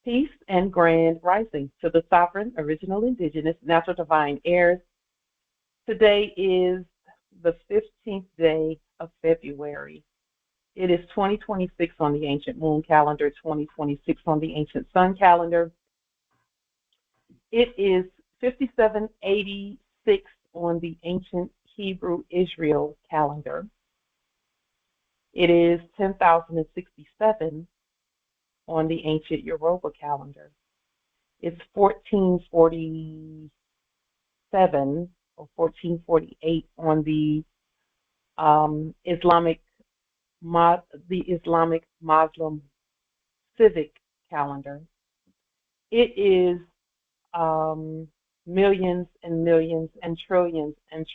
Peace and grand rising to the sovereign, original, indigenous, natural divine heirs. Today is the 15th day of February. It is 2026 on the ancient moon calendar, 2026 on the ancient sun calendar. It is 5786 on the ancient Hebrew Israel calendar. It is 10,067 on the ancient Yoruba calendar. It's 1447 or 1448 on the Islamic Muslim civic calendar. It is millions and millions and trillions and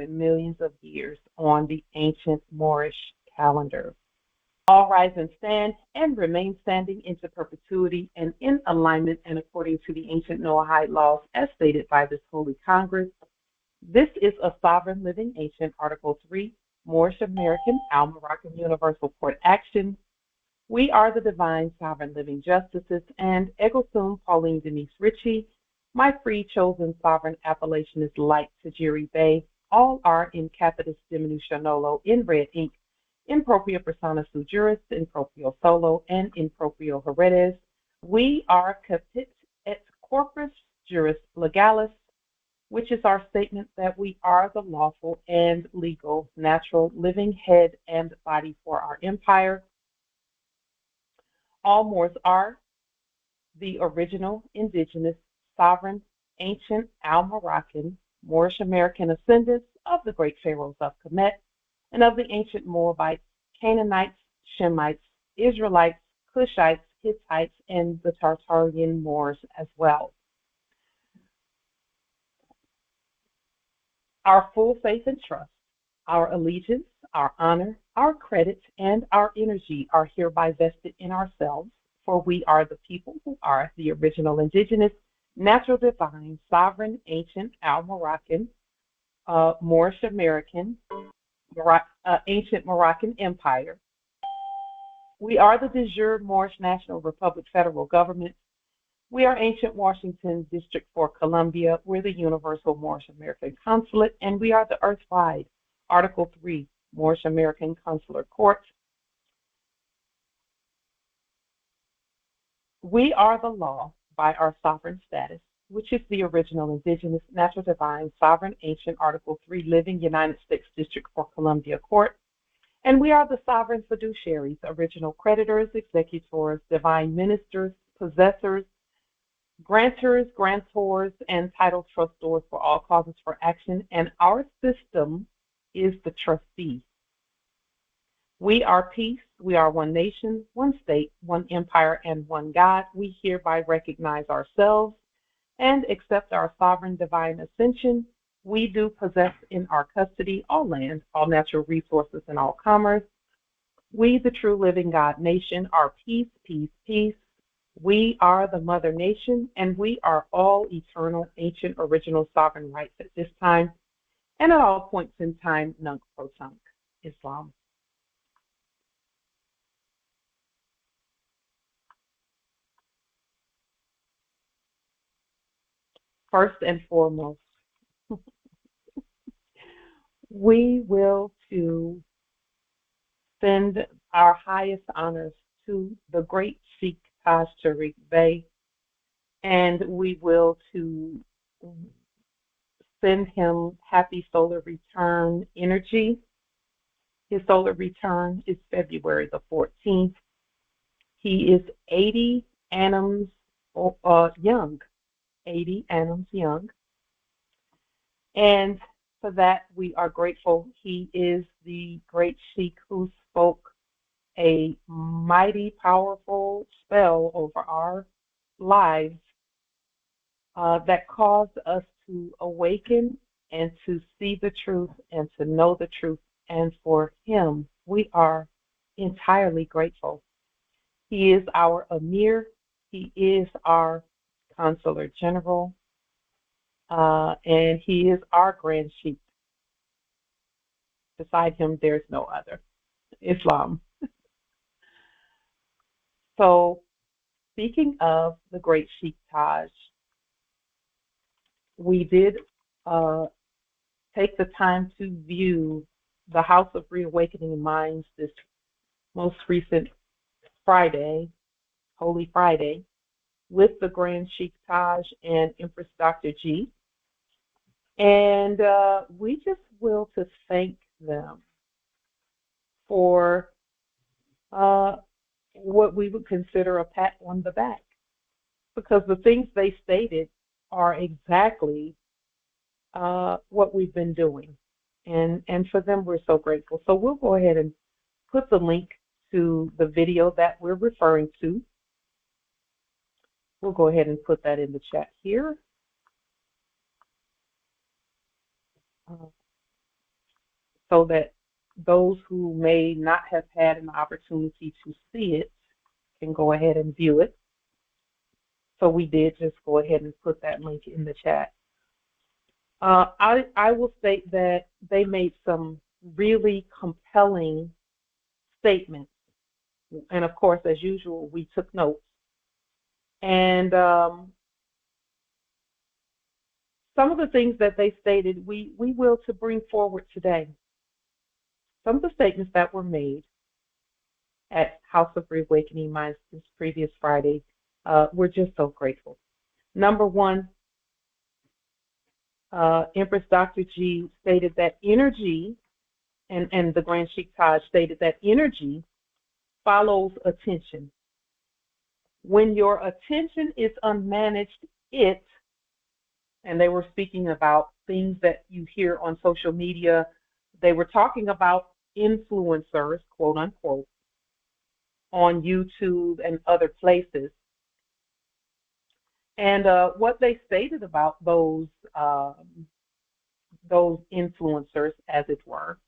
millions of years on the ancient Moorish calendar. All rise and stand and remain standing into perpetuity and in alignment and according to the ancient Noahide laws as stated by this Holy Congress. This is a sovereign living ancient Article 3, Moorish American Al-Moroccan Universal Court action. We are the divine sovereign living justices and Aqquisitionne Pauline Ritchie. My free chosen sovereign appellation is Light Tajiri Bay. All are in capitis diminutionolo in red ink. In propria persona sui juris, in proprio solo, and in proprio heredes. We are capit et corpus juris legalis, which is our statement that we are the lawful and legal, natural, living head and body for our empire. All Moors are the original, indigenous, sovereign, ancient, Al-Moroccan, Moorish American ascendants of the great pharaohs of Kemet, and of the ancient Moabites, Canaanites, Shemites, Israelites, Cushites, Hittites, and the Tartarian Moors as well. Our full faith and trust, our allegiance, our honor, our credit, and our energy are hereby vested in ourselves, for we are the people who are the original indigenous, natural divine, sovereign, ancient, Al-Moroccan, Moorish American, ancient Moroccan Empire. We are the de jure Moorish National Republic federal government. We are ancient Washington District for Columbia. We're the Universal Moorish American Consulate, and we are the earth-wide Article 3 Moorish American Consular Court. We are the law by our sovereign status, which is the original indigenous, natural divine, sovereign, ancient Article 3 living United States District for Columbia Court. And we are the sovereign fiduciaries, original creditors, executors, divine ministers, possessors, grantors, grantors, and title trustors for all causes for action. And our system is the trustee. We are peace. We are one nation, one state, one empire, and one God. We hereby recognize ourselves and accept our sovereign divine ascension. We do possess in our custody all land, all natural resources, and all commerce. We, the true living God nation, are peace, peace, peace. We are the mother nation, and we are all eternal, ancient, original sovereign rights at this time, and at all points in time, nunc pro tunc, Islam. First and foremost, we will to send our highest honors to the great Sheikh Tajiri Bey, and we will to send him happy solar return energy. His solar return is February the 14th. He is 80 annums young. 80 annums young. And for that, we are grateful. He is the great Sheikh who spoke a mighty, powerful spell over our lives that caused us to awaken and to see the truth and to know the truth. And for him, we are entirely grateful. He is our Amir. He is our Consular General, and he is our Grand Sheikh. Beside him, there's no other. Islam. So speaking of the great Sheikh Taj, we did take the time to view the House of Reawakening Minds this most recent Friday, Holy Friday, with the Grand Sheikh Taj and Empress Dr. G. And we just will to thank them for what we would consider a pat on the back, because the things they stated are exactly what we've been doing. And for them, we're so grateful. So we'll go ahead and put the link to the video that we're referring to. We'll go ahead and put that in the chat here. So that those who may not have had an opportunity to see it can go ahead and view it. So we did just go ahead and put that link in the chat. I will state that they made some really compelling statements. And of course, as usual, we took notes. And some of the things that they stated, we will to bring forward today. Some of the statements that were made at House of Reawakening Minds this previous Friday, we're just so grateful. Number one, Empress Dr. G stated that energy, and the Grand Sheikh Taj stated that energy follows attention. When your attention is unmanaged, and they were speaking about things that you hear on social media, they were talking about influencers, quote unquote, on YouTube and other places. And what they stated about those influencers, as it were,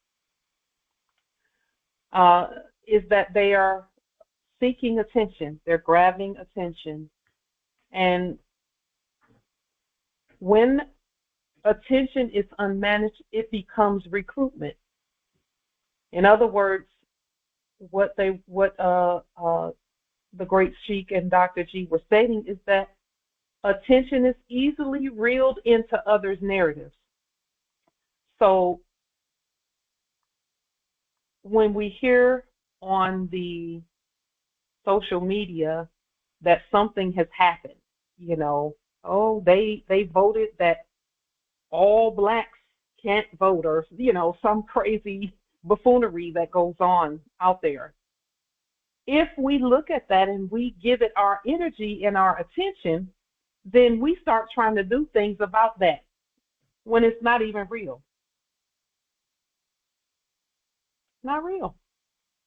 is that they are seeking attention, they're grabbing attention, and when attention is unmanaged, it becomes recruitment. In other words, what the great Sheikh and Dr. G were stating is that attention is easily reeled into others' narratives. So when we hear on the social media that something has happened, oh, they voted that all blacks can't vote, or some crazy buffoonery that goes on out there. If we look at that and we give it our energy and our attention, then we start trying to do things about that when it's not even real. Not real.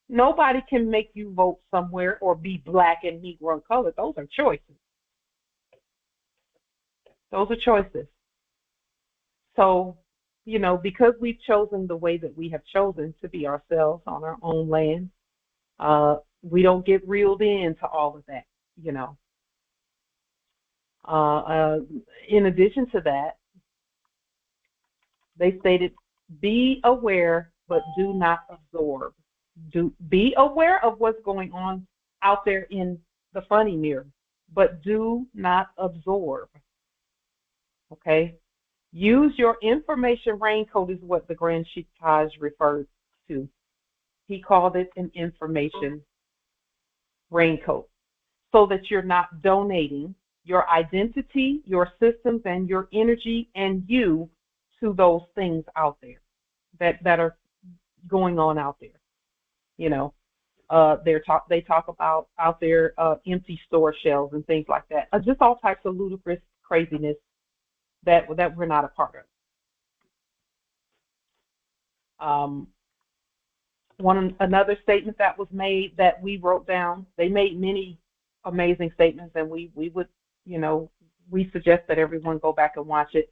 Nobody can make you vote somewhere or be black and Negro colored. Those are choices. Those are choices. So, because we've chosen the way that we have chosen to be ourselves on our own land, we don't get reeled into all of that, In addition to that, they stated, be aware, but do not absorb. Be aware of what's going on out there in the funny mirror, but do not absorb. Okay? Use your information raincoat is what the Grand Sheikh Taj referred to. He called it an information raincoat, so that you're not donating your identity, your systems, and your energy and you to those things out there that are going on out there. They talk about out there empty store shelves and things like that. Just all types of ludicrous craziness that we're not a part of. Another statement that was made that we wrote down. They made many amazing statements, and we would, we suggest that everyone go back and watch it.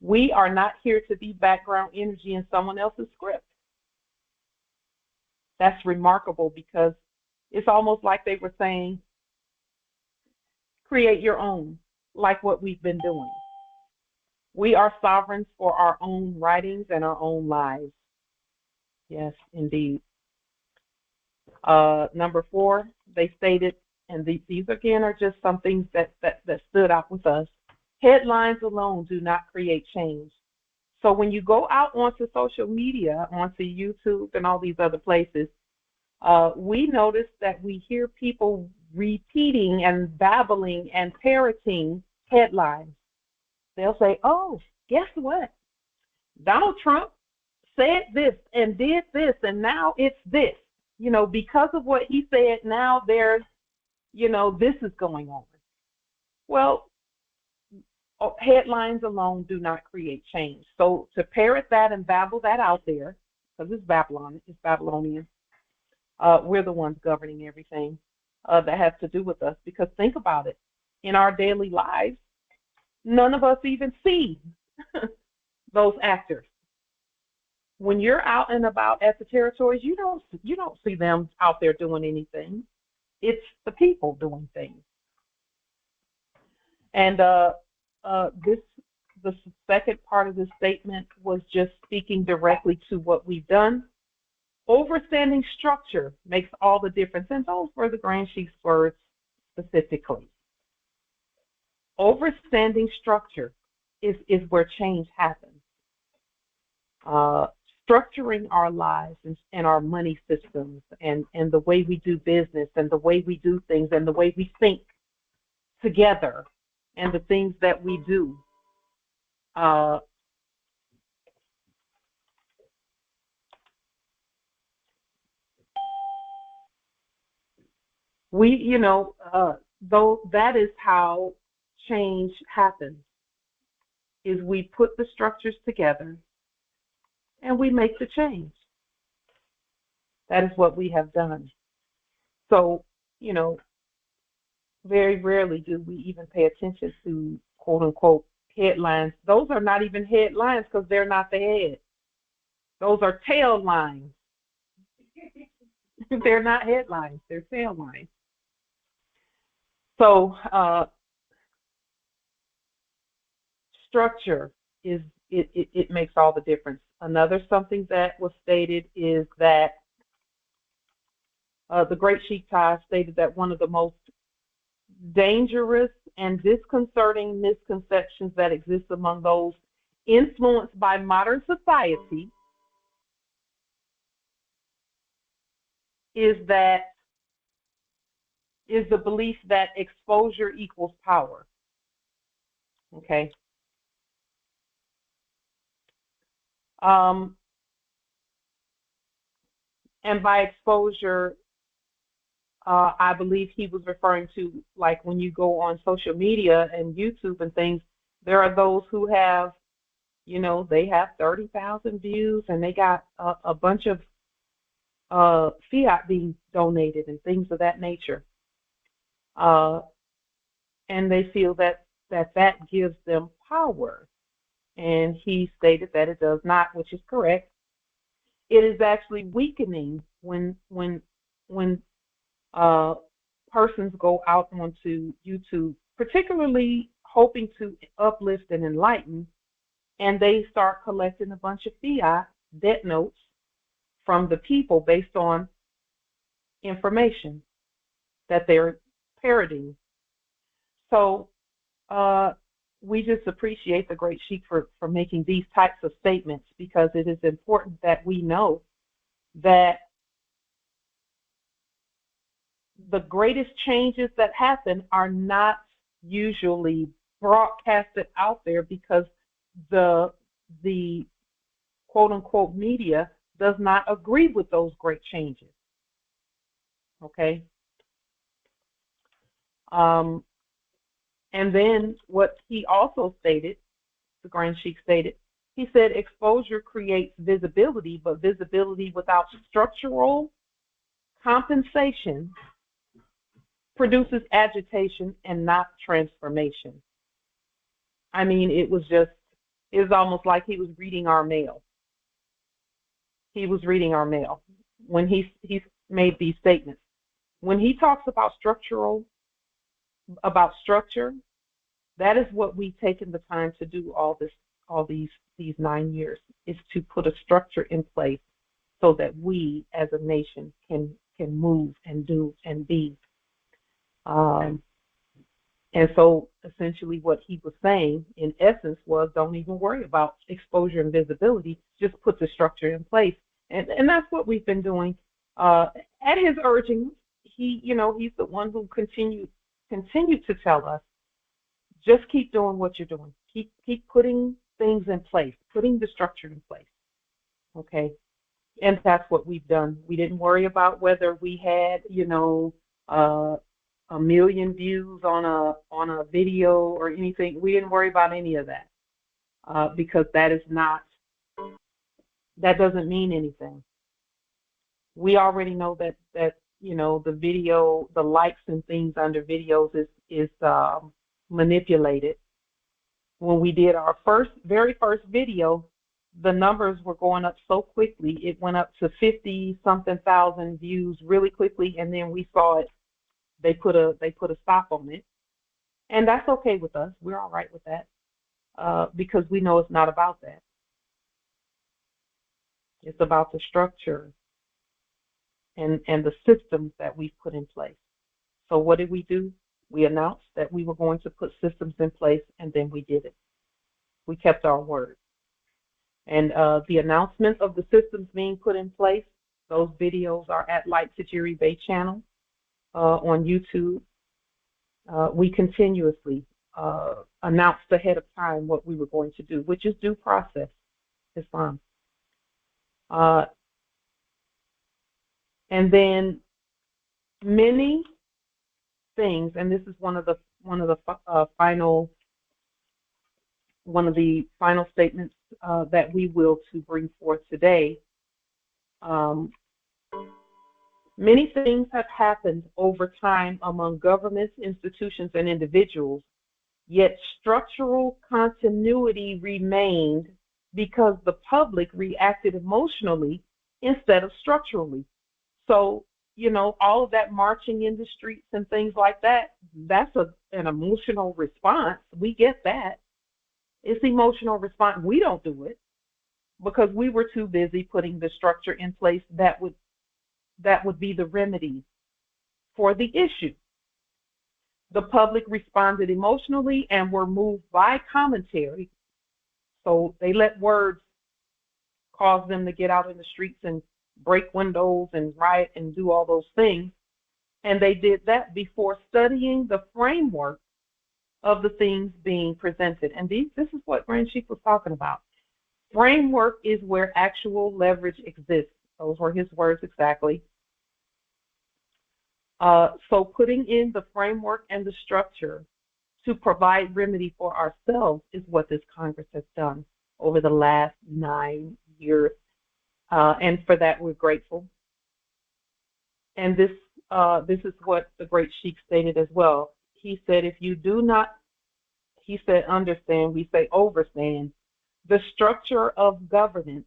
We are not here to be background energy in someone else's script. That's remarkable, because it's almost like they were saying, create your own, like what we've been doing. We are sovereigns for our own writings and our own lives. Yes, indeed. Number 4, they stated, and these again are just some things that stood out with us. Headlines alone do not create change. So when you go out onto social media, onto YouTube and all these other places, we notice that we hear people repeating and babbling and parroting headlines. They'll say, oh, guess what? Donald Trump said this and did this, and now it's this. Because of what he said, now there's, this is going on. Well, headlines alone do not create change. So to parrot that and babble that out there, because it's Babylonian, we're the ones governing everything that has to do with us. Because think about it, in our daily lives, none of us even see those actors. When you're out and about at the territories, you don't see them out there doing anything. It's the people doing things. And the second part of this statement was just speaking directly to what we've done. Overstanding structure makes all the difference, and those were the Grand Chief's words specifically. Overstanding structure is where change happens. Structuring our lives and our money systems and the way we do business and the way we do things and the way we think together and the things that we do. Though that is how change happens, is we put the structures together and we make the change. That is what we have done. So, very rarely do we even pay attention to quote unquote headlines. Those are not even headlines because they're not the head. Those are tail lines. They're not headlines, they're tail lines. So structure it makes all the difference. Another something that was stated is that the Great Chief stated that one of the most dangerous and disconcerting misconceptions that exist among those influenced by modern society is the belief that exposure equals power. Okay. And by exposure, I believe he was referring to, like, when you go on social media and YouTube and things, there are those who have, they have 30,000 views and they got a bunch of fiat being donated and things of that nature. And they feel that gives them power. And he stated that it does not, which is correct. It is actually weakening when persons go out onto YouTube, particularly hoping to uplift and enlighten, and they start collecting a bunch of fiat debt notes from the people based on information that they're parroting. So we just appreciate the Great Sheik for making these types of statements, because it is important that we know that the greatest changes that happen are not usually broadcasted out there because the quote-unquote media does not agree with those great changes. Okay? And then what he also stated, the Grand Sheik stated, he said exposure creates visibility, but visibility without structural compensation produces agitation and not transformation. I mean, it was almost like he was reading our mail. He was reading our mail when he made these statements. When he talks about structure, that is what we've taken the time to do all these 9 years, is to put a structure in place so that we as a nation can move and do and be. Um, and so essentially what he was saying in essence was don't even worry about exposure and visibility, just put the structure in place. And that's what we've been doing. Uh, at his urging, he's the one who continued to tell us, just keep doing what you're doing. Keep putting things in place, putting the structure in place. Okay. And that's what we've done. We didn't worry about whether we had, uh, a million views on a video or anything. We didn't worry about any of that because that doesn't mean anything. We already know that the video, the likes and things under videos is manipulated. When we did our very first video, the numbers were going up so quickly. It went up to 50 something thousand views really quickly, and then we saw it. They put a stop on it, and that's okay with us. We're all right with that because we know it's not about that. It's about the structure and the systems that we've put in place. So what did we do? We announced that we were going to put systems in place, and then we did it. We kept our word. And the announcement of the systems being put in place, those videos are at Tajiri Bay channel on YouTube. We continuously announced ahead of time what we were going to do, which is due process Islam. And then many things, and this is one of the final statements that we will to bring forth today. Many things have happened over time among governments, institutions, and individuals, yet structural continuity remained because the public reacted emotionally instead of structurally. So, all of that marching in the streets and things like that, that's an emotional response. We get that. It's emotional response. We don't do it because we were too busy putting the structure in place that would be the remedy for the issue. The public responded emotionally and were moved by commentary. So they let words cause them to get out in the streets and break windows and riot and do all those things. And they did that before studying the framework of the things being presented. And this is what Grand Chief was talking about. Framework is where actual leverage exists. Those were his words exactly. So putting in the framework and the structure to provide remedy for ourselves is what this Congress has done over the last 9 years. And for that, we're grateful. And this is what the great Sheikh stated as well. He said, if you do not, he said, understand, we say overstand, the structure of governance,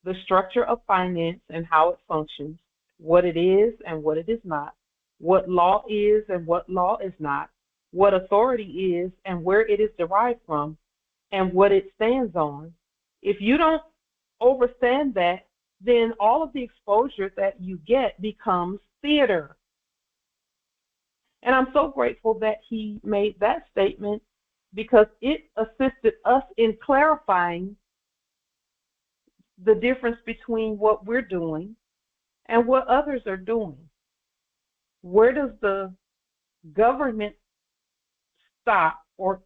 the structure of finance and how it functions, what it is and what it is not, what law is and what law is not, what authority is and where it is derived from, and what it stands on. If you don't understand that, then all of the exposure that you get becomes theater. And I'm so grateful that he made that statement because it assisted us in clarifying the difference between what we're doing and what others are doing. Where does the government stop or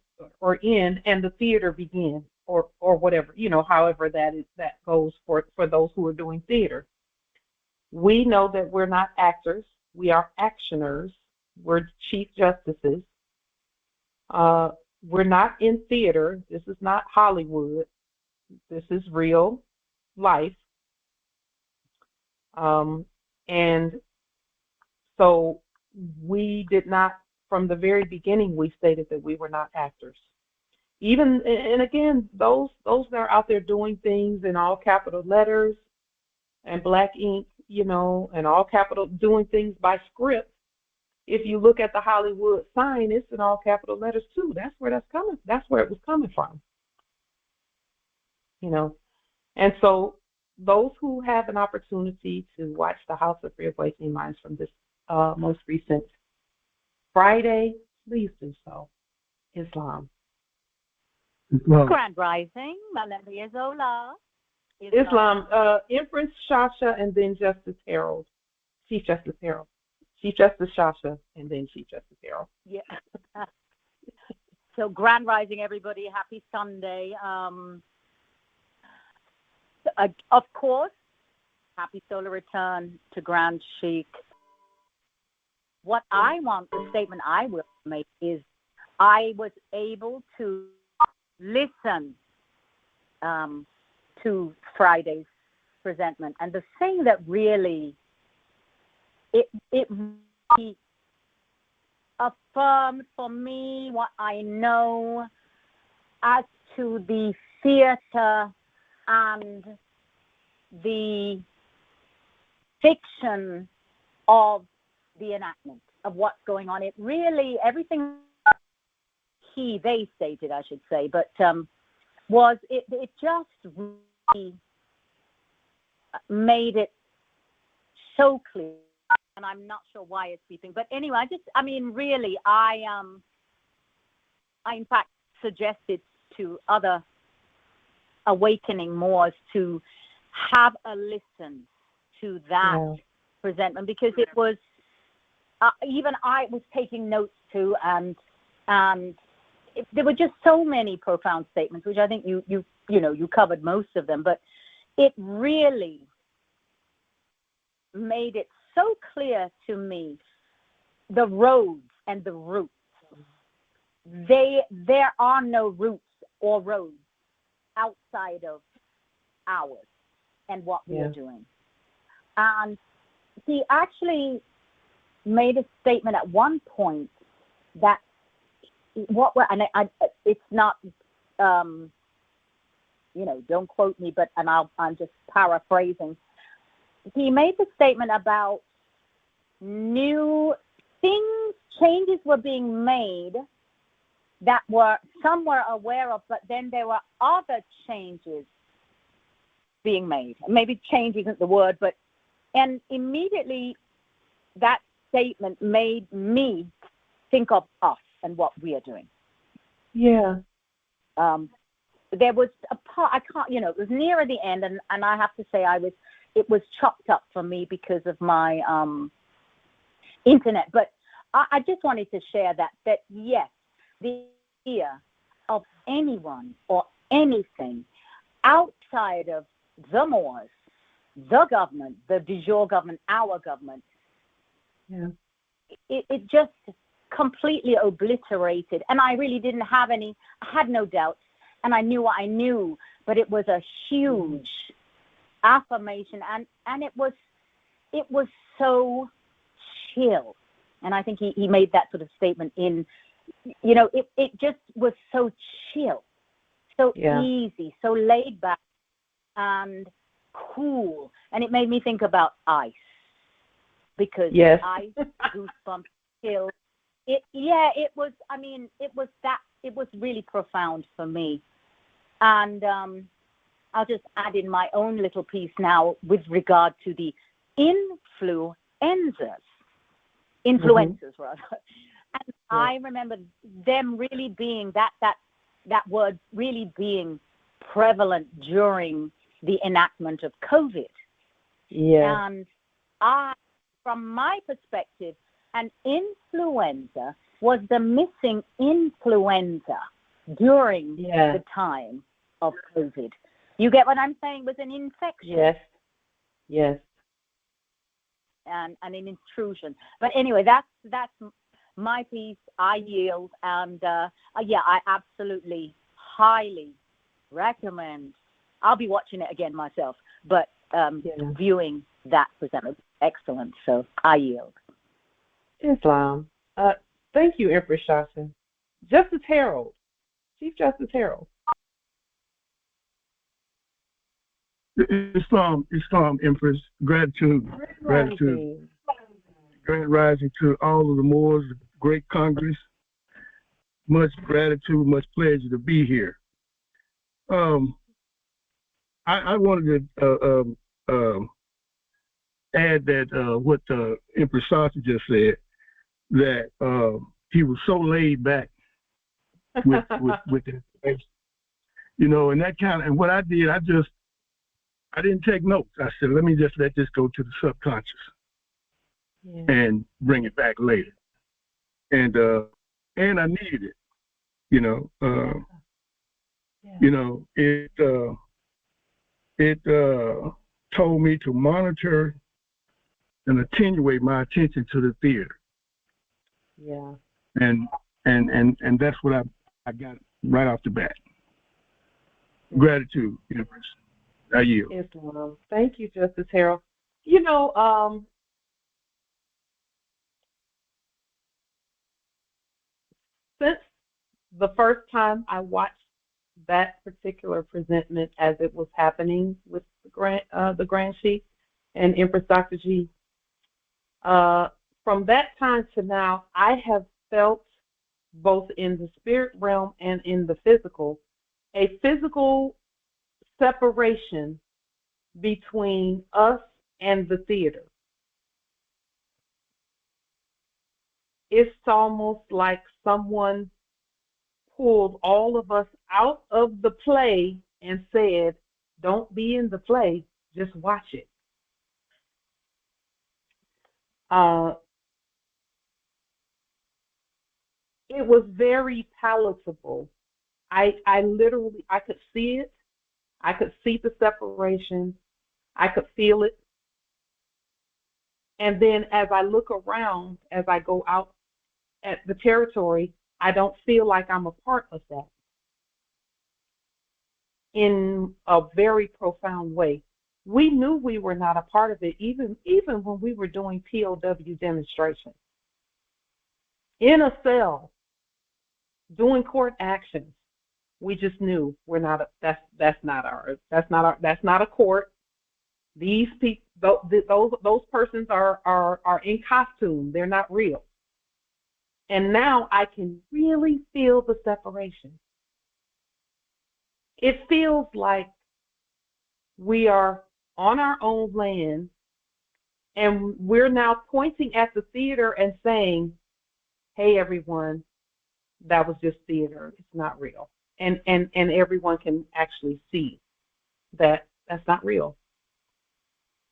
end and the theater begin, or whatever, however that goes for those who are doing theater. We know that we're not actors, we are actioners. We're chief justices. We're not in theater. This is not Hollywood. This is real life. And so we did not, from the very beginning, we stated that we were not actors. Even, and again, those that are out there doing things in all capital letters and black ink, and all capital, doing things by script. If you look at the Hollywood sign, it's in all capital letters too. That's where it was coming from. And so those who have an opportunity to watch the House of Reawakening Minds from this most recent Friday, please do so. Islam. Grand Rising, Malembe Zola. Islam, Empress Shasha, and then Justice Harold. Chief Justice Harold. Chief Justice Shasha, and then Chief Justice Harold. Yeah. So Grand Rising, everybody. Happy Sunday. Of course, happy solar return to Grand Sheik. What I want, the statement I will make is I was able to listen to Friday's presentment, and the thing that really it really affirmed for me what I know as to the theater and the fiction of the enactment of what's going on. It really, everything they stated, I should say, but was it just really made it so clear, and I'm not sure why it's beeping, but anyway, really, I in fact suggested to other awakening Moors to have a listen to that presentment, because it was even I was taking notes too, and there were just so many profound statements, which I think you covered most of them, but it really made it so clear to me the roads and the routes. There are no routes or roads outside of ours and what we are doing. And he actually made a statement at one point that it's not, don't quote me, but I'm just paraphrasing. He made the statement about new things, changes were being made that some were aware of, but then there were other changes being made. Maybe change isn't the word, and immediately that statement made me think of us and what we are doing. Yeah. There was a part, it was nearer the end, and I have to say it was chopped up for me because of my internet. But I just wanted to share that yes, the idea of anyone or anything outside of the Moors, the government, the de jure government, our government, it just completely obliterated. And I really didn't have I had no doubts, and I knew what I knew, but it was a huge affirmation, and it was so chill. And I think he made that sort of statement it just was so chill, so easy, so laid back and cool. And it made me think about ice, because ice, goosebumps, chill. It was really profound for me. And I'll just add in my own little piece now with regard to the influencers rather. And I remember them really being that word really being prevalent during the enactment of COVID. Yeah. And from my perspective, an influenza was the missing influenza during the time of COVID. You get what I'm saying? It was an infection. Yes. And an intrusion. But anyway, that's my piece. I yield. And I absolutely highly recommend. I'll be watching it again myself, but viewing that presentment, excellent. So I yield. Islam. Thank you, Empress Shasha. Justice Harold. Chief Justice Harold. Islam, Empress. Gratitude. Grand rising to all of the Moors, the great Congress. Much gratitude, much pleasure to be here. I wanted to add that what Empress Shasha just said. that he was so laid back with the information, you know, and that kind of, and what I did, I didn't take notes. I said, let me just let this go to the subconscious and bring it back later. And I needed it, you know. You know, it told me to monitor and attenuate my attention to the theater. Yeah. And that's what I got right off the bat. Gratitude, universe. I yield. Islam. Thank you, Justice Harold. You know, since the first time I watched that particular presentment as it was happening with the Grand Chief and Empress Dr. G, from that time to now, I have felt both in the spirit realm and in the physical, a physical separation between us and the theater. It's almost like someone pulled all of us out of the play and said, don't be in the play, just watch it. It was very palatable. I could see it. I could see the separation. I could feel it. And then as I look around, as I go out at the territory, I don't feel like I'm a part of that in a very profound way. We knew we were not a part of it, even when we were doing POW demonstrations. In a cell, doing court actions, we just knew we're not. That's not a court. These people, those persons are in costume. They're not real. And now I can really feel the separation. It feels like we are on our own land, and we're now pointing at the theater and saying, hey, everyone, that was just theater. It's not real. And everyone can actually see that that's not real.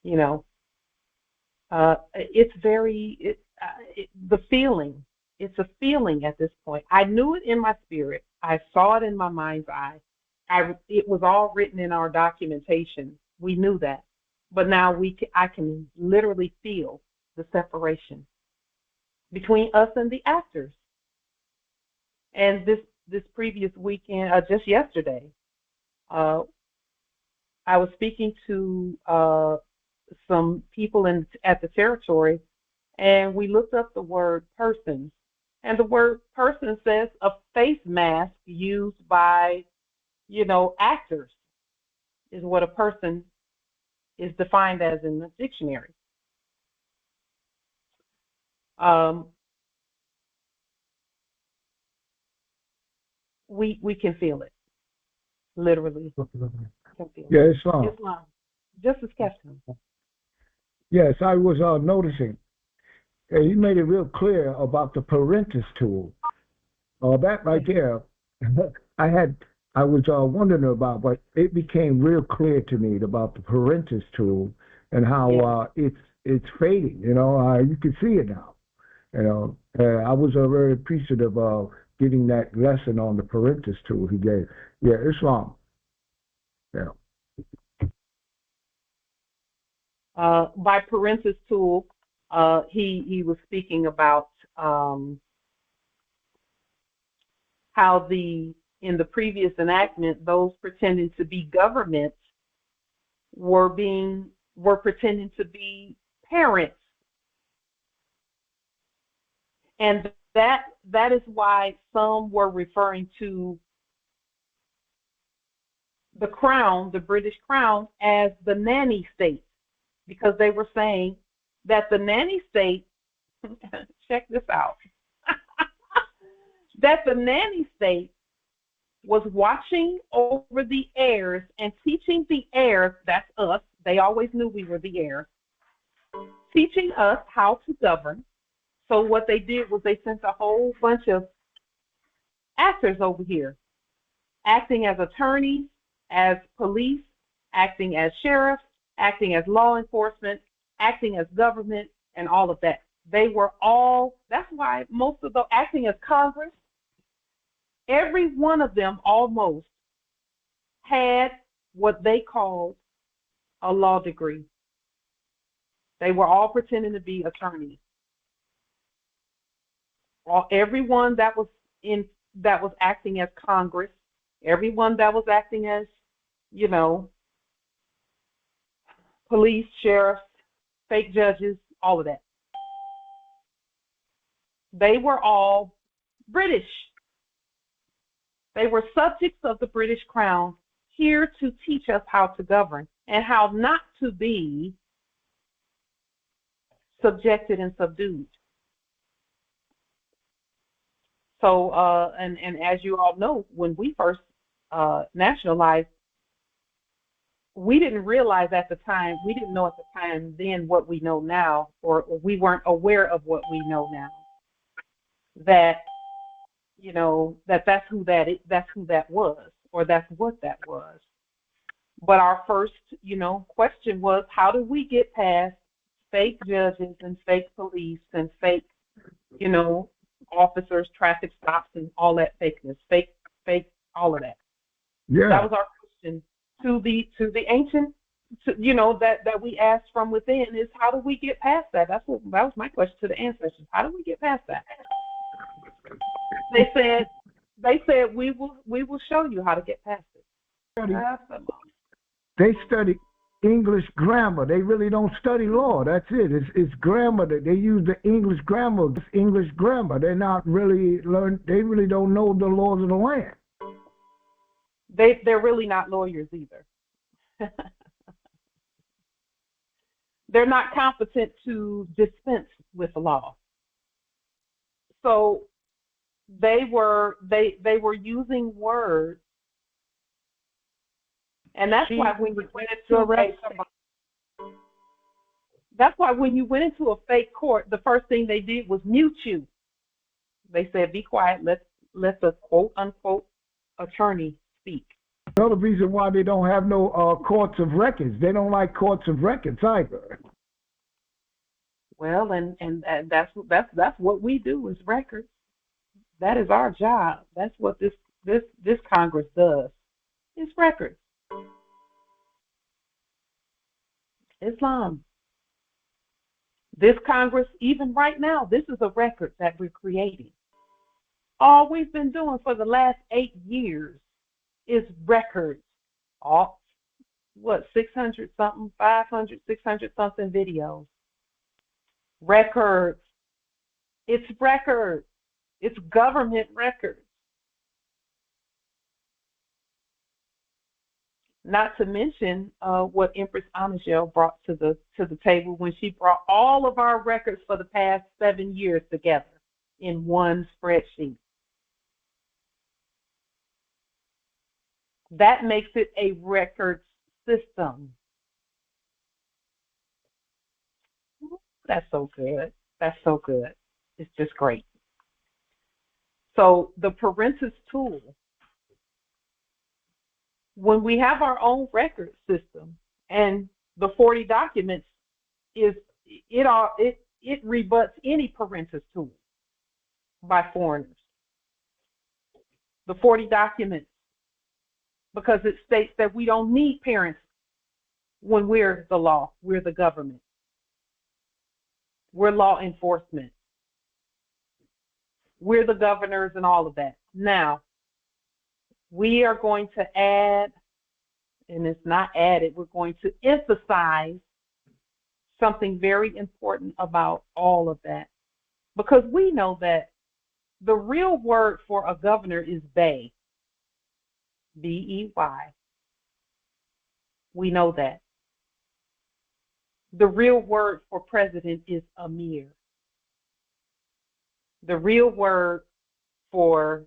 You know, it's the feeling. It's a feeling at this point. I knew it in my spirit. I saw it in my mind's eye. It was all written in our documentation. We knew that. But now I can literally feel the separation between us and the actors. And this previous weekend, just yesterday, I was speaking to some people at the territory, and we looked up the word person. And the word person says a face mask used by, actors is what a person is defined as in the dictionary. We can feel it, literally. Yeah, Islam. Justice Captain. Yes, I was noticing. You made it real clear about the parentis tool. That right there, I was wondering about, but it became real clear to me about the parentis tool and how it's fading. You can see it now. I was very appreciative of getting that lesson on the parentis tool he gave. Yeah, Islam. Yeah. By parentis tool, he was speaking about how in the previous enactment, those pretending to be governments were pretending to be parents, and that is why some were referring to the Crown, the British Crown, as the nanny state, because they were saying that the nanny state, check this out, that the nanny state was watching over the heirs and teaching the heirs, that's us, they always knew we were the heirs, teaching us how to govern, So what they did was they sent a whole bunch of actors over here, acting as attorneys, as police, acting as sheriffs, acting as law enforcement, acting as government, and all of that. They were all, that's why most of the acting as Congress, every one of them almost had what they called a law degree. They were all pretending to be attorneys. Everyone that was acting as Congress, everyone that was acting as, police, sheriffs, fake judges, all of that. They were all British. They were subjects of the British Crown, here to teach us how to govern and how not to be subjected and subdued. So, and as you all know, when we first nationalized, we didn't realize at the time, we didn't know at the time then what we know now, or we weren't aware of what we know now. That, that's who that was, or that's what that was. But our first, question was, how do we get past fake judges and fake police and fake, officers, traffic stops, and all that fakeness, fake, all of that. Yeah. That was our question to the ancient, that we asked from within, is how do we get past that? That was my question to the ancestors. How do we get past that? They said we will show you how to get past it. They study English grammar. They really don't study law. That's it. It's grammar. They use the English grammar. English grammar. They're not really They really don't know the laws of the land. They're really not lawyers either. They're not competent to dispense with the law. So they were using words, and that's why when you went into a fake court, the first thing they did was mute you. They said, "Be quiet. Let the quote unquote attorney speak." Another reason why they don't have no courts of records. They don't like courts of records either. Well, and that's what we do, is records. That is our job. That's what this Congress does. It's records. Islam. This Congress, even right now, this is a record that we're creating. All we've been doing for the last 8 years is records. 600 something, 500, 600 something videos. Records. It's records. It's government records. Not to mention what Empress Unniversalle brought to the table when she brought all of our records for the past 7 years together in one spreadsheet. That makes it a record system. That's so good. That's so good. It's just great. So the parentis tool, when we have our own record system, and the 40 documents it rebuts any parentis tool by foreigners. The 40 documents, because it states that we don't need parents when we're the law, we're the government. We're law enforcement. We're the governors and all of that. Now, we are going to add, and it's not added, we're going to emphasize something very important about all of that. Because we know that the real word for a governor is Bey. B-E-Y. We know that. The real word for president is Amir. The real word for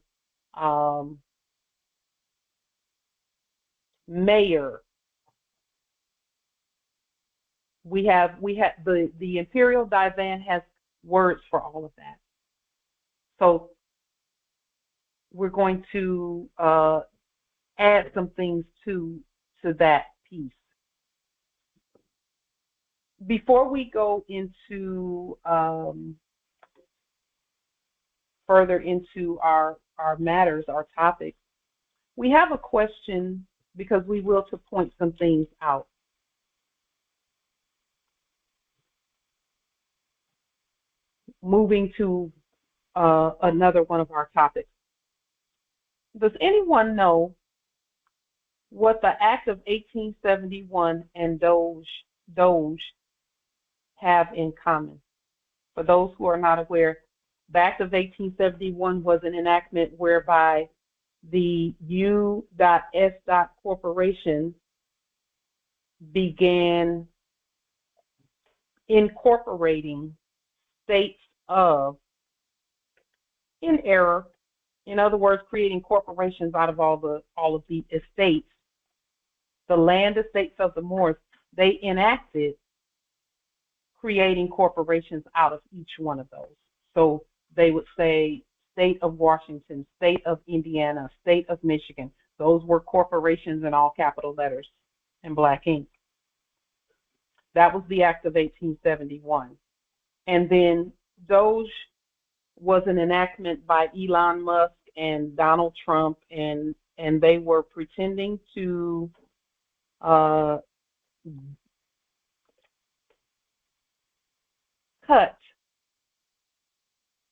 mayor. We have the Imperial Divan has words for all of that. So we're going to add some things to that piece. Before we go into further into our matters, our topics, we have a question because we will to point some things out. Moving to another one of our topics. Does anyone know what the Act of 1871 and Doge have in common? For those who are not aware, the Act of 1871 was an enactment whereby the U.S. corporation began incorporating states of, in error, in other words, creating corporations out of all of the estates, the land estates of the Moors. They enacted creating corporations out of each one of those. So they would say state of Washington, state of Indiana, state of Michigan. Those were corporations in all capital letters and black ink. That was the Act of 1871. And then Doge was an enactment by Elon Musk and Donald Trump, and they were pretending to cut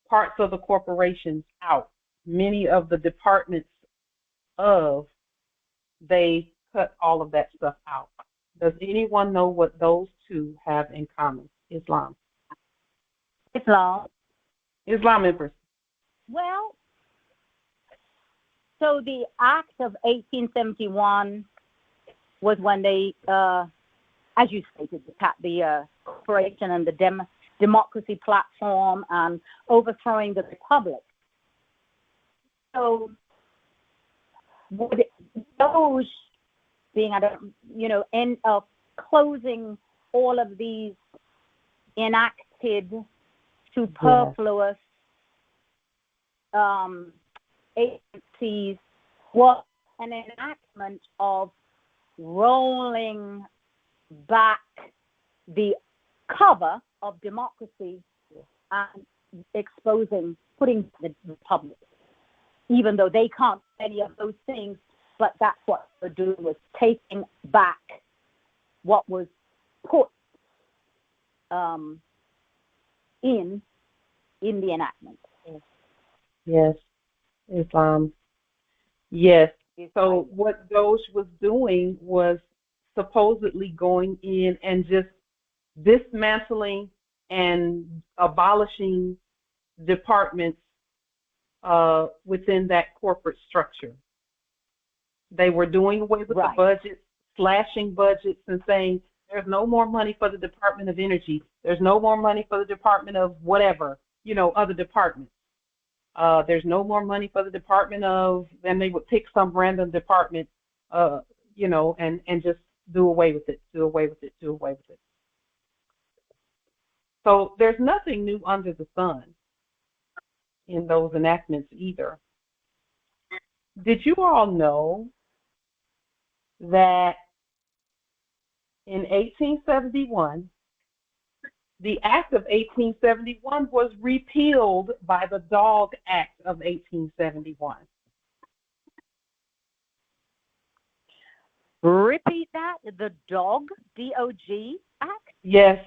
parts of the corporations out. Many of the departments they cut all of that stuff out. Does anyone know what those two have in common? Islam, Empress. Well, so the Act of 1871 was when they, as you stated, the corporation and the democracy platform and overthrowing the republic. So those being, end up closing all of these enacted superfluous agencies was an enactment of rolling back the cover of democracy and putting the republic, even though they can't do any of those things, but that's what they're doing, was taking back what was put in the enactment. Yes, Islam. Yes. So what Doge was doing was supposedly going in and just dismantling and abolishing departments within that corporate structure. They were doing away with the budgets, slashing budgets, and saying there's no more money for the Department of Energy. There's no more money for the Department of whatever, other departments. There's no more money for the Department of, then they would pick some random department, and just do away with it. So there's nothing new under the sun in those enactments either. Did you all know that in 1871, the Act of 1871 was repealed by the Dog Act of 1871? Repeat that, the Dog, D-O-G Act? Yes.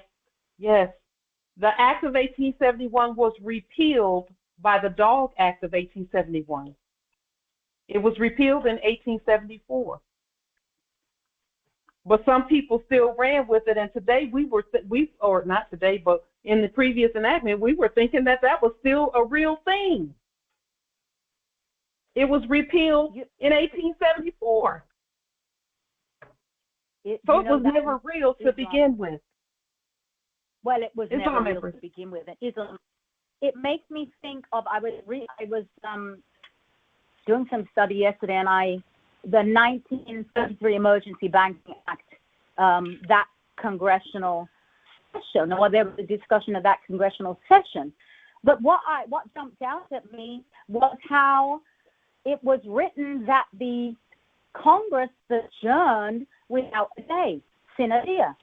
The Act of 1871 was repealed by the Dog Act of 1871. It was repealed in 1874. But some people still ran with it, and today or not today, but in the previous enactment, we were thinking that was still a real thing. It was repealed in 1874. It was never real to begin with. Well, it was never real to begin with. It makes me think of, I was doing some study yesterday, and the 1933 Emergency Banking Act, that congressional session, or there was a discussion of that congressional session. But what jumped out at me was how it was written that the Congress adjourned without a day, sine die.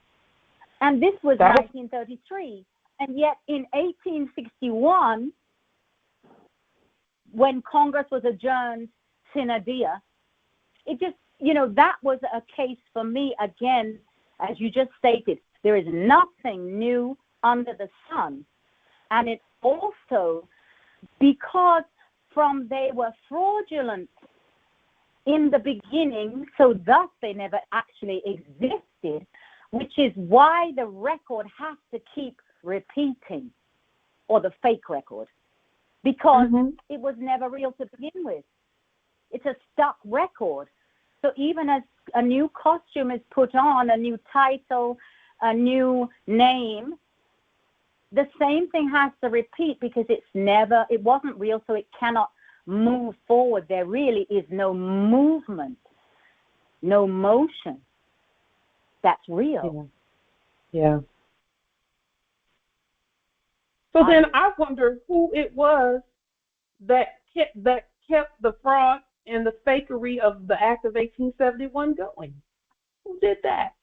And this was 1933. And yet in 1861, when Congress was adjourned sine die, it just, that was a case for me, again, as you just stated, there is nothing new under the sun. And it's also because they were fraudulent in the beginning, so thus they never actually existed, which is why the record has to keep repeating, or the fake record, because it was never real to begin with. It's a stuck record. So even as a new costume is put on, a new title, a new name, the same thing has to repeat because it wasn't real, so it cannot move forward. There really is no movement, no motion that's real. Yeah. So then I wonder who it was that kept the fraud and the fakery of the Act of 1871 going. Who did that?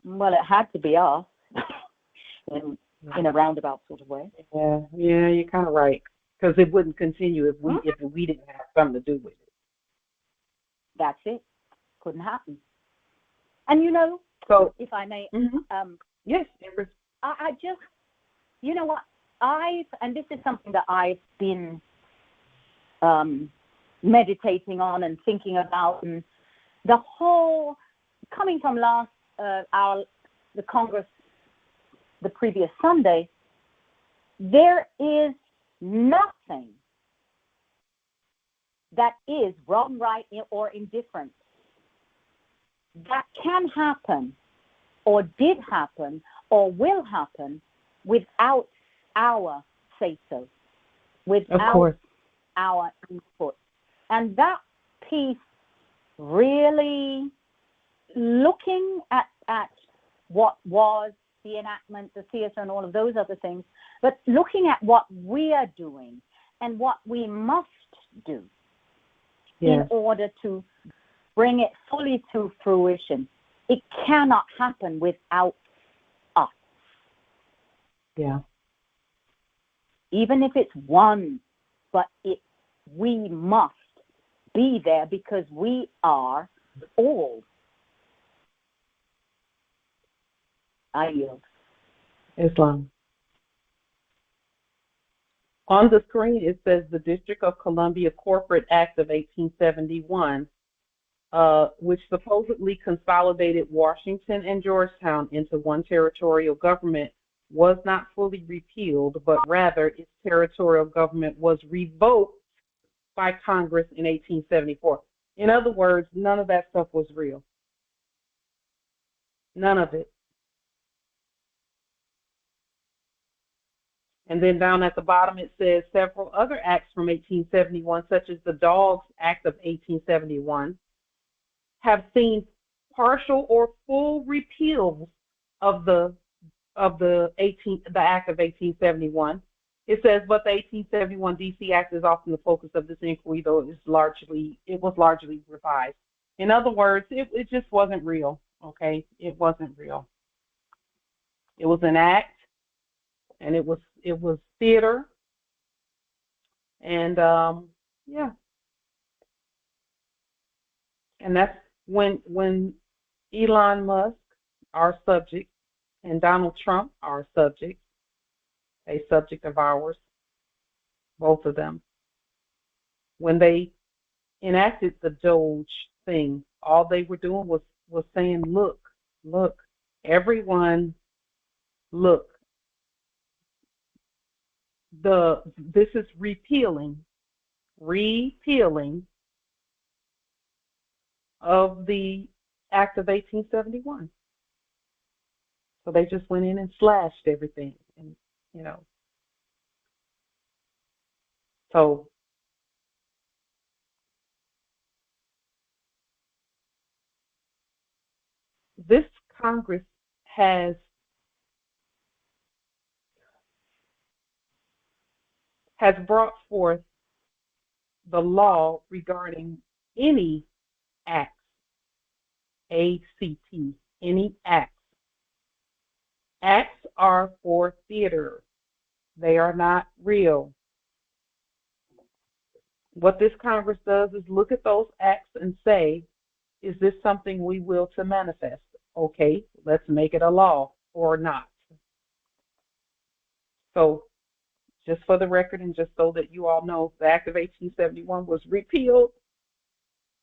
Well, it had to be us in a roundabout sort of way. Yeah, you're kind of right. Because it wouldn't continue if we didn't have something to do with it. That's it. Couldn't happen. And so if I may, yes, Amber. I just, what and this is something that I've been meditating on and thinking about, and the whole coming from the Congress the previous Sunday, there is nothing that is wrong, right, or indifferent that can happen or did happen or will happen without our say-so, without our input. And that piece really, looking at what was the enactment, the theatre, and all of those other things, but looking at what we are doing and what we must do in order to bring it fully to fruition. It cannot happen without us. Yeah. Even if it's one, but we must be there because we are all. I yield. Islam. On the screen, it says the District of Columbia Corporate Act of 1871, which supposedly consolidated Washington and Georgetown into one territorial government, was not fully repealed, but rather its territorial government was revoked by Congress in 1874. In other words, none of that stuff was real. None of it. And then down at the bottom it says several other acts from 1871, such as the Dogs Act of 1871, have seen partial or full repeals of the Act of 1871. It says, but the 1871 D.C. Act is often the focus of this inquiry, though it was largely revised. In other words, it just wasn't real. Okay, it wasn't real. It was an act, and it was theater, and and that's when Elon Musk, our subject, and Donald Trump, our subject, a subject of ours, both of them, when they enacted the Doge thing, all they were doing was saying, look, everyone, look, this is repealing of the Act of 1871. So they just went in and slashed everything, and so this Congress has has brought forth the law regarding any acts, A-C-T, any acts. Acts are for theater. They are not real. What this Congress does is look at those acts and say, is this something we will to manifest? Okay, let's make it a law or not. So just for the record and just so that you all know, the Act of 1871 was repealed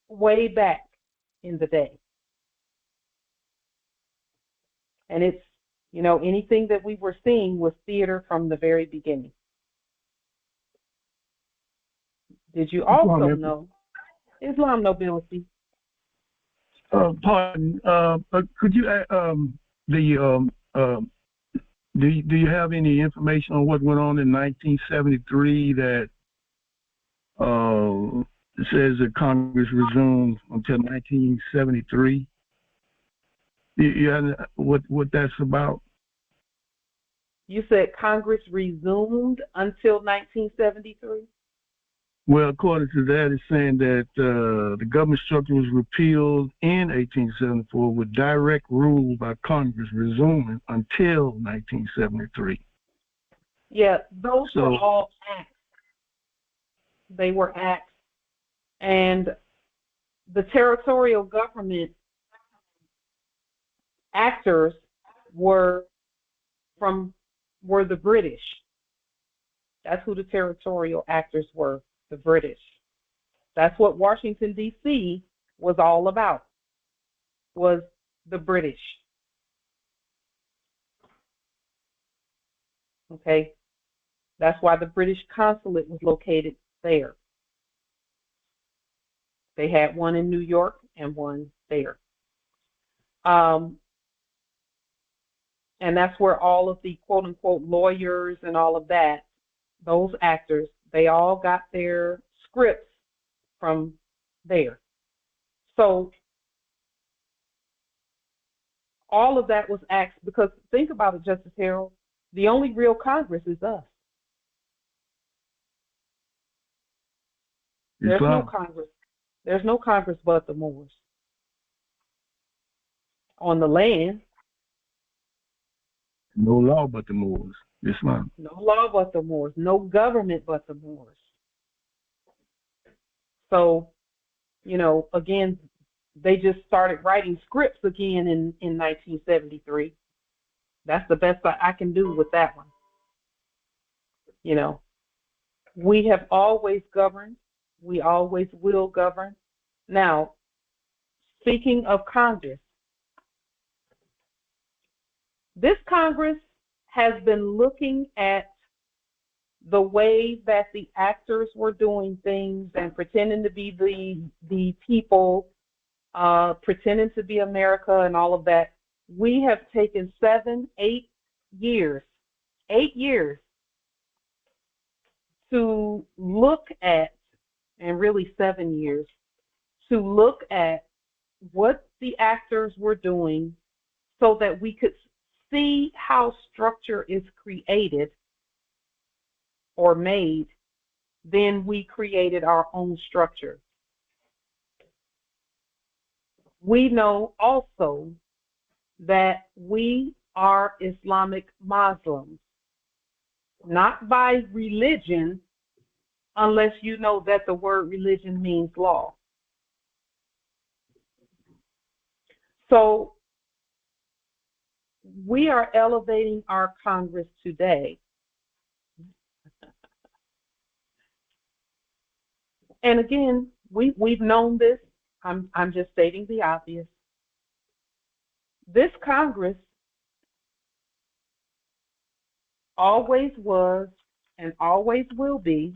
way back in the day. And it's, you know, anything that we were seeing was theater from the very beginning. Did you also know Islam nobility? Pardon. Could you do you have any information on what went on in 1973 that says that Congress resumed until 1973? Yeah, what that's about? You said Congress resumed until 1973? Well, according to that, it's saying that the government structure was repealed in 1874 with direct rule by Congress resuming until 1973. Yeah, those were all acts. They were acts. And the territorial government actors were the British. That's who the territorial actors were, the British. That's what Washington, D.C. was all about, was the British. Okay? That's why the British consulate was located there. They had one in New York and one there. And that's where all of the quote-unquote lawyers and all of that, those actors, they all got their scripts from there. So all of that was acts, because think about it, Justice Harold, the only real Congress is us. There's no Congress. There's no Congress but the Moors. On the land, no law but the Moors. Islam. No law but the Moors. No government but the Moors. So, you know, again, they just started writing scripts again in 1973. That's the best I can do with that one. You know, we have always governed. We always will govern. Now, speaking of Congress, this Congress has been looking at the way that the actors were doing things and pretending to be the people, pretending to be America and all of that. We have taken 8 years to look at, and really 7 years, to look at what the actors were doing so that we could see how structure is created or made. Then we created our own structure. We know also that we are Islamic Muslims, not by religion, unless you know that the word religion means law. So we are elevating our Congress today. And again, we've known this. I'm just stating the obvious. This Congress always was and always will be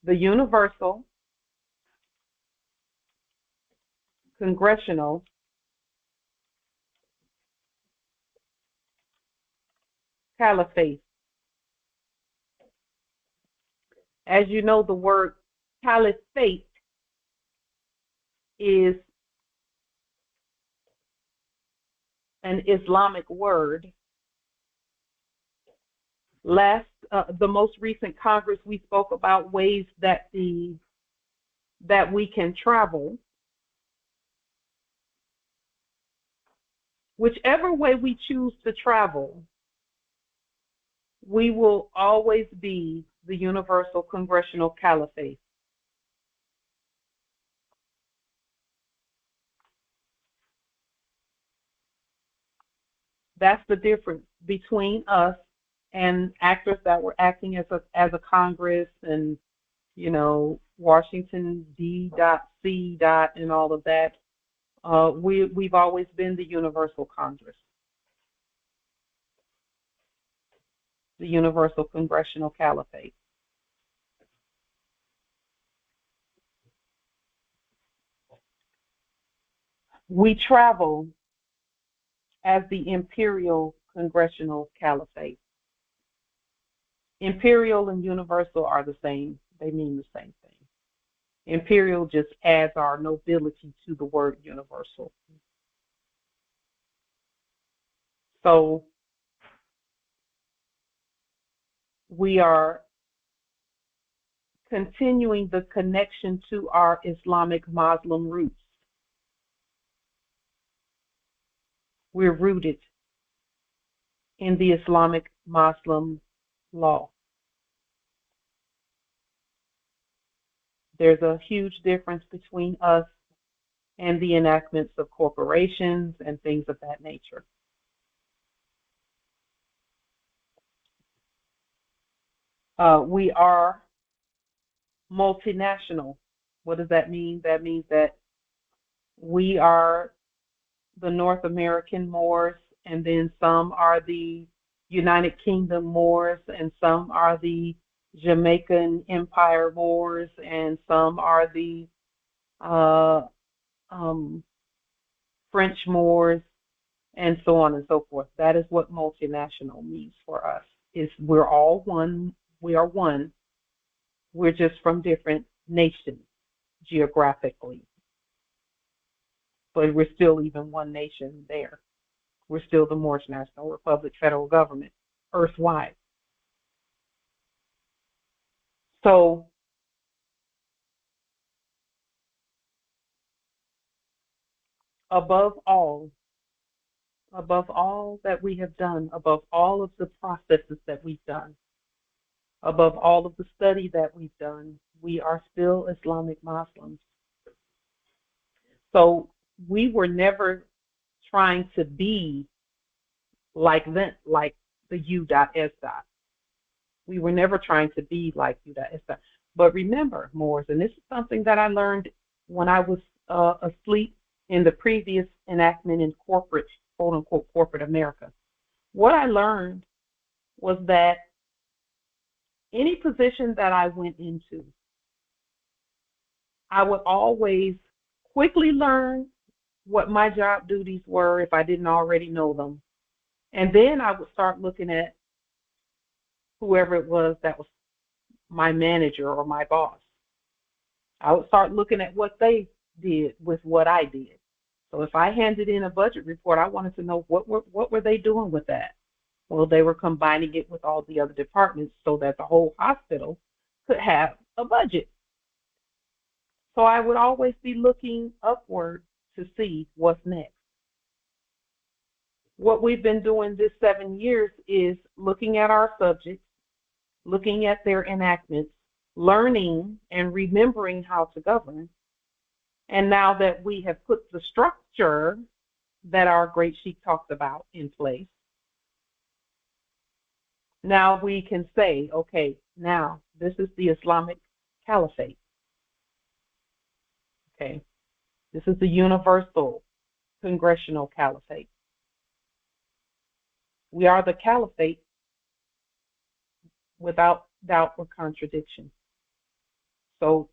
the universal, congressional, caliphate. As you know, the word caliphate is an Islamic word. The most recent Congress, we spoke about ways that we can travel. Whichever way we choose to travel, we will always be the universal congressional caliphate. That's the difference between us and actors that were acting as a Congress and, Washington D.C. and all of that. We've always been the universal Congress, the universal congressional caliphate. We travel as the imperial congressional caliphate. Imperial and universal are the same. They mean the same thing. Imperial just adds our nobility to the word universal. So we are continuing the connection to our Islamic Muslim roots. We're rooted in the Islamic Muslim law. There's a huge difference between us and the enactments of corporations and things of that nature. We are multinational. What does that mean? That means that we are the North American Moors, and then some are the United Kingdom Moors, and some are the Jamaican Empire Moors, and some are the French Moors, and so on and so forth. That is what multinational means for us. Is we're all one. We are one. We're just from different nations geographically, but we're still even one nation there. We're still the Moorish National Republic federal government, earthwide. So above all that we have done, above all of the processes that we've done, above all of the study that we've done, we are still Islamic Muslims. So we were never trying to be like them, like the U.S. We were never trying to be like U.S. But remember, Moors, and this is something that I learned when I was asleep in the previous enactment in corporate, quote unquote, corporate America. What I learned was that any position that I went into, I would always quickly learn what my job duties were if I didn't already know them. And then I would start looking at whoever it was that was my manager or my boss. I would start looking at what they did with what I did. So if I handed in a budget report, I wanted to know what were they doing with that. Well, they were combining it with all the other departments so that the whole hospital could have a budget. So I would always be looking upward to see what's next. What we've been doing this 7 years is looking at our subjects, looking at their enactments, learning and remembering how to govern. And now that we have put the structure that our great Sheikh talked about in place, now we can say, okay, now this is the Islamic Caliphate. Okay, this is the universal congressional caliphate. We are the caliphate without doubt or contradiction. So,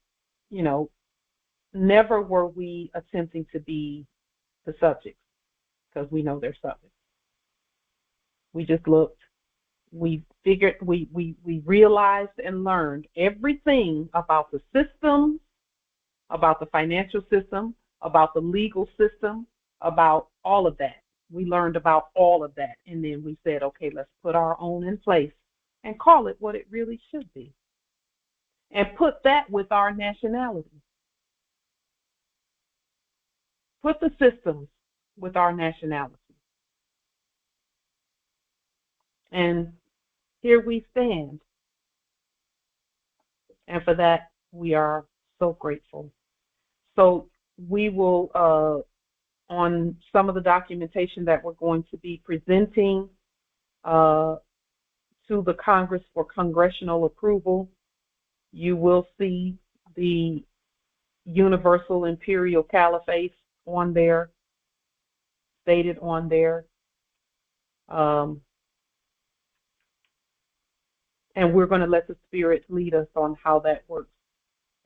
never were we attempting to be the subjects because we know they're subjects. We just looked, we figured, we realized and learned everything about the system, about the financial system, about the legal system, about all of that. We learned about all of that, and then we said, okay, let's put our own in place and call it what it really should be, and put that with our nationality. Put the systems with our nationality. And here we stand. And for that, we are so grateful. So we will, on some of the documentation that we're going to be presenting to the Congress for congressional approval, you will see the Universal Imperial Caliphate on there, stated on there. And we're going to let the Spirit lead us on how that works.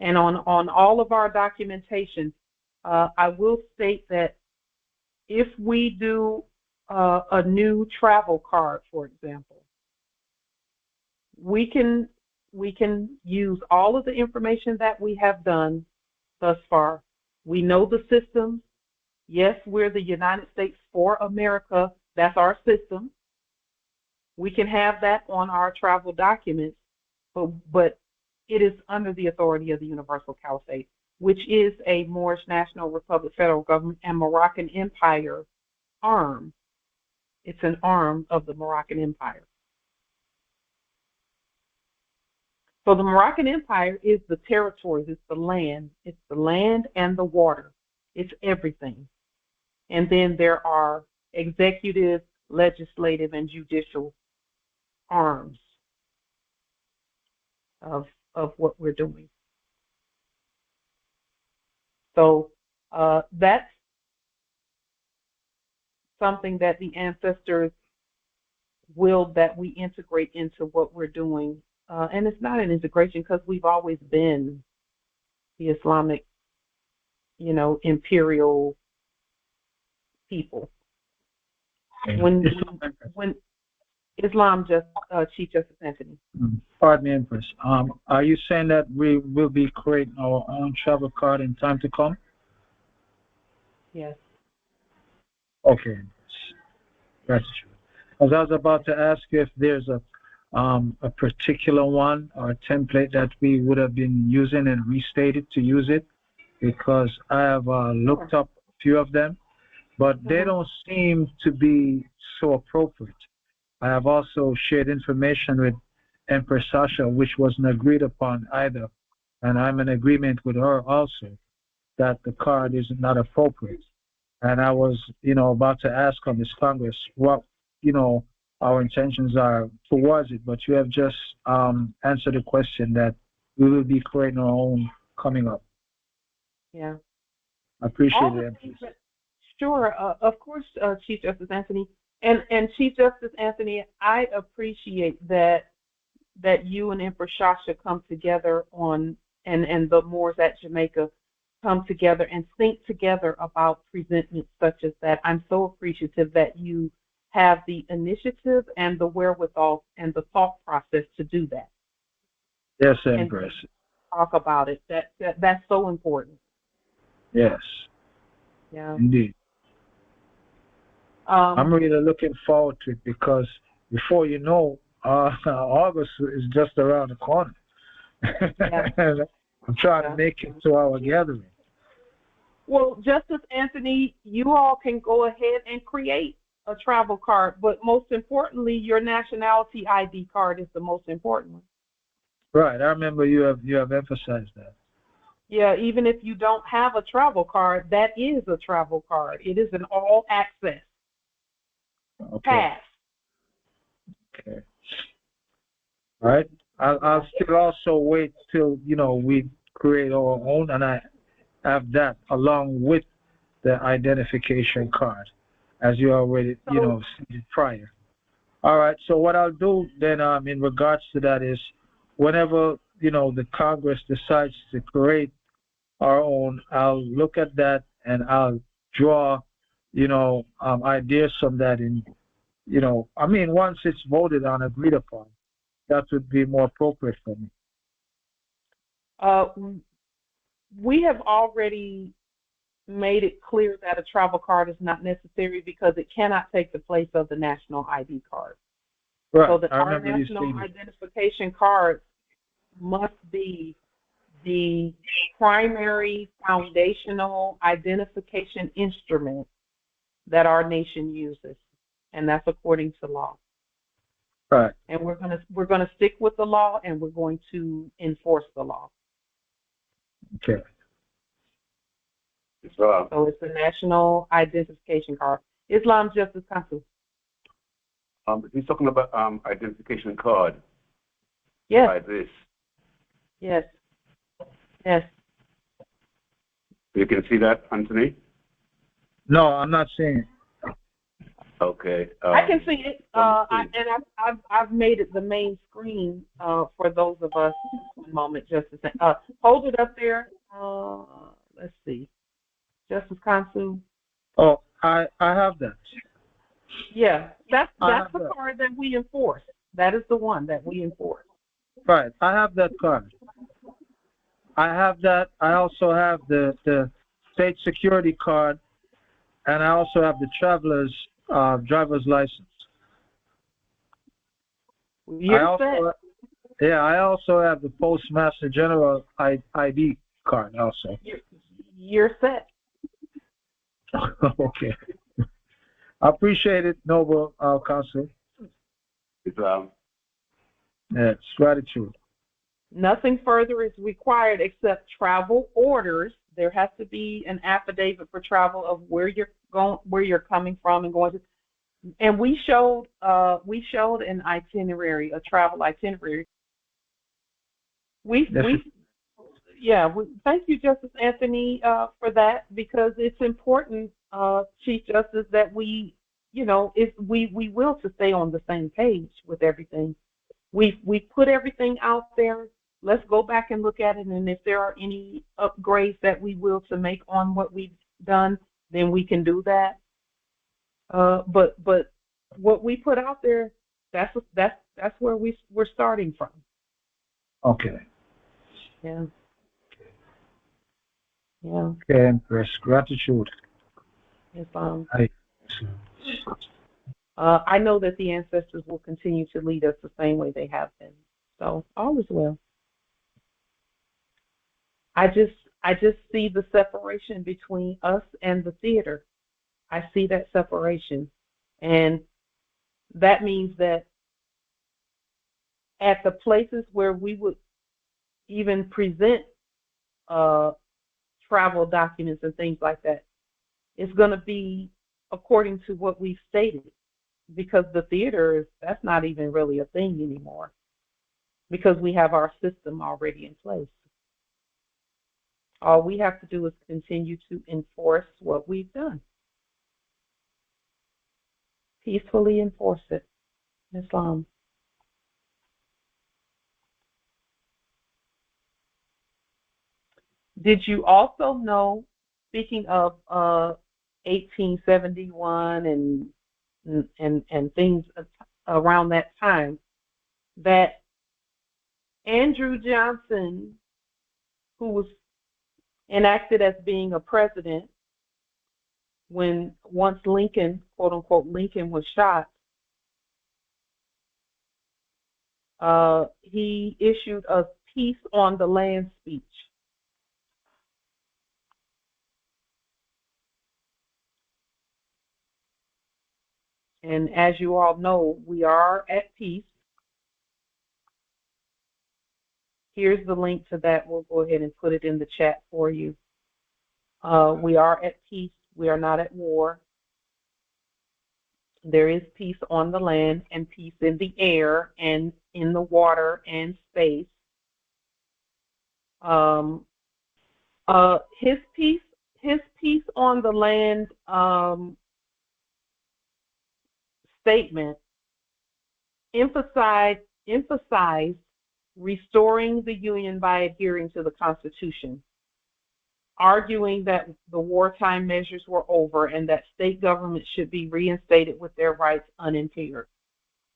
And on all of our documentation, I will state that if we do a new travel card, for example, we can use all of the information that we have done thus far. We know the systems. Yes, we're the United States for America. That's our system. We can have that on our travel documents, but it is under the authority of the Universal Caliphate, which is a Moorish National Republic federal government and Moroccan Empire arm. It's an arm of the Moroccan Empire. So the Moroccan Empire is the territories, it's the land and the water. It's everything. And then there are executive, legislative, and judicial arms of what we're doing. So that's something that the ancestors willed that we integrate into what we're doing. And it's not an integration because we've always been the Islamic, imperial people. When Islam Chief Justice Anthony. Pardon me, Empress. Are you saying that we will be creating our own travel card in time to come? Yes. Okay. That's true. As I was about to ask you if there's a particular one or a template that we would have been using and restated to use it, because I have looked up a few of them, but they don't seem to be so appropriate. I have also shared information with Empress Sasha, which wasn't agreed upon either, and I'm in agreement with her also that the card is not appropriate. And I was, about to ask on this Congress what, our intentions are towards it, but you have just answered the question that we will be creating our own coming up. Yeah. I appreciate it. Sure, of course, Chief Justice Anthony. And Chief Justice Anthony, I appreciate that you and Empress Sasha come together on, and the Moors at Jamaica come together and think together about presentments such as that. I'm so appreciative that you have the initiative and the wherewithal and the thought process to do that. Yes, Empress. And talk about it. That's so important. Yes. Yeah. Indeed. I'm really looking forward to it because before you know, August is just around the corner. Yeah. I'm trying to make it to our gathering. Well, Justice Anthony, you all can go ahead and create a travel card, but most importantly, your nationality ID card is the most important one. Right. I remember you have emphasized that. Yeah, even if you don't have a travel card, that is a travel card. It is an all access pass. Okay. All right. I'll still also wait till we create our own, and I have that along with the identification card, as you already stated prior. All right. So what I'll do then, in regards to that, is whenever the Congress decides to create our own, I'll look at that and I'll draw ideas from that. And once it's voted on, agreed upon, that would be more appropriate for me. We have already made it clear that a travel card is not necessary because it cannot take the place of the national ID card. Right. So that I our remember you national saying. identification card must be the primary foundational identification instrument that our nation uses, and that's according to law. Right. And we're gonna stick with the law, and we're going to enforce the law. Okay. So it's the national identification card. Islam Justice Council. He's talking about identification card. Yes. Like this. Yes. Yes. You can see that, Anthony? No, I'm not seeing it. Okay. I can see it, I've made it the main screen for those of us. One moment, Justice. Hold it up there. Let's see, Justice Kansu. Oh, I have that. Yeah, that's the card that we enforce. That is the one that we enforce. Right. I have that card. I have that. I also have the state security card, and I also have the traveler's driver's license. I also have the Postmaster General ID card also. You're set. Okay. I appreciate it, Noble Counsel. Yes, gratitude. Nothing further is required except travel orders. There has to be an affidavit for travel of where you're going, where you're coming from and going to. And we showed an itinerary, a travel itinerary. Thank you, Justice Anthony, for that, because it's important, Chief Justice, that we will to stay on the same page with everything. We put everything out there. Let's go back and look at it, and if there are any upgrades that we will to make on what we've done, then we can do that. But what we put out there, that's where we're starting from. Okay. Yeah. Yeah. Okay, Empress. Gratitude. Yes, I know that the ancestors will continue to lead us the same way they have been. So all is well. I just see the separation between us and the theater. I see that separation. And that means that at the places where we would even present travel documents and things like that, it's going to be according to what we've stated, because the theater, that's not even really a thing anymore, because we have our system already in place. All we have to do is continue to enforce what we've done. Peacefully enforce it. Islam. Did you also know, speaking of 1871 and things around that time, that Andrew Johnson, who was enacted as being a president when once Lincoln, quote unquote, Lincoln was shot, he issued a peace on the land speech. And as you all know, we are at peace. Here's the link to that. We'll go ahead and put it in the chat for you. We are at peace. We are not at war. There is peace on the land and peace in the air and in the water and space. His peace on the land statement emphasized restoring the Union by adhering to the Constitution, arguing that the wartime measures were over and that state governments should be reinstated with their rights unimpaired.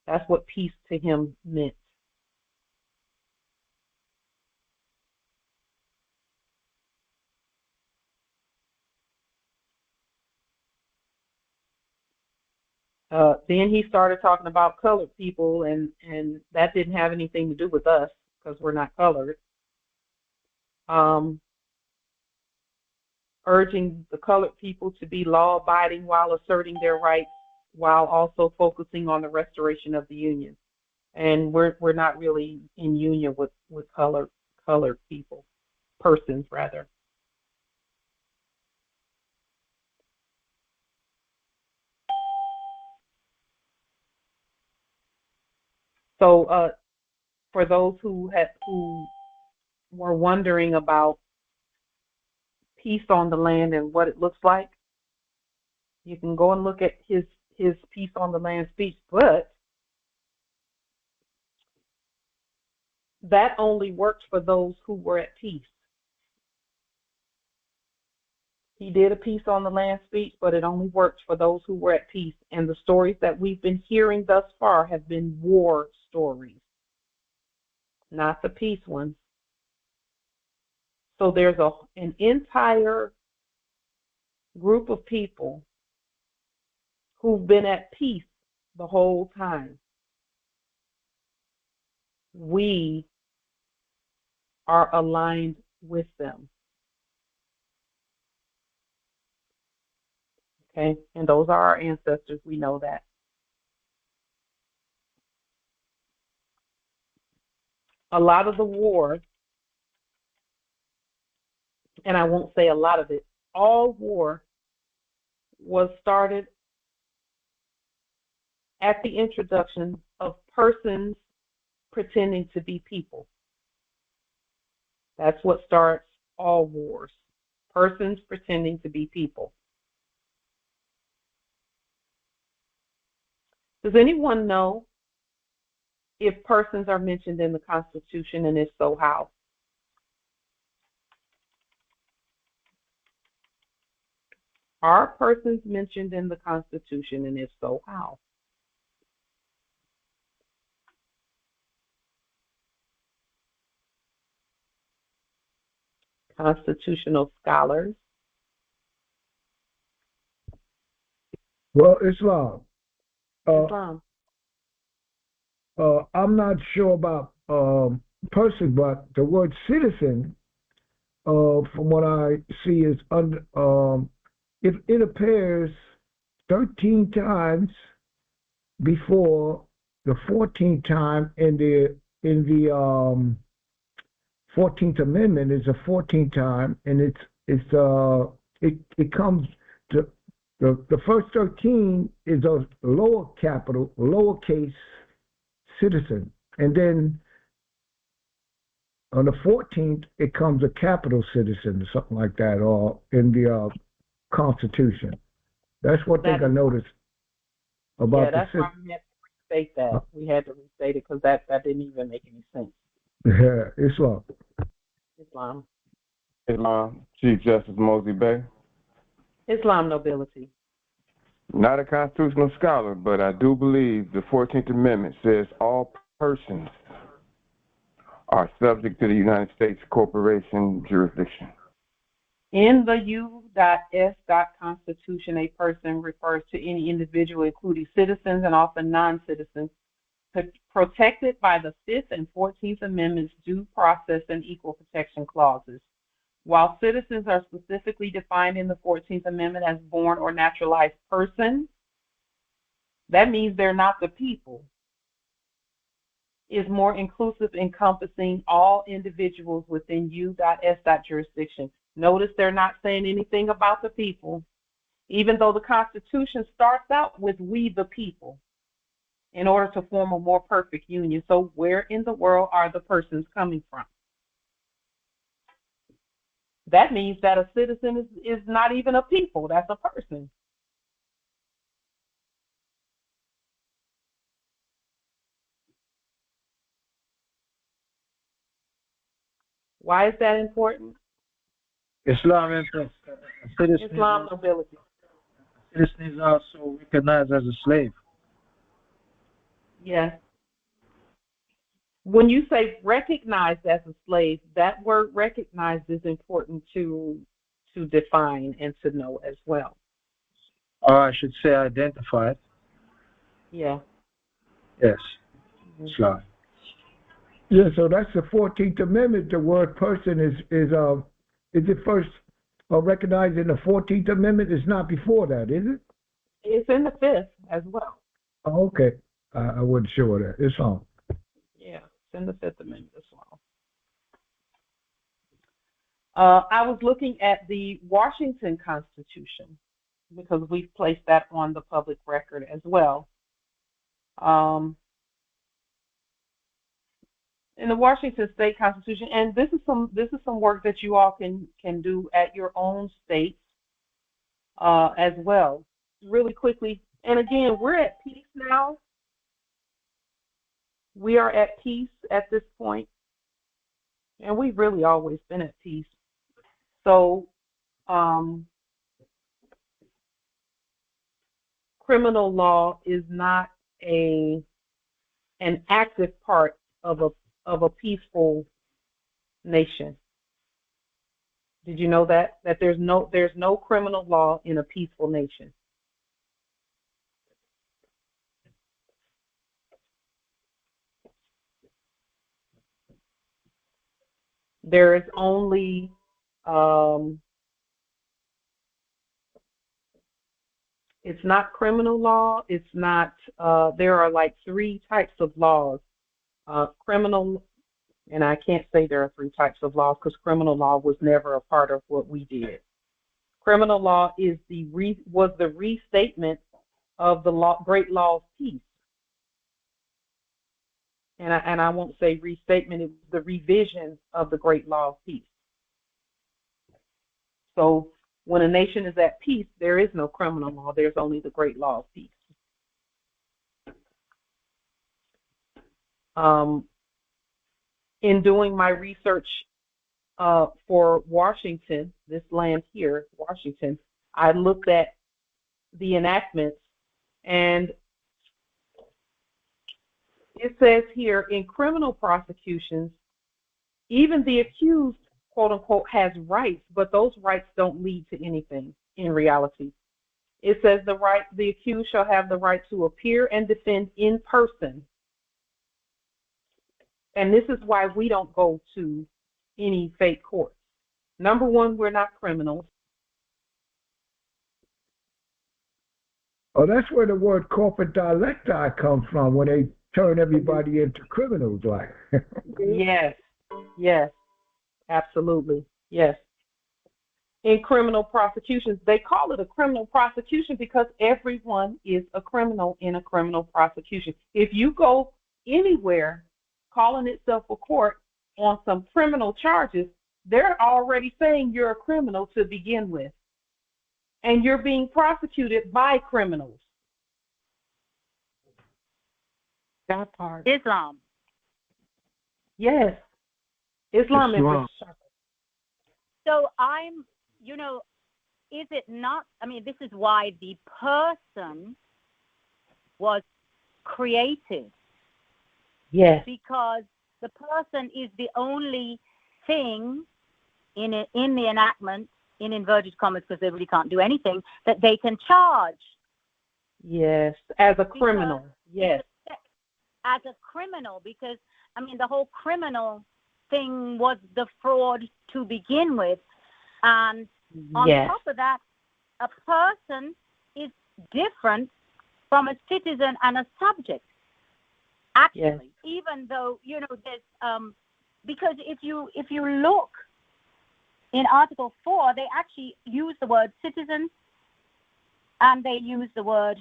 That's what peace to him meant. Then he started talking about colored people, and that didn't have anything to do with us because we're not colored. Urging the colored people to be law-abiding while asserting their rights, while also focusing on the restoration of the union. And we're not really in union with colored people, persons rather. So for those who were wondering about peace on the land and what it looks like, you can go and look at his peace on the land speech, but that only worked for those who were at peace. He did a peace on the land speech, but it only worked for those who were at peace. And the stories that we've been hearing thus far have been war stories, not the peace ones. So there's an entire group of people who've been at peace the whole time. We are aligned with them. Okay, and those are our ancestors. We know that. A lot of the war, and I won't say a lot of it, all war was started at the introduction of persons pretending to be people. That's what starts all wars. Persons pretending to be people. Does anyone know if persons are mentioned in the Constitution, and if so, how? Are persons mentioned in the Constitution, and if so, how? Constitutional scholars. Well, Islam. Islam. I'm not sure about person, but the word citizen, from what I see, is it appears 13 times before the 14th time in the 14th Amendment is the 14th time, and it comes to the first 13 is a lowercase citizen, and then on the 14th it comes a capital citizen or something like that, or in the Constitution. That's what I think I noticed about yeah, that's why we had to restate that. We had to restate it because that didn't even make any sense. Yeah, Islam. Chief Justice Mosley Bay. Islam nobility. Not a constitutional scholar, but I do believe the 14th Amendment says all persons are subject to the United States corporation jurisdiction. In the U.S. Constitution, a person refers to any individual, including citizens and often non-citizens, protected by the 5th and 14th Amendments' due process and equal protection clauses. While citizens are specifically defined in the 14th Amendment as born or naturalized persons, that means they're not the people. Is more inclusive, encompassing all individuals within U.S. jurisdiction. Notice they're not saying anything about the people, even though the Constitution starts out with "we the people" in order to form a more perfect union. So where in the world are the persons coming from? That means that a citizen is not even a people, that's a person. Why is that important? Islam nobility. Citizen is also recognized as a slave. Yes. When you say recognized as a slave, that word recognized is important to define and to know as well. Or I should say identified. Yeah. Yes. Mhm. Slide. Yeah, so that's the 14th Amendment. The word person is it first recognized in the 14th Amendment? It's not before that, is it? It's in the 5th as well. Oh, okay. I wasn't sure of that. It's on. Yeah, it's in the 5th Amendment as well. I was looking at the Washington Constitution because we've placed that on the public record as well. In the Washington State Constitution, and this is some work that you all can do at your own states as well. Really quickly, and again, we're at peace now. We are at peace at this point, and we've really always been at peace. So, criminal law is not an active part of a peaceful nation. Did you know that there's no criminal law in a peaceful nation? There is only it's not criminal law. It's not. There are like 3 types of laws. Criminal, and I can't say there are 3 types of laws because criminal law was never a part of what we did. Criminal law is was the restatement of the Great Law of Peace. And I won't say restatement, it was the revision of the Great Law of Peace. So when a nation is at peace, there is no criminal law, there's only the Great Law of Peace. In doing my research for Washington, this land here, Washington, I looked at the enactments, and it says here, in criminal prosecutions, even the accused, quote unquote, has rights, but those rights don't lead to anything in reality. It says the accused shall have the right to appear and defend in person. And this is why we don't go to any fake courts. Number one, we're not criminals. Oh, that's where the word corporate dialecti comes from, when they turn everybody into criminals, like. Yes, absolutely, yes. In criminal prosecutions, they call it a criminal prosecution because everyone is a criminal in a criminal prosecution. If you go anywhere calling itself a court on some criminal charges, they're already saying you're a criminal to begin with. And you're being prosecuted by criminals. That part. Islam. Yes. Islam. So is it not, this is why the person was created. Yes. Because the person is the only thing in the enactment, in inverted commas, because they really can't do anything, that they can charge. Yes, as a criminal. Yes. As a criminal, because, the whole criminal thing was the fraud to begin with. And on top of that, a person is different from a citizen and a subject. Actually, even though, there's, because if you look in Article 4, they actually use the word citizen and they use the word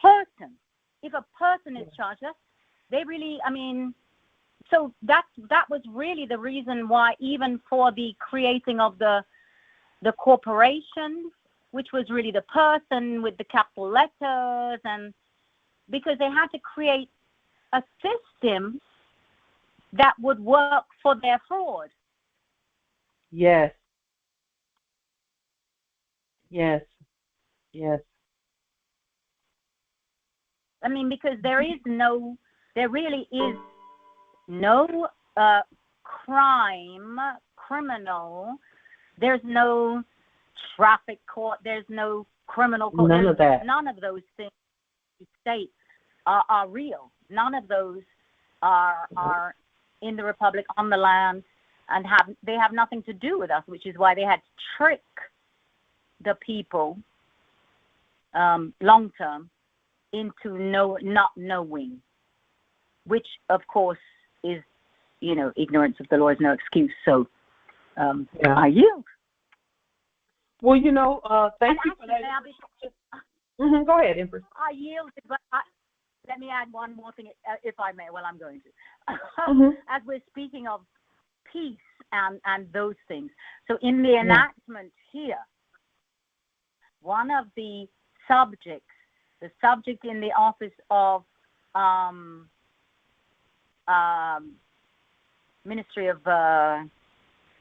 person. If a person is charged, they really, so that was really the reason why, even for the creating of the corporation, which was really the person with the capital letters, and because they had to create a system that would work for their fraud. Yes. Because there really is no criminal. There's no traffic court. There's no criminal court. None of that. None of those things in the state. are real. None of those are in the Republic, on the land, and they have nothing to do with us, which is why they had to trick the people long term into not knowing, which of course is, ignorance of the law is no excuse. So I yield. Well, thank you for that. Go ahead, Empress. I yield, but let me add one more thing, if I may. Well, I'm going to. As we're speaking of peace and those things. So in the enactment here, one of the subject in the office of Ministry of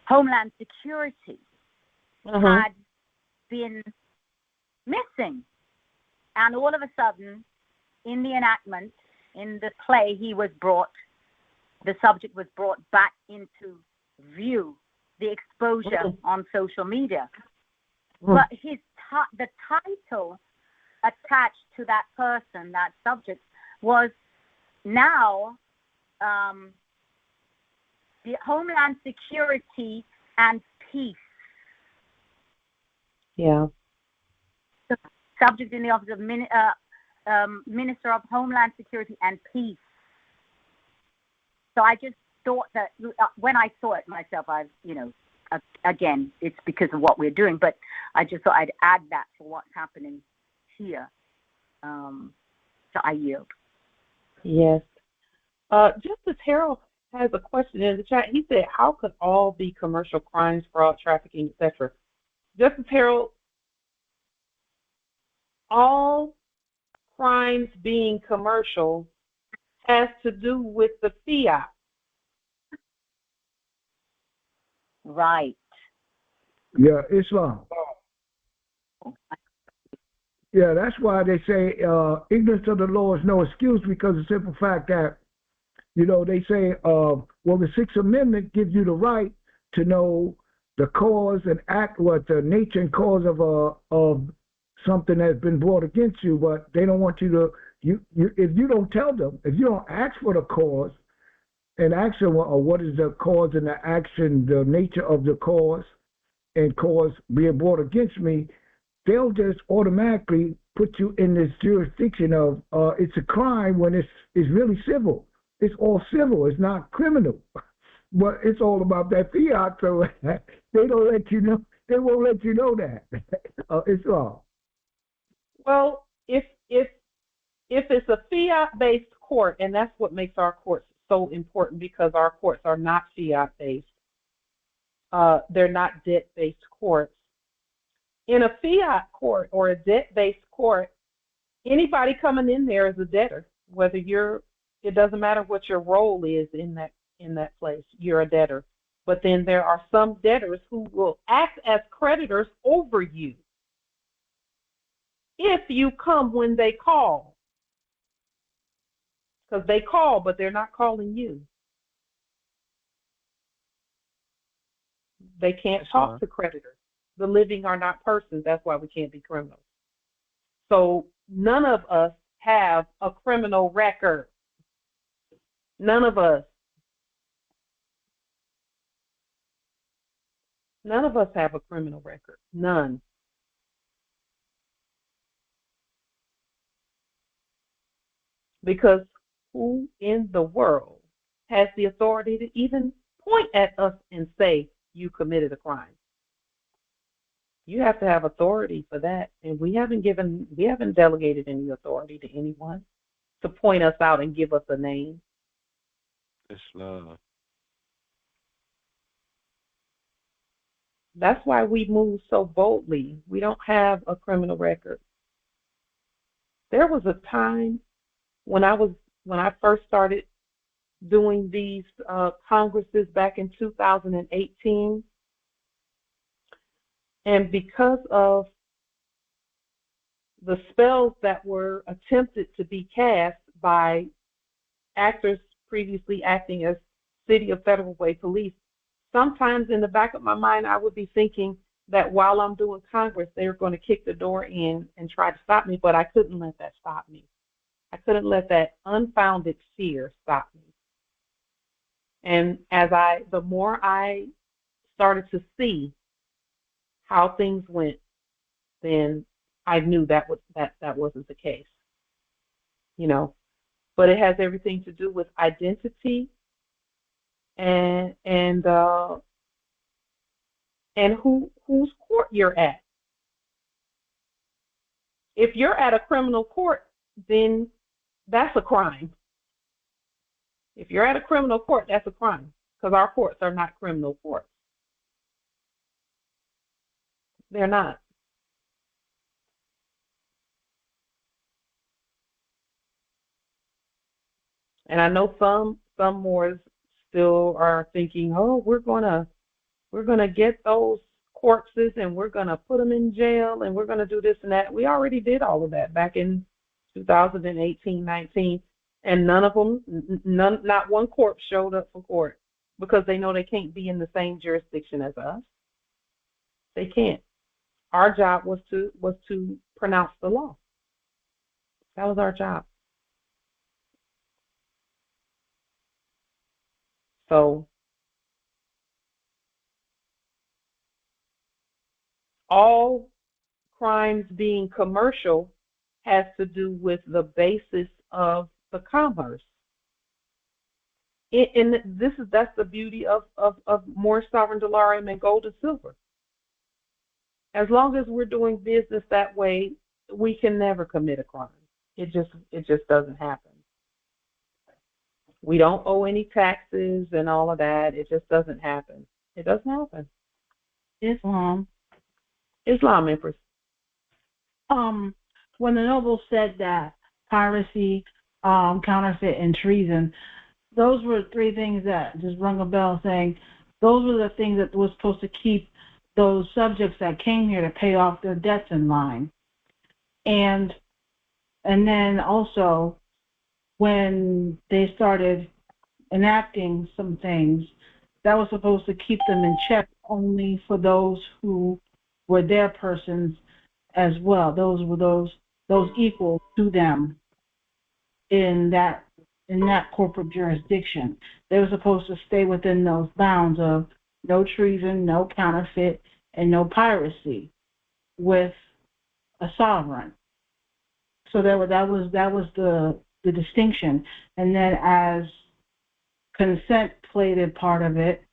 Homeland Security had been missing. And all of a sudden, in the enactment, in the play, the subject was brought back into view, the exposure on social media. But the title attached to that person, that subject, was now the Homeland Security and Peace. Yeah. The subject in the office of Minister of Homeland Security and Peace. So I just thought that when I saw it myself, again, it's because of what we're doing, but I just thought I'd add that to what's happening here. So I yield. Yes. Justice Harold has a question in the chat. He said, how could all be commercial crimes, fraud, trafficking, etc.? Justice Harold, all crimes being commercial has to do with the fiat. Right. Yeah, Islam. Yeah, that's why they say ignorance of the law is no excuse, because of the simple fact that, they say, well, the Sixth Amendment gives you the right to know the cause and the nature and cause of something that's been brought against you, but they don't want you to, if you don't tell them, if you don't ask for the cause and ask them, what is the cause and the action, the nature of the cause and cause being brought against me, they'll just automatically put you in this jurisdiction of it's a crime when it's really civil. It's all civil. It's not criminal. But it's all about that fiat, so they don't let you know. They won't let you know that. It's all. Well, if it's a fiat-based court, and that's what makes our courts so important, because our courts are not fiat-based. They're not debt-based courts. In a fiat court or a debt-based court, anybody coming in there is a debtor. It doesn't matter what your role is in that place. You're a debtor. But then there are some debtors who will act as creditors over you if you come when they call. Because they call, but they're not calling you. They can't talk to creditors. The living are not persons. That's why we can't be criminals. So none of us have a criminal record. None of us. None of us have a criminal record. None. Because who in the world has the authority to even point at us and say you committed a crime? You have to have authority for that, and we haven't delegated any authority to anyone to point us out and give us a name. It's love. That's why we move so boldly. We don't have a criminal record. There was a time when I first started doing these congresses back in 2018, and because of the spells that were attempted to be cast by actors previously acting as City of Federal Way Police, sometimes in the back of my mind I would be thinking that while I'm doing Congress, they were going to kick the door in and try to stop me, but I couldn't let that stop me. I couldn't let that unfounded fear stop me. And the more I started to see how things went, then I knew that wasn't the case, you know. But it has everything to do with identity and whose court you're at. If you're at a criminal court, then that's a crime. If you're at a criminal court, that's a crime, because our courts are not criminal courts. They're not. And I know some Moors still are thinking, oh, we're gonna get those corpses and we're gonna put them in jail and we're gonna do this and that. We already did all of that back in 2018, 19, and none of them, not one corpse showed up for court because they know they can't be in the same jurisdiction as us. They can't. Our job was to pronounce the law. That was our job. So all crimes being commercial has to do with the basis of the commerce. And that's the beauty of more sovereign delarium and gold and silver. As long as we're doing business that way, we can never commit a crime. It just doesn't happen. We don't owe any taxes and all of that. It just doesn't happen. It doesn't happen. Islam, Empress. When the nobles said that piracy, counterfeit, and treason, those were three things that just rung a bell, saying those were the things that were supposed to keep those subjects that came here to pay off their debts in line. And then also, when they started enacting some things, that was supposed to keep them in check only for those who were their persons as well. Those were those equal to them in that corporate jurisdiction. They were supposed to stay within those bounds of no treason, no counterfeit, and no piracy with a sovereign. So that was the distinction. And then as consent played a part of it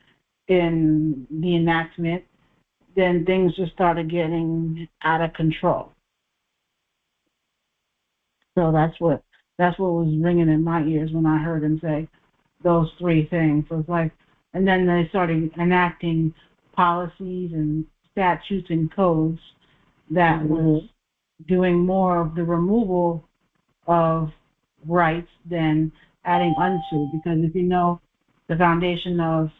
in the enactment, then things just started getting out of control. So that's what was ringing in my ears when I heard him say those three things. So it's like, and then they started enacting policies and statutes and codes that was doing more of the removal of rights than adding unto. Because if you know the foundation of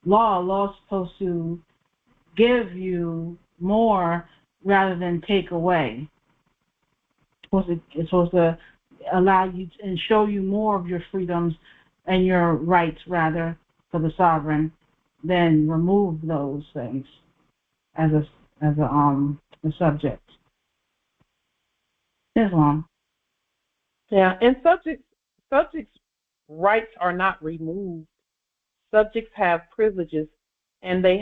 law is supposed to give you more rather than take away. It's supposed to allow you and show you more of your freedoms and your rights, rather, for the sovereign, than remove those things as a subject. Islam. Yeah, and subjects' rights are not removed. Subjects have privileges, and they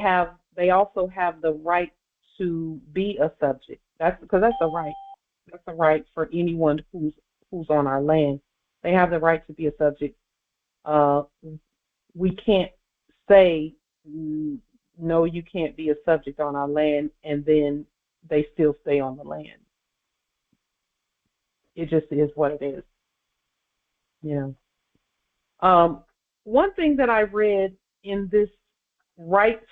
also have the right to be a subject. That's a right. That's a right for anyone who's on our land. They have the right to be a subject. We can't say no, you can't be a subject on our land, and then they still stay on the land. It just is what it is. You know. One thing that I read in this rights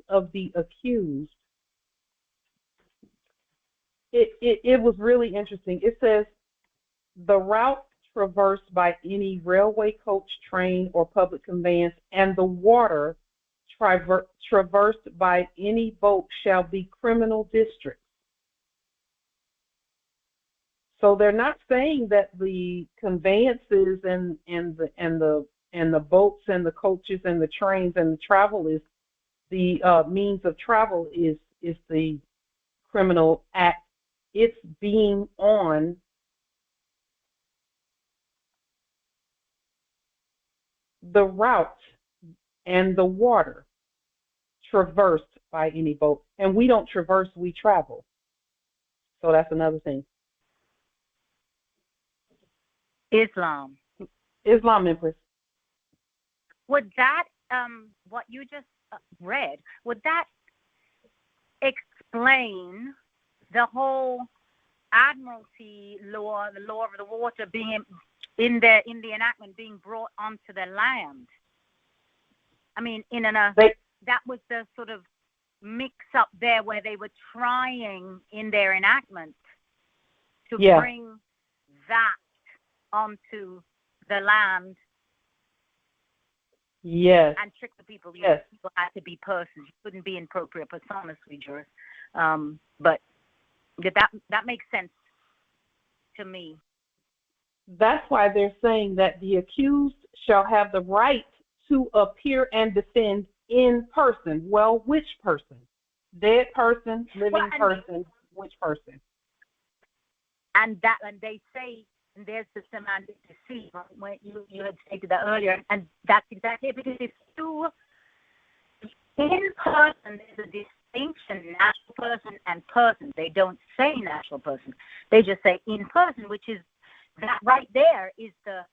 of the accused, it was really interesting. It says the route traversed by any railway, coach, train, or public conveyance, and the water traversed by any boat shall be criminal districts. So they're not saying that the conveyances and the boats and the coaches and the trains and the travel is the means of travel is the criminal act. It's being on the route and the water traversed by any boat. And we don't traverse, we travel. So that's another thing. Islam. Islam, Empress. Would that, what you just read, would that explain the whole admiralty law, the law of the water being in the enactment being brought onto the land? I mean, that was the sort of mix up there where they were trying in their enactment to bring that onto the land. Yes. And trick the people. Yes. People had to be persons. You couldn't be in propria persona sui juris. But that makes sense to me. That's why they're saying that the accused shall have the right to appear and defend in person. Well, which person? Dead person, living person, which person? And they say, and there's the semantic deceit, right? When you had stated that earlier, and that's exactly it, because if you in person, there's a distinction, natural person and person. They don't say natural person. They just say in person, which is that right there is the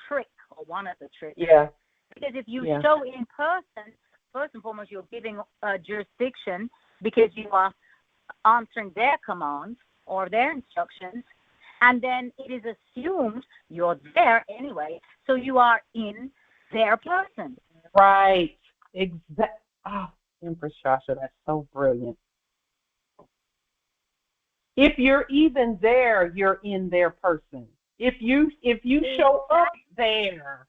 trick, or one of the tricks. Yeah. Because if you show in person, first and foremost, you're giving jurisdiction because you are answering their commands or their instructions, and then it is assumed you're there anyway, so you are in their person. Right. Exactly. Oh, Empress Shasha, that's so brilliant. If you're even there, you're in their person. If you show up there,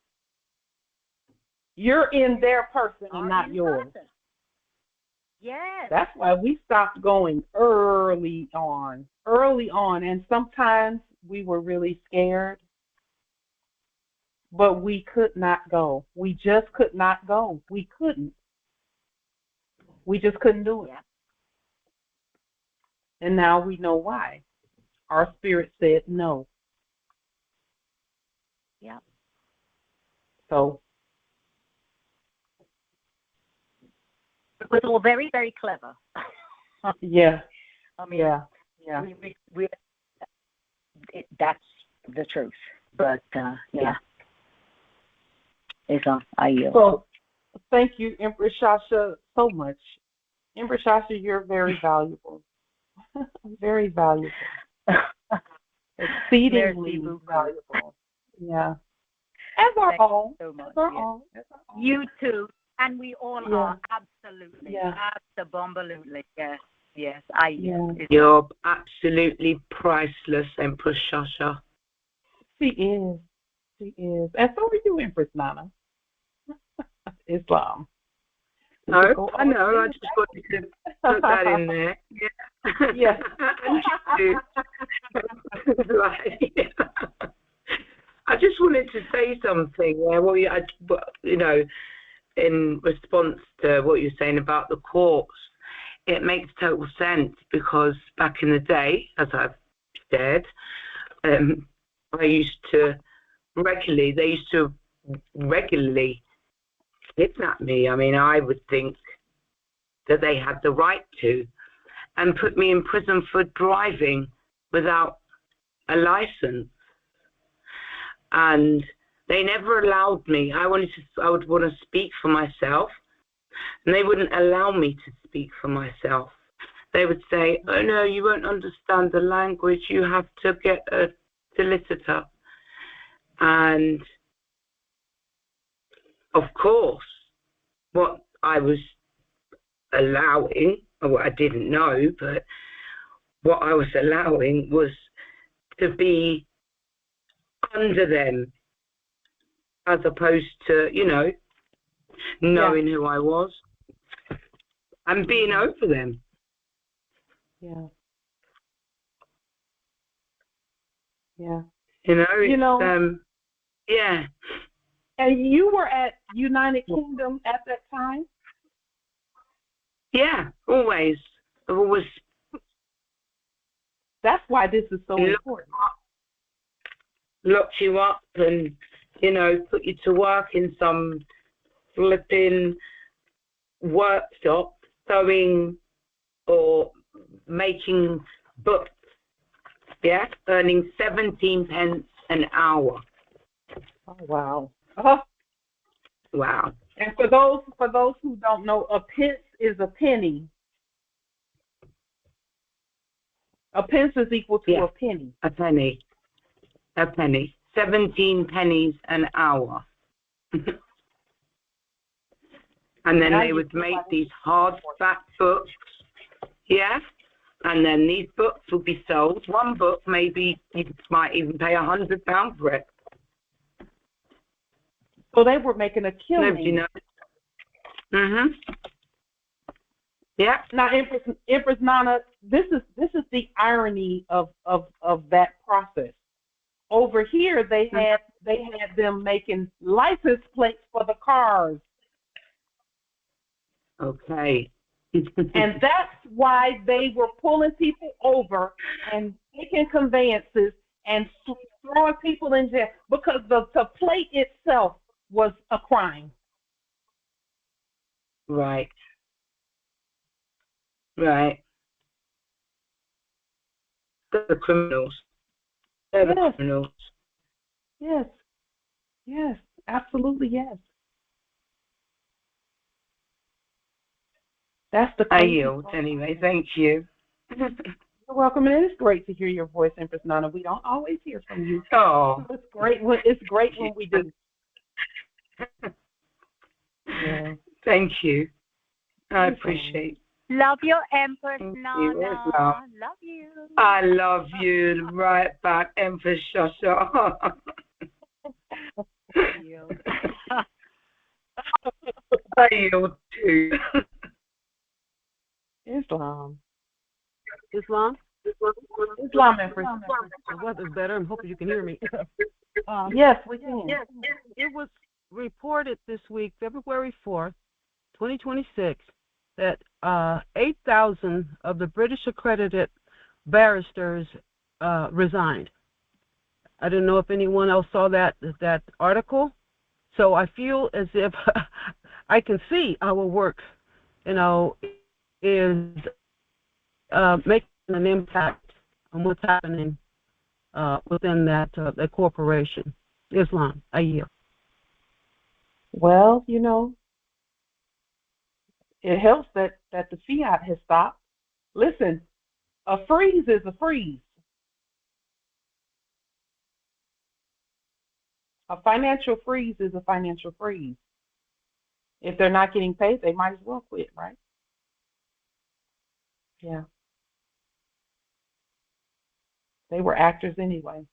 you're in their person and not yours. Yes. That's why we stopped going early on, and sometimes we were really scared, but we could not go. We just could not go. We couldn't. We just couldn't do it. Yeah. And now we know why. Our spirit said no. Yeah. So it was all very, very clever. Yeah. I mean, yeah. That's the truth. But yeah. I yield. So thank you, Empress Shasha, so much. Empress Shasha, you're very valuable. Very valuable. Exceedingly valuable. Yeah. As are all. So much, as are all. You too. And we all are, absolutely. Yeah. Absolutely. Yes. I yield. You're absolutely priceless, Empress Shasha. She is. And so are you, Empress Nana. Islam. No, I know. I just wanted to put that in there. Yeah. I just wanted to say something. In response to what you're saying about the courts, it makes total sense because back in the day, as I've said, they used to regularly kidnap me. I mean, I would think that they had the right to, and put me in prison for driving without a license. And they never allowed me. I would want to speak for myself, and they wouldn't allow me to speak for myself. They would say, "Oh no, you won't understand the language. You have to get a solicitor." And of course, what I was allowing, or what I didn't know, but what I was allowing was to be under them, as opposed to, knowing who I was and being over them. Yeah. Yeah. Yeah. And you were at United Kingdom at that time? Yeah, always. That's why this is so important. Locked you up and put you to work in some flipping workshop, sewing or making books, yeah, earning 17 pence an hour. Oh, wow. Oh. Wow. And for those who don't know, a pence is a penny. A pence is equal to a penny. A penny. 17 pennies an hour. And then they would make these hard, fat books, yeah? And then these books would be sold. One book, maybe you might even pay £100 for it. So they were making a killing. Nobody knows. Yeah. Now, Empress Nana, this is the irony of that process. Over here, they had them making license plates for the cars. Okay. And that's why they were pulling people over and taking conveyances and throwing people in jail, because the plate itself was a crime. Right. Right. The criminals. They're the criminals. Yes. Yes. Absolutely, yes. That's the I yield anyway. Thank you. You're welcome, and it's great to hear your voice, Empress Nana. We don't always hear from you. Oh, it's great when we do. Yeah. Thank you. I appreciate. Love your Empress Nana. Love you. I love you right back, Empress Shasha. I yield too. Islam, Empress. The weather's better. I'm hoping you can hear me. Yes, we can. It was reported this week, February 4th, 2026, that 8,000 of the British accredited barristers resigned. I don't know if anyone else saw that article. So I feel as if I can see our work, is making an impact on what's happening within that corporation. Islam, I yield. Well, it helps that the fiat has stopped. Listen, a freeze is a freeze. A financial freeze is a financial freeze. If they're not getting paid, they might as well quit, right? Yeah. They were actors anyway.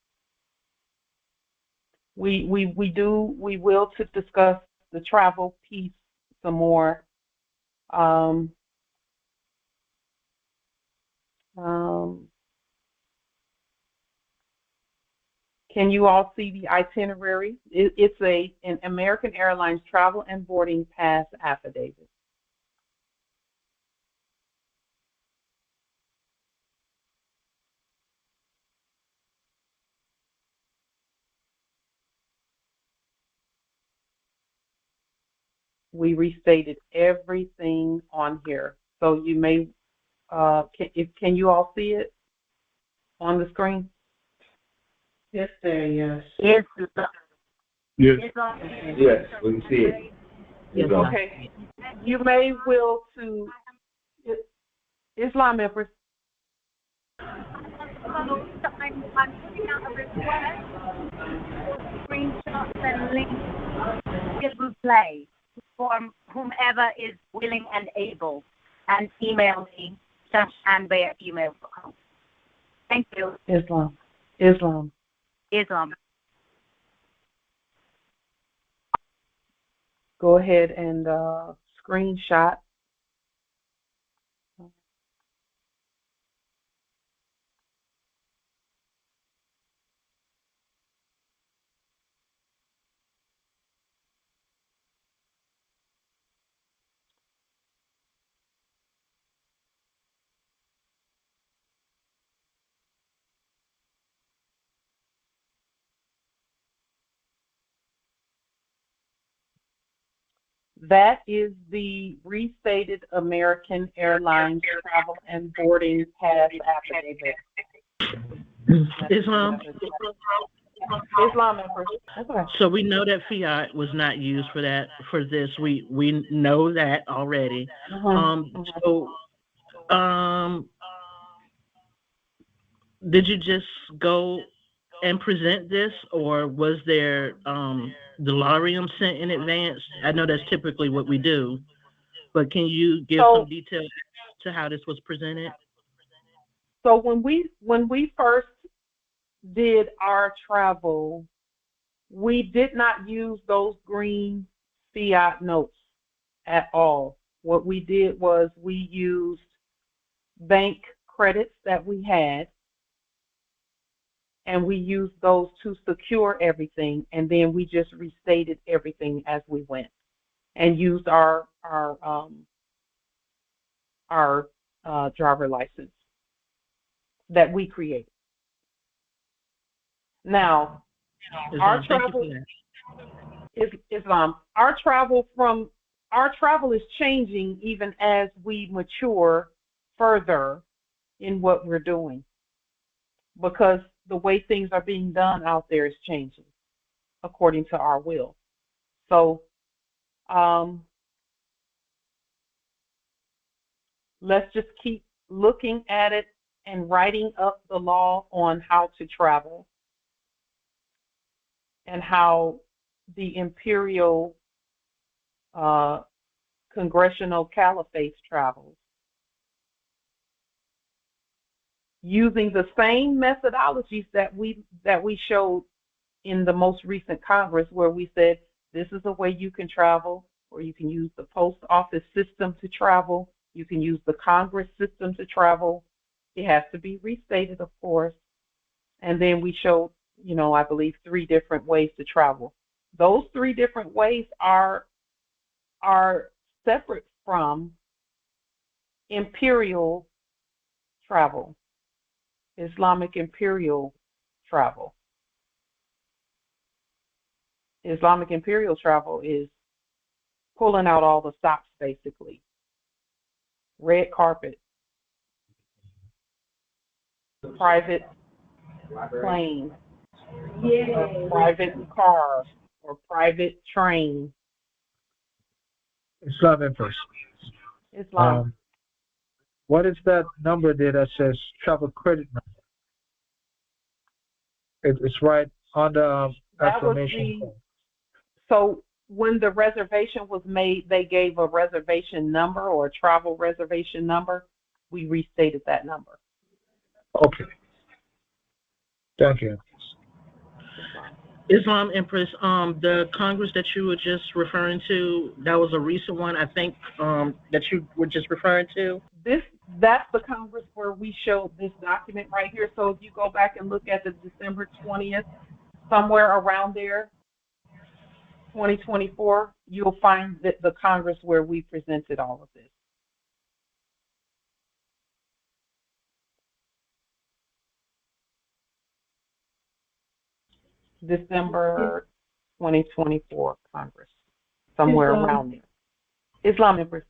We will to discuss the travel piece some more. Can you all see the itinerary? It's an American Airlines travel and boarding pass affidavit. We restated everything on here, so you may can you all see it on the screen? Yes, sir. Yes. Yes. Yes. Yes, we can see it. Yes. Okay. You may will to Islam Empress. I'm putting out a request for screenshots and links. It will play for whomever is willing and able, and email me @email.com. Thank you. Islam. Go ahead and screenshot. That is the restated American Airlines Travel and Boarding Pass Affidavit. Islam. Islam Empress. Okay. So we know that fiat was not used for that. For this, we know that already. Did you just go and present this, or was there delirium sent in advance? I know that's typically what we do, but can you give some detail to how this was presented? So when we first did our travel, we did not use those green fiat notes at all. What we did was we used bank credits that we had, and we used those to secure everything, and then we just restated everything as we went, and used our driver license that we created. Now, our travel is Islam. Our travel is changing even as we mature further in what we're doing, because the way things are being done out there is changing according to our will. So let's just keep looking at it and writing up the law on how to travel and how the imperial congressional caliphate travels, using the same methodologies that we showed in the most recent Congress, where we said this is a way you can travel, or you can use the post office system to travel, you can use the Congress system to travel. It has to be restated, of course. And then we showed, I believe 3 different ways to travel. Those 3 different ways are separate from imperial travel, Islamic imperial travel. Islamic imperial travel is pulling out all the stops, basically. Red carpet, private plane, private car, or private train. Islam Empress. Islam. What is that number there that says travel credit number? It's right on the affirmation. So when the reservation was made, they gave a reservation number or a travel reservation number. We restated that number. Okay. Thank you. Islam Empress, the Congress that you were just referring to, that was a recent one, I think, that you were just referring to? That's the Congress where we showed this document right here. So if you go back and look at the December 20th, somewhere around there, 2024, you'll find that the Congress where we presented all of this. December 2024 Congress, somewhere around there. Islam Empress.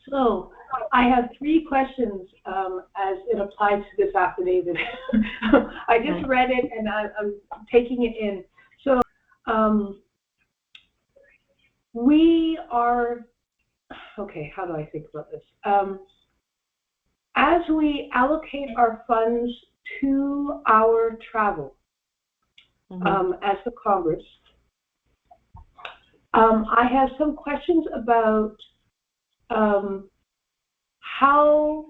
So I have 3 questions as it applies to this affidavit. I just read it and I'm taking it in. So we are, okay, how do I think about this? As we allocate our funds to our travel, as the Congress, I have some questions about how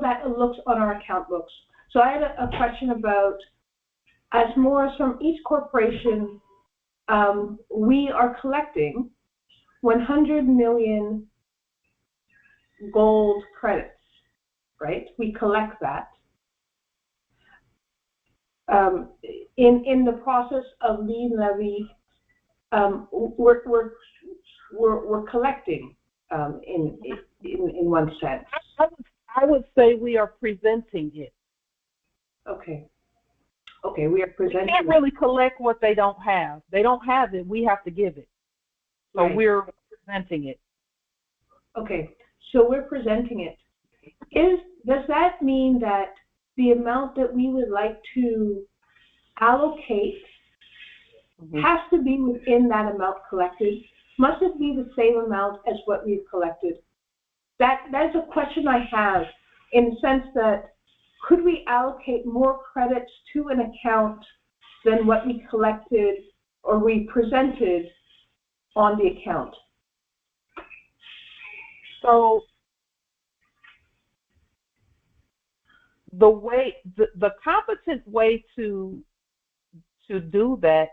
that looks on our account books. So I had a question about, as more from each corporation, we are collecting 100 million gold credits, right? We collect that. In the process of lien levy, we're collecting in one sense. I would say we are presenting it. Okay. Okay, we are presenting. We can't really collect what they don't have. They don't have it. We have to give it. So Right. we're presenting it. Okay, so we're presenting it. Does that mean that the amount that we would like to allocate has to be within that amount collected? Must it be the same amount as what we've collected? That's a question I have, in the sense that could we allocate more credits to an account than what we collected or we presented on the account? So the competent way to do that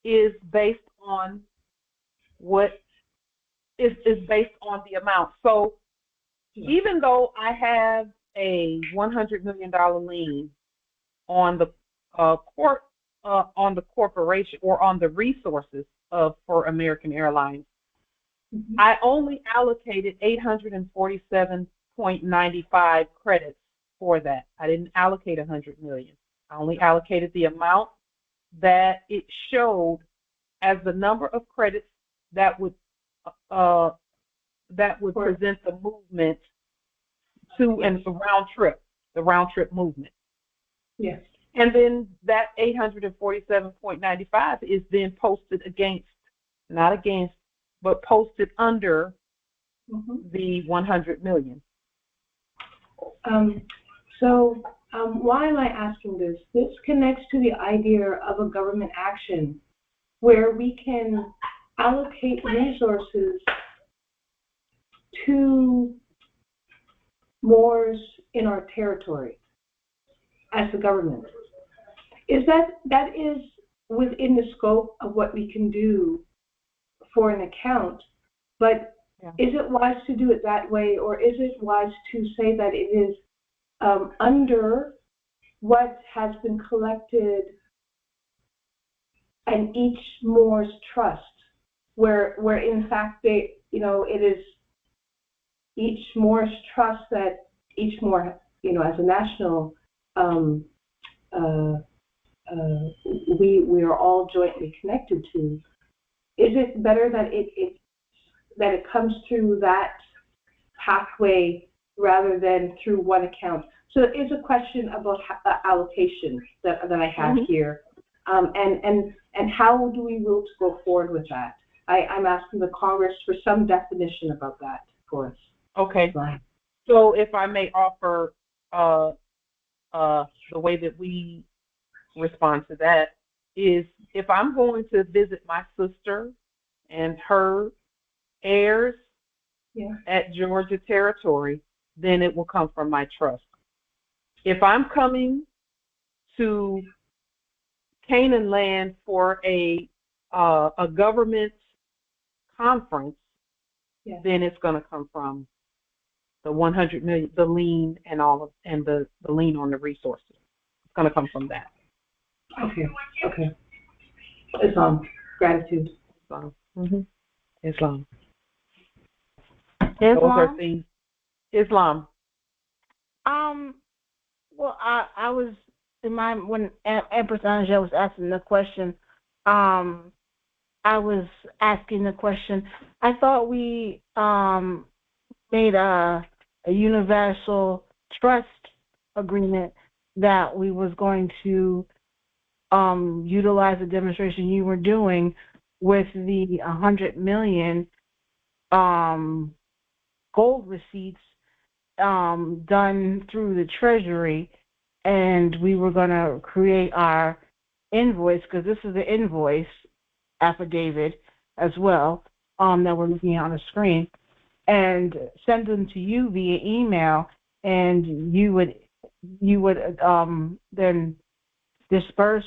is based on what is based on the amount. So even though I have a $100 million lien on the on the corporation or on the resources for American Airlines, I only allocated 847.95 credits for that. I didn't allocate 100 million. I only allocated the amount that it showed as the number of credits that would present the movement to and the round trip movement. Yes. And then that 847.95 is then posted against, not against, but posted under the 100 million. Why am I asking this? This connects to the idea of a government action where we can allocate resources to moors in our territory as the government. That is within the scope of what we can do for an account, but is it wise to do it that way, or is it wise to say that it is under what has been collected in each moor's trust, where in fact it is each moor's trust that each moor, as a national, we are all jointly connected to. Is it better that it comes through that pathway rather than through one account? So it is a question about allocation that I have here, and how do we will to go forward with that? I'm asking the Congress for some definition about that for us. Okay. So if I may offer the way that we respond to that is, if I'm going to visit my sister and her heirs at Georgia territory, then it will come from my trust. If I'm coming to Canaan land for a government conference, then it's going to come from the 100 million, the lien and the lien on the resources. It's going to come from that. Okay. Islam. Gratitude. Islam. Those are things. Islam. Well, I was when Empress Angel was asking the question, I was asking the question. I thought we made a universal trust agreement that we was going to utilize the demonstration you were doing with the 100 million gold receipts done through the Treasury, and we were going to create our invoice, because this is the invoice affidavit as well that we're looking at on the screen, and send them to you via email, and you would then disperse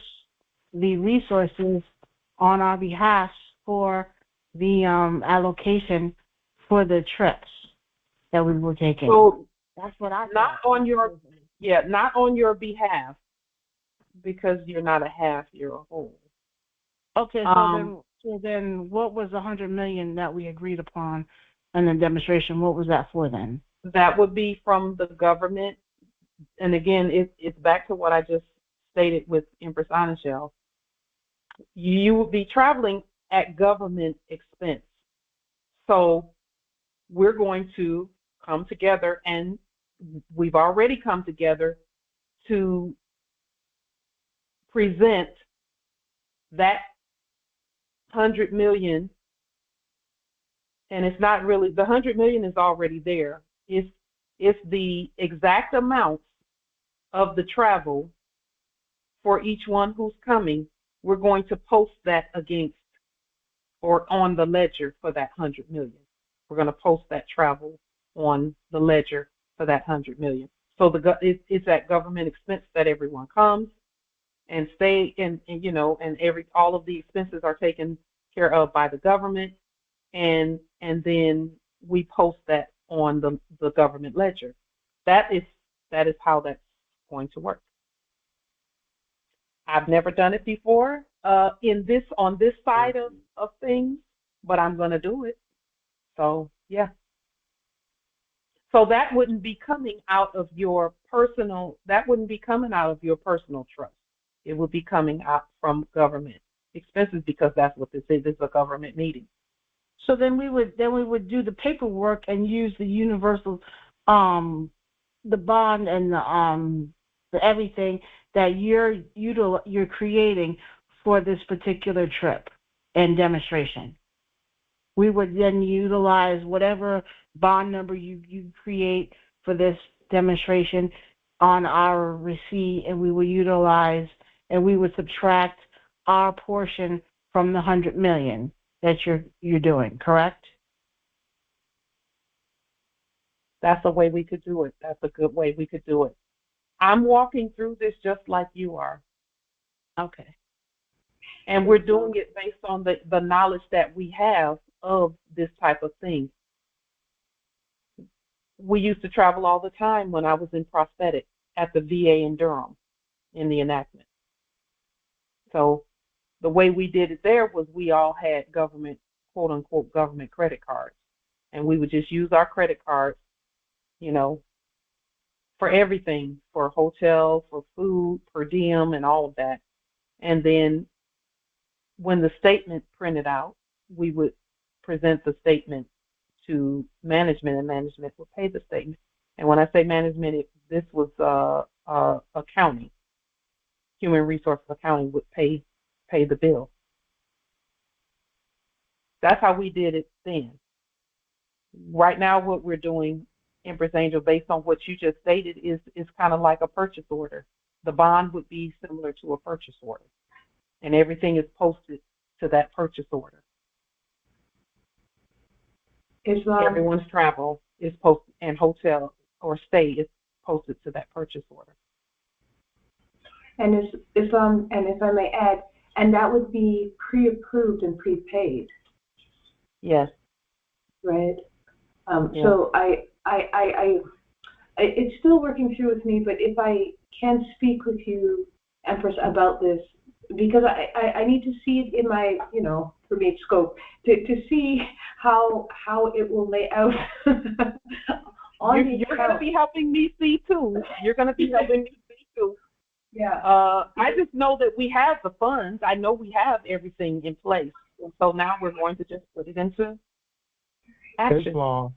the resources on our behalf for the allocation for the trips that we were taking. So that's what I not on your behalf, because you're not a half, you're a whole. Okay, so then what was the 100 million that we agreed upon in the demonstration? What was that for then? That would be from the government, and again, it's back to what I just stated with Empress Anishel. You would be traveling at government expense. So we're going to come together, and we've already come together to present that 100 million. And it's not really, the 100 million is already there. It's the exact amount of the travel for each one who's coming. We're going to post that against or on the ledger for that 100 million. We're going to post that travel on the ledger for that 100 million. So it's that government expense that everyone comes and stay and all of the expenses are taken care of by the government, and then we post that on the government ledger. That is how that's going to work. I've never done it before on this side of things, but I'm going to do it. So yeah. So that wouldn't be coming out of your personal. That wouldn't be coming out of your personal trust. It would be coming out from government expenses, because that's what this is. It's a government meeting. So then we would do the paperwork and use the universal, the bond and the everything that you're creating for this particular trip and demonstration. We would then utilize whatever bond number you create for this demonstration on our receipt, and we would utilize and we would subtract our portion from the 100 million that you're doing, correct? That's a way we could do it. That's a good way we could do it. I'm walking through this just like you are. Okay. And we're doing it based on the knowledge that we have of this type of thing. We used to travel all the time when I was in prosthetic at the VA in Durham in the enactment. So the way we did it there was we all had government, quote unquote, government credit cards. And we would just use our credit cards, for everything, for hotel, for food, per diem, and all of that. And then when the statement printed out, we would present the statement to management, and management would pay the statement. And when I say management, this was accounting. Human resources accounting would pay the bill. That's how we did it then. Right now, what we're doing, Empress Angel, based on what you just stated, is kind of like a purchase order. The bond would be similar to a purchase order, and everything is posted to that purchase order. Everyone's travel is posted, and hotel or stay is posted to that purchase order. And and if I may add, and that would be pre-approved and prepaid. Yes. Right. Yeah. So it's still working through with me, but if I can speak with you, Empress, about this, because I need to see it in my, for me, scope, to see how it will lay out. You're going to be helping me see too. You're going to be helping me see too. Yeah. I just know that we have the funds. I know we have everything in place. And so now we're going to just put it into action. Islam.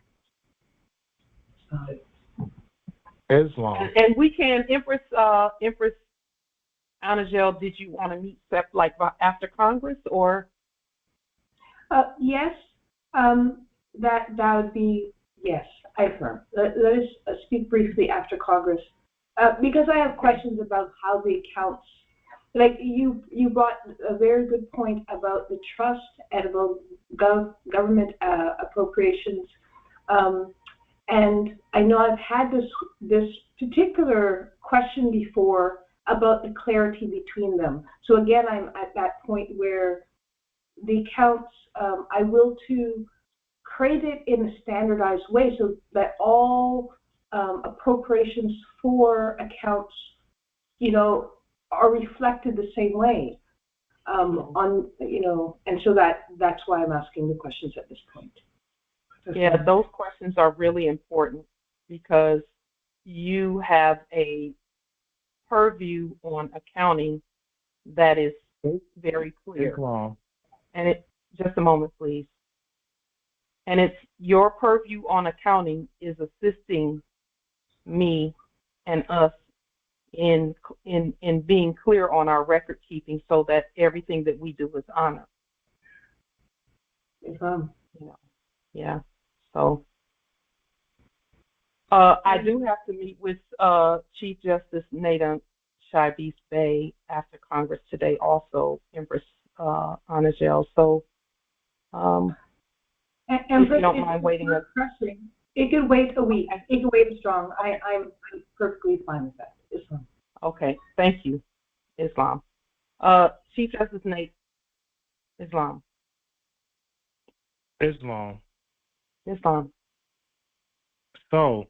And we can, Empress Annagelle, did you want to meet like after Congress or? Yes. That would be, yes, I affirm. Let us speak briefly after Congress. Because I have questions about how the accounts, like you brought a very good point about the trust and about government appropriations, and I know I've had this particular question before about the clarity between them. So again, I'm at that point where the accounts, I will to create it in a standardized way so that all appropriations for accounts, are reflected the same way. And so that's why I'm asking the questions at this point. Yeah, those questions are really important because you have a purview on accounting that is very clear. And just a moment, please. And it's your purview on accounting is assisting me and us in being clear on our record keeping so that everything that we do is honored. You know, yeah. So I do have to meet with Chief Justice Nathan Shibes Bay after Congress today, also Empress Unniversalle. So if you don't mind waiting, it could wait a week. It could wait strong. I'm perfectly fine with that. Islam. Okay, thank you, Islam. Chief Justice Nate, Islam. Islam. So,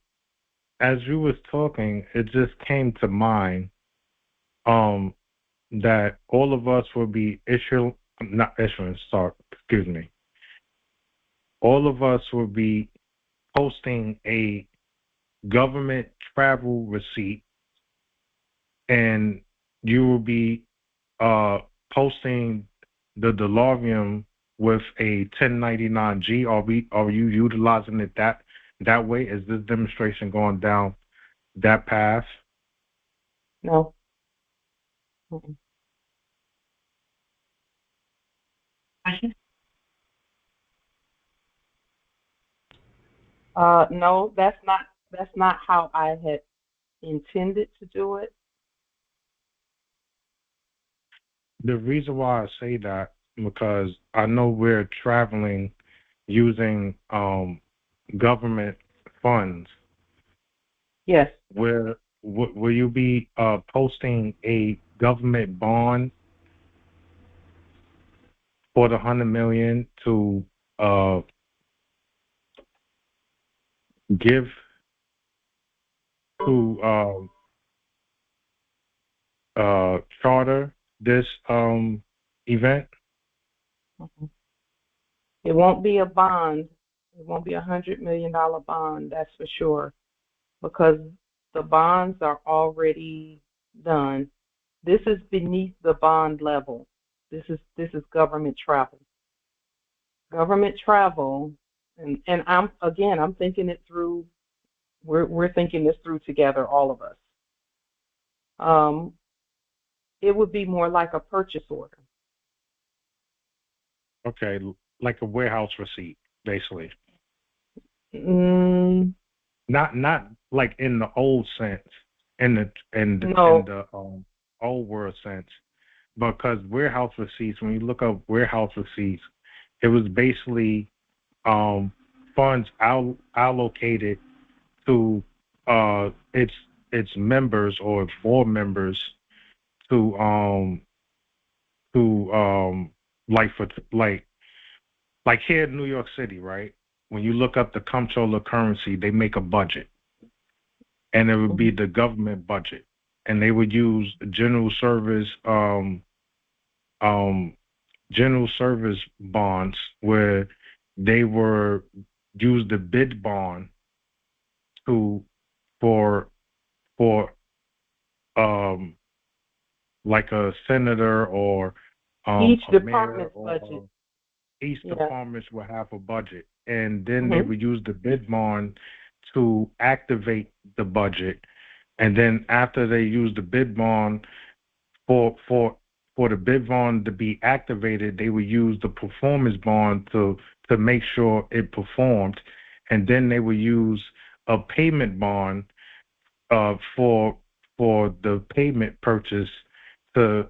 as you was talking, it just came to mind that all of us will be all of us will be posting a government travel receipt, and you will be posting the DeLorean with a 1099-G. Are you utilizing it that way? Is this demonstration going down that path? No. Mm-mm. No, that's not how I had intended to do it. The reason why I say that because I know we're traveling using government funds. Yes. Will you be posting a government bond for the $100 million to give to charter this event? Mm-hmm. It won't be a bond. It won't be $100 million bond, that's for sure, because the bonds are already done. This is beneath the bond level. This is government travel. Government travel, and I'm thinking it through. We're thinking this through together, all of us. It would be more like a purchase order. Okay, like a warehouse receipt, basically. Not like in the old sense, in the old world sense, because warehouse receipts. When you look up warehouse receipts, it was basically funds allocated to its members or board members to like here in New York City, right? When you look up the comptroller currency, they make a budget, and it would be the government budget, and they would use general service bonds where they were use the bid bond for like a senator or each a department's mayor budget. Each department will have a budget, and then they would use the bid bond to activate the budget, and then after they use the bid bond for the bid bond to be activated, they would use the performance bond to make sure it performed, and then they would use a payment bond for the payment purchase to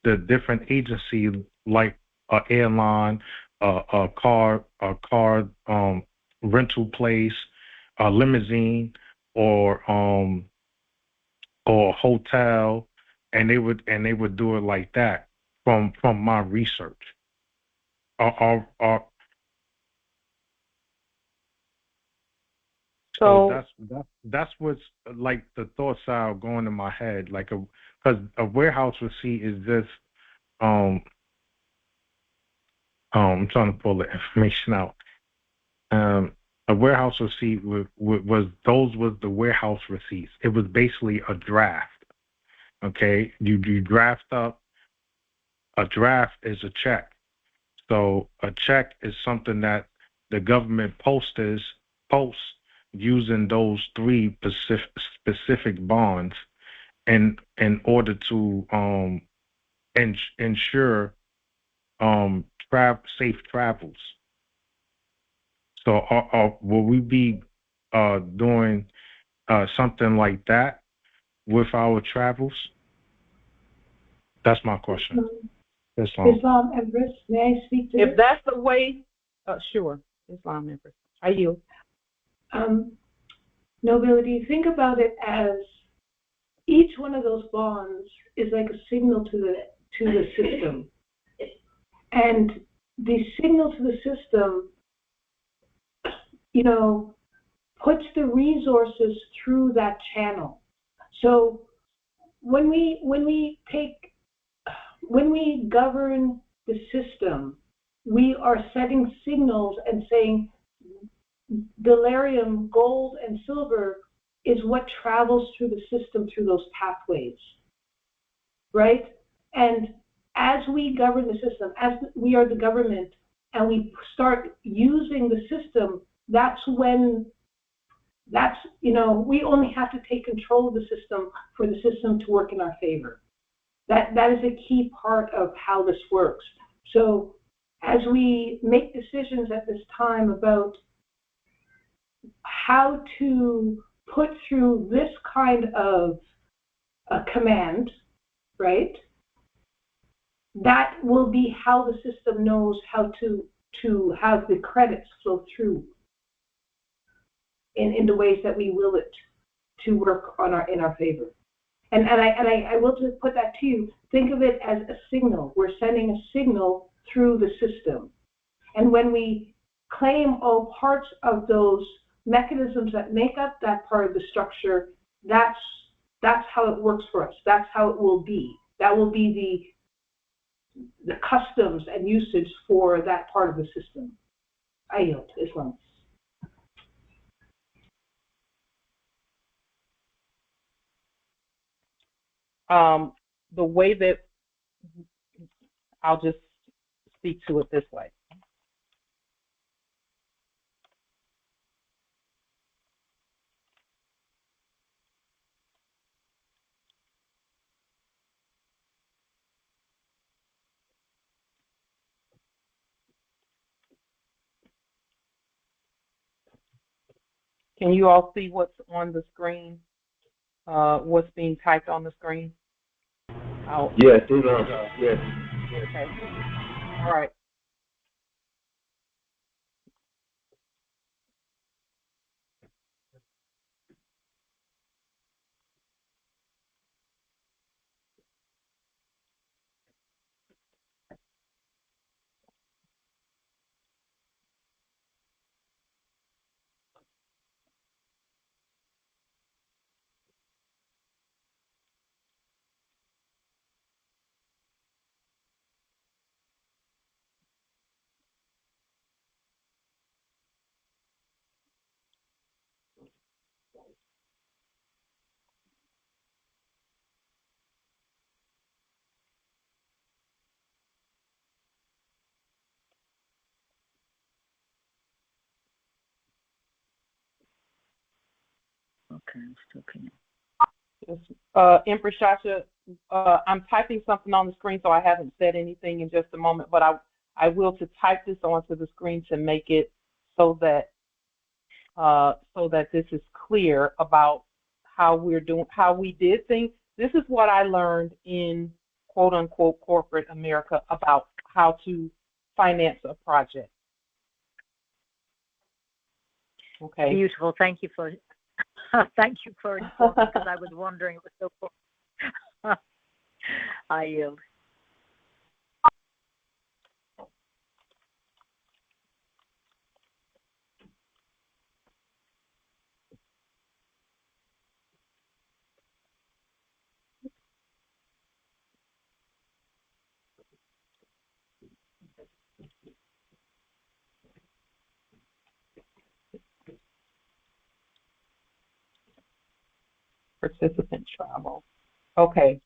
the different agency like an airline, a car rental place, a limousine, or a hotel, and they would do it like that from my research. So that's what's like the thoughts are going in my head, like because a warehouse receipt is just I'm trying to pull the information out. A warehouse receipt was the warehouse receipts. It was basically a draft. Okay, you draft up. A draft is a check. So a check is something that the government posts using those three specific bonds in order to ensure safe travels. So will we be doing something like that with our travels? That's my question. Islam Empress, may I speak to If this? that's the way, sure, Islam Empress. I yield. Nobility, think about it as each one of those bonds is like a signal to the system. And the signal to the system, puts the resources through that channel. So when we govern the system, we are setting signals and saying delirium, gold, and silver is what travels through the system through those pathways, right? And as we govern the system, as we are the government, and we start using the system, we only have to take control of the system for the system to work in our favor. That is a key part of how this works. So as we make decisions at this time about how to put through this kind of a command, right? That will be how the system knows how to have the credits flow through in the ways that we will it to work in our favor. And I will just put that to you. Think of it as a signal. We're sending a signal through the system. And when we claim all parts of those mechanisms that make up that part of the structure, that's how it works for us. That's how it will be. That will be the customs and usage for that part of the system. I yield, Islam. The way that I'll just speak to it this way. Can you all see what's on the screen? What's being typed on the screen? Yes, yes. Okay. All right. Okay, I'm still connected. Empress Shasha, I'm typing something on the screen, so I haven't said anything in just a moment, but I will to type this onto the screen to make it so that this is clear about how we did things. This is what I learned in quote unquote corporate America about how to finance a project. Okay. Beautiful. Thank you for thank you for informing, because I was wondering, it was so cool. I yield. Participant travel. Okay.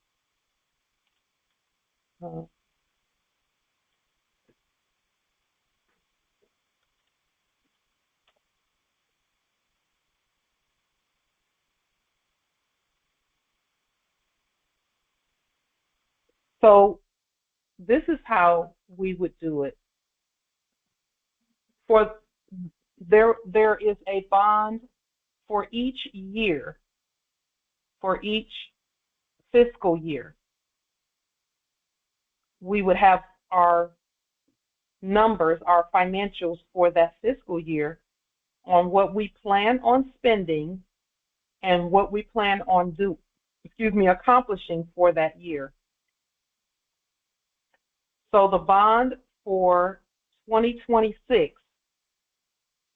So this is how we would do it. There is a bond for each year, for each fiscal year. We would have our numbers, our financials for that fiscal year on what we plan on spending and what we plan on accomplishing for that year. So the bond for 2026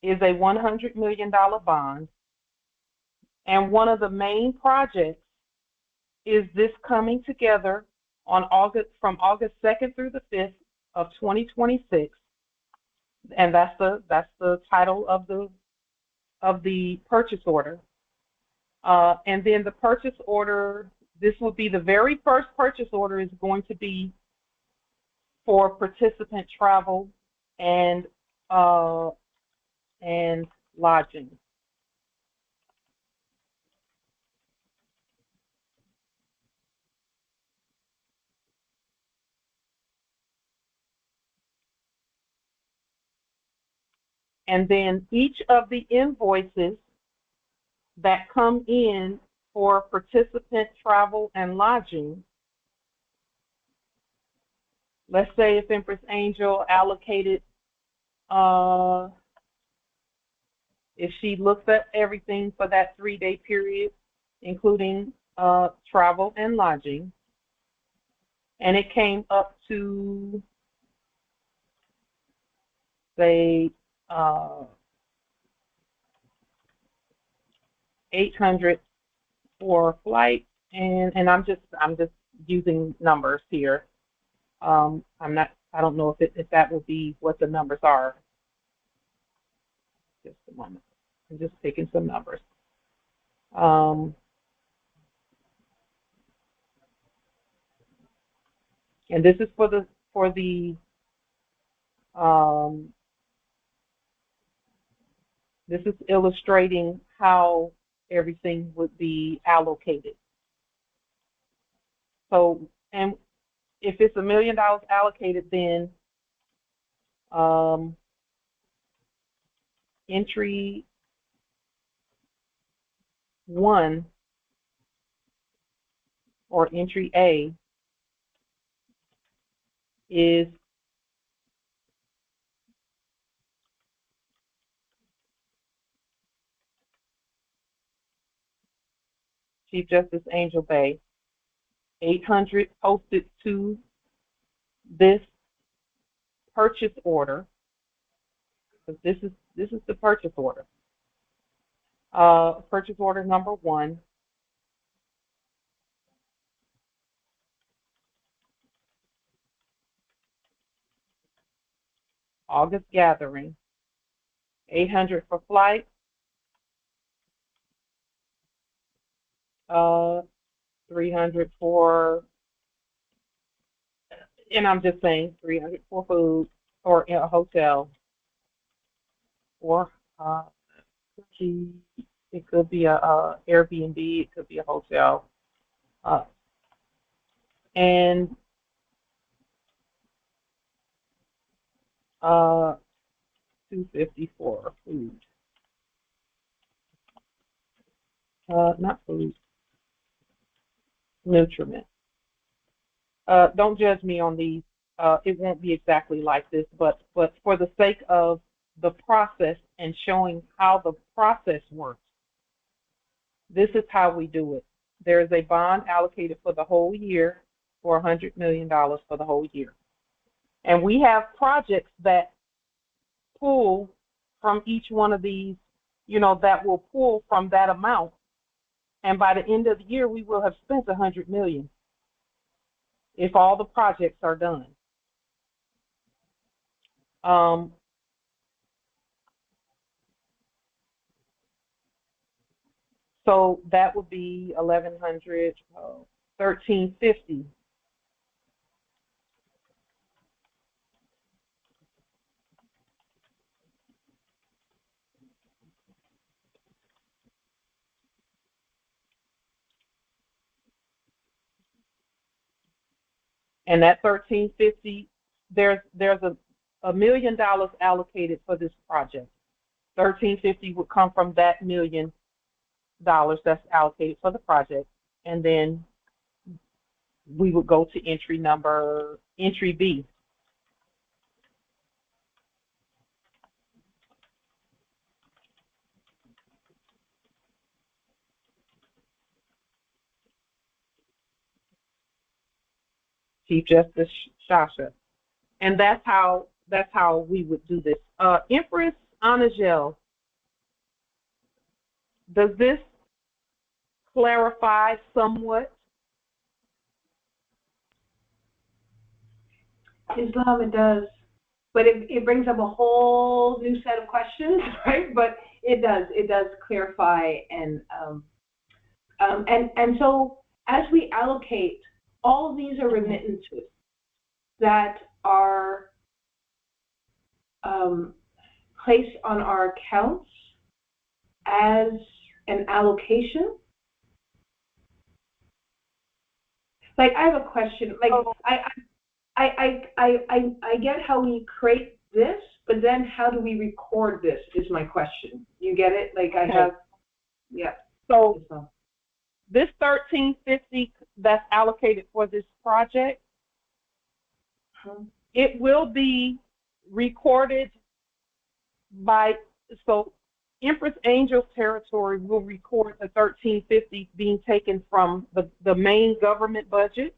is a $100 million bond, and one of the main projects is this coming together on from August 2nd through the 5th of 2026, and that's the title of the purchase order. And then the purchase order, this will be the very first purchase order, is going to be for participant travel and lodging. And then each of the invoices that come in for participant travel and lodging, let's say if Empress Angel allocated, if she looks at everything for that 3-day period, including travel and lodging, and it came up to, say, 800 for flight, and I'm just using numbers here. I don't know if that would be what the numbers are. Just a moment. I'm just taking some numbers. And this is for the this is illustrating how everything would be allocated. So, and if it's $1 million allocated, then entry 1 or entry A is Chief Justice Angel Bay, 800 posted to this purchase order. Because this is the purchase order. Purchase order number 1. August gathering, 800 for flight, 300 for, and I'm just saying 300 for food or in a hotel, or it could be a Airbnb, it could be a hotel, and 250 for food. Not food, nutriment. Don't judge me on these. It won't be exactly like this, but for the sake of the process and showing how the process works, this is how we do it. There is a bond allocated for the whole year for $100 million for the whole year. And we have projects that pull from each one of these, that will pull from that amount. And by the end of the year, we will have spent $100 million if all the projects are done. So that would be 1,100, 1,350. And that $1,350, there's $1 million allocated for this project. $1,350 would come from that $1 million that's allocated for the project, and then we would go to entry B. Chief Justice Shasha. And that's how we would do this. Empress Unniversalle, does this clarify somewhat? Islam, it does, but it brings up a whole new set of questions, right? But it does clarify, and so as we allocate, all of these are remittances that are placed on our accounts as an allocation. Like, I have a question. Like, I get how we create this, but then how do we record this is my question. You get it? Like, I have, yeah. So this $1,350 that's allocated for this project, it will be recorded by, so Empress Angel's territory will record the $1,350 being taken from the main government budget.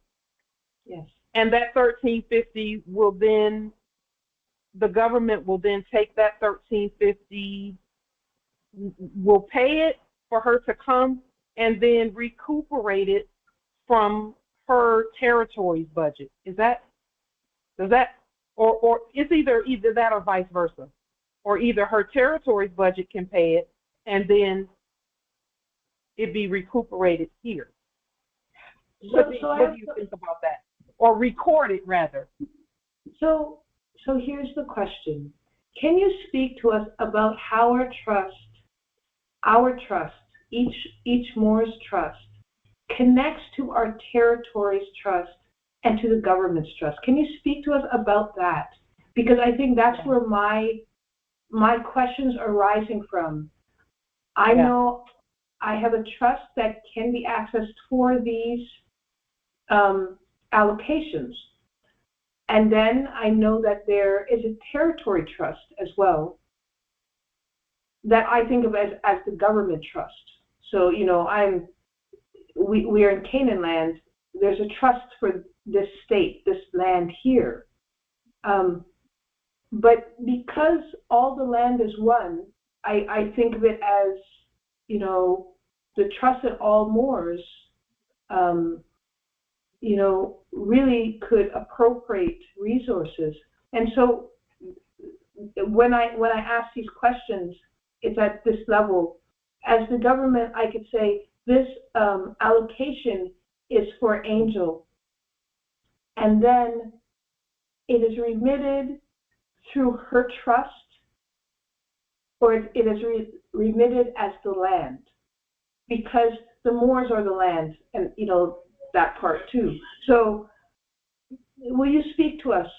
Yes. And that $1,350 will then, the government will then take that $1,350, will pay it for her to come, and then recuperate it from her territory's budget. Is that, does that, or it's either that or vice versa, or either her territory's budget can pay it and then it be recuperated here. What do you think about that? Or record it rather. So here's the question. Can you speak to us about how our trust, each Moors trust, connects to our territory's trust and to the government's trust? Can you speak to us about that? Because I think that's where my questions are rising from. I know I have a trust that can be accessed for these allocations. And then I know that there is a territory trust as well that I think of as the government trust. So, you know, we are in Canaan land. There's a trust for this state, this land here. But because all the land is one, I think of it as, you know, the trust that all Moors, you know, really could appropriate resources. And so when I ask these questions, it's at this level. As the government, I could say this allocation is for Angel, and then it is remitted through her trust, or it is remitted as the land, because the Moors are the land, and you know that part too. So will you speak to us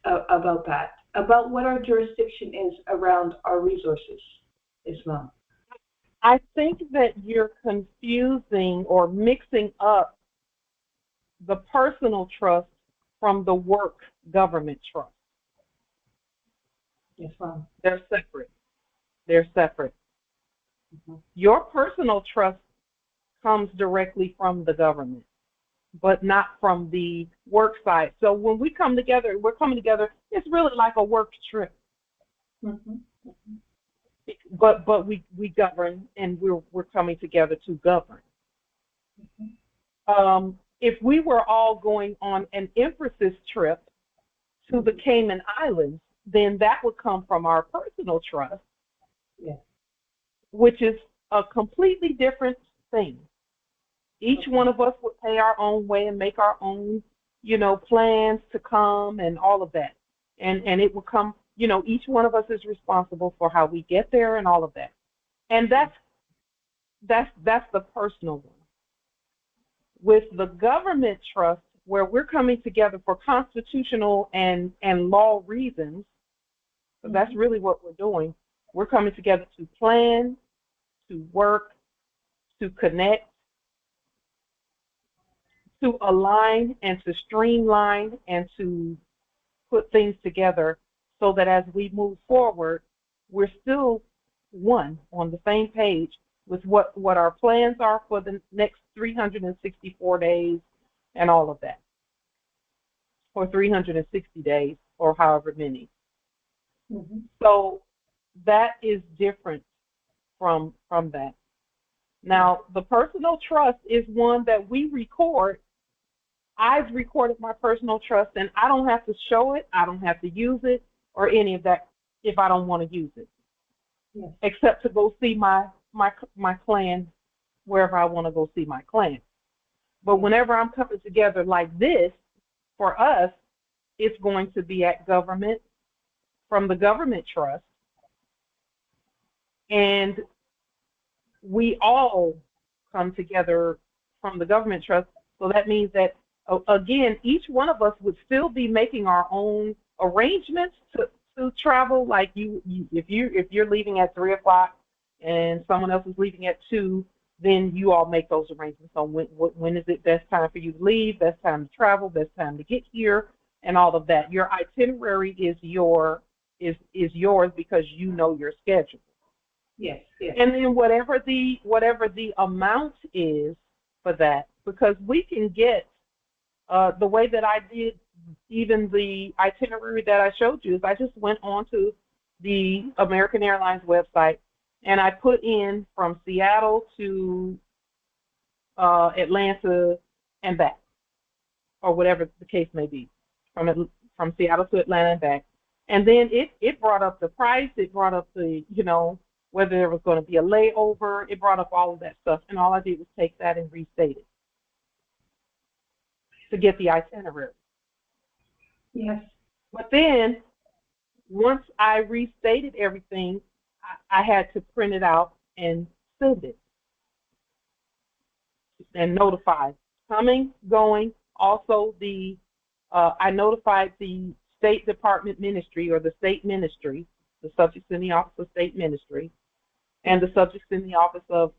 about that, about what our jurisdiction is around our resources, Islam? I think that you're confusing or mixing up the personal trust from the work government trust. Yes, ma'am. They're separate. They're separate. Mm-hmm. Your personal trust comes directly from the government, but not from the work side. So when we come together, we're coming together, it's really like a work trip. Mm-hmm. Mm-hmm. But we govern, and we're coming together to govern. Mm-hmm. If we were all going on an Empress's trip to the Cayman Islands, then that would come from our personal trust, which is a completely different thing. Each one of us would pay our own way and make our own, you know, plans to come and all of that. And it will come, you know, each one of us is responsible for how we get there and all of that. And that's the personal one. With the government trust, where we're coming together for constitutional and law reasons. So that's really what we're doing. We're coming together to plan, to work, to connect, to align and to streamline and to put things together so that as we move forward, we're still one, on the same page with what our plans are for the next 364 days and all of that, or 360 days, or however many. So that is different from that. Now, the personal trust is one that we record. I've recorded my personal trust, and I don't have to show it, I don't have to use it, or any of that if I don't want to use it, except to go see my clan wherever I want to go see my clan. But whenever I'm coming together like this, for us, it's going to be at government, from the government trust, and we all come together from the government trust. So that means that, again, each one of us would still be making our own arrangements to travel. Like if you're leaving at 3 o'clock and someone else is leaving at 2, then you all make those arrangements on when is it best time for you to leave, best time to travel, best time to get here, and all of that. Your itinerary is yours because you know your schedule. Yes, yes. And then whatever the amount is for that, because we can get the way that I did even the itinerary that I showed you is I just went on to the American Airlines website and I put in from Seattle to Atlanta and back, or whatever the case may be, from Seattle to Atlanta and back. And then it brought up the price, it brought up the, whether there was going to be a layover, it brought up all of that stuff. And all I did was take that and restate it to get the itinerary. Yes. But then, once I restated everything, I had to print it out and send it and notify coming, going. Also, I notified the State Department Ministry, or the State Ministry, the subjects in the Office of State Ministry, and the subjects in the Office of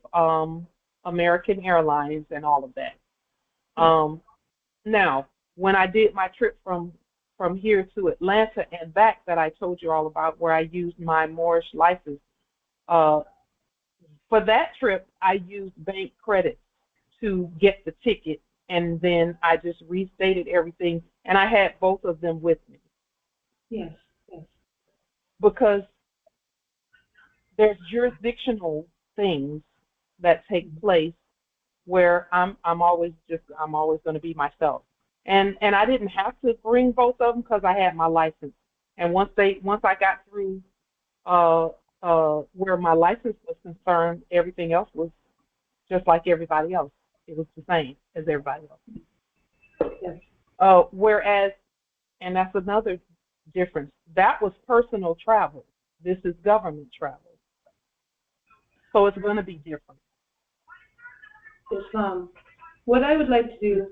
American Airlines and all of that. Now, when I did my trip from here to Atlanta and back that I told you all about, where I used my moorishe license, for that trip, I used bank credit to get the ticket, and then I just restated everything, and I had both of them with me. Yes, yes. Because there's jurisdictional things that take place where I'm always going to be myself, and I didn't have to bring both of them because I had my license. And once I got through where my license was concerned, everything else was just like everybody else. It was the same as everybody else. Yes. Whereas, and that's another difference. That was personal travel. This is government travel. So it's going to be different. What I would like to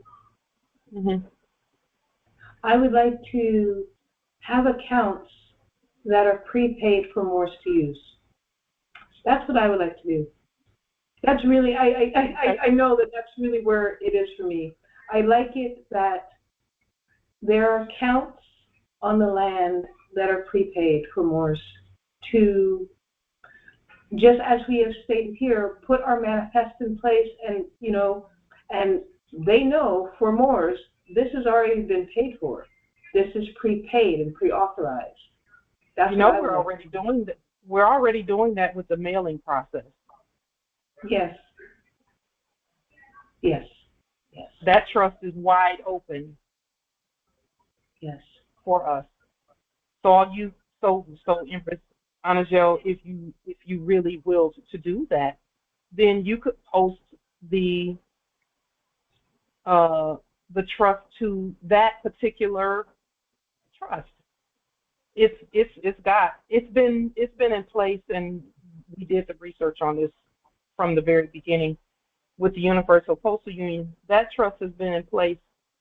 do, I would like to have accounts that are prepaid for moorishe to use. That's what I would like to do. That's really, I know that that's really where it is for me. I like it that there are accounts on the land that are prepaid for moorishe to, just as we have stated here, put our manifest in place, and and they know for moorishe, this has already been paid for. This is prepaid and pre-authorized. That's we're already doing that. We're already doing that with the mailing process. Yes. Yes. Yes. That trust is wide open. Yes. For us. So Empress Unniversalle, if you really will to do that, then you could post the trust to that particular trust. It's been in place, and we did the research on this from the very beginning with the Universal Postal Union. That trust has been in place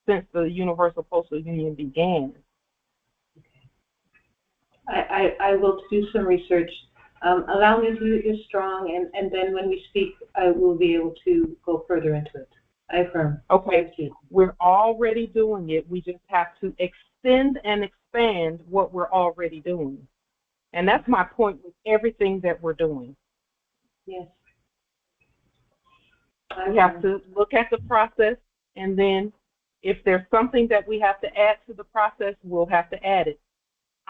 since the Universal Postal Union began. I will do some research. Allow me to do your strong, and then when we speak, I will be able to go further into it. I affirm. Okay, we're already doing it. We just have to extend and expand what we're already doing. And that's my point with everything that we're doing. Yes. We have to look at the process, and then if there's something that we have to add to the process, we'll have to add it.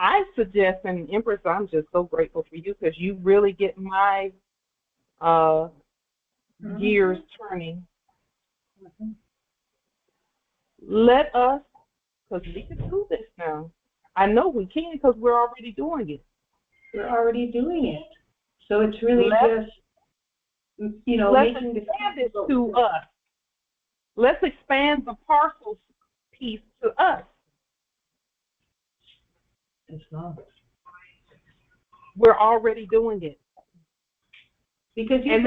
I suggest, and Empress, I'm just so grateful for you because you really get my gears turning. Let us, because we can do this now. I know we can because we're already doing it. We're already doing it. So it's really just, you know, let's making the expand it to us. Let's expand the parcels piece to us. It's not. We're already doing it. Because you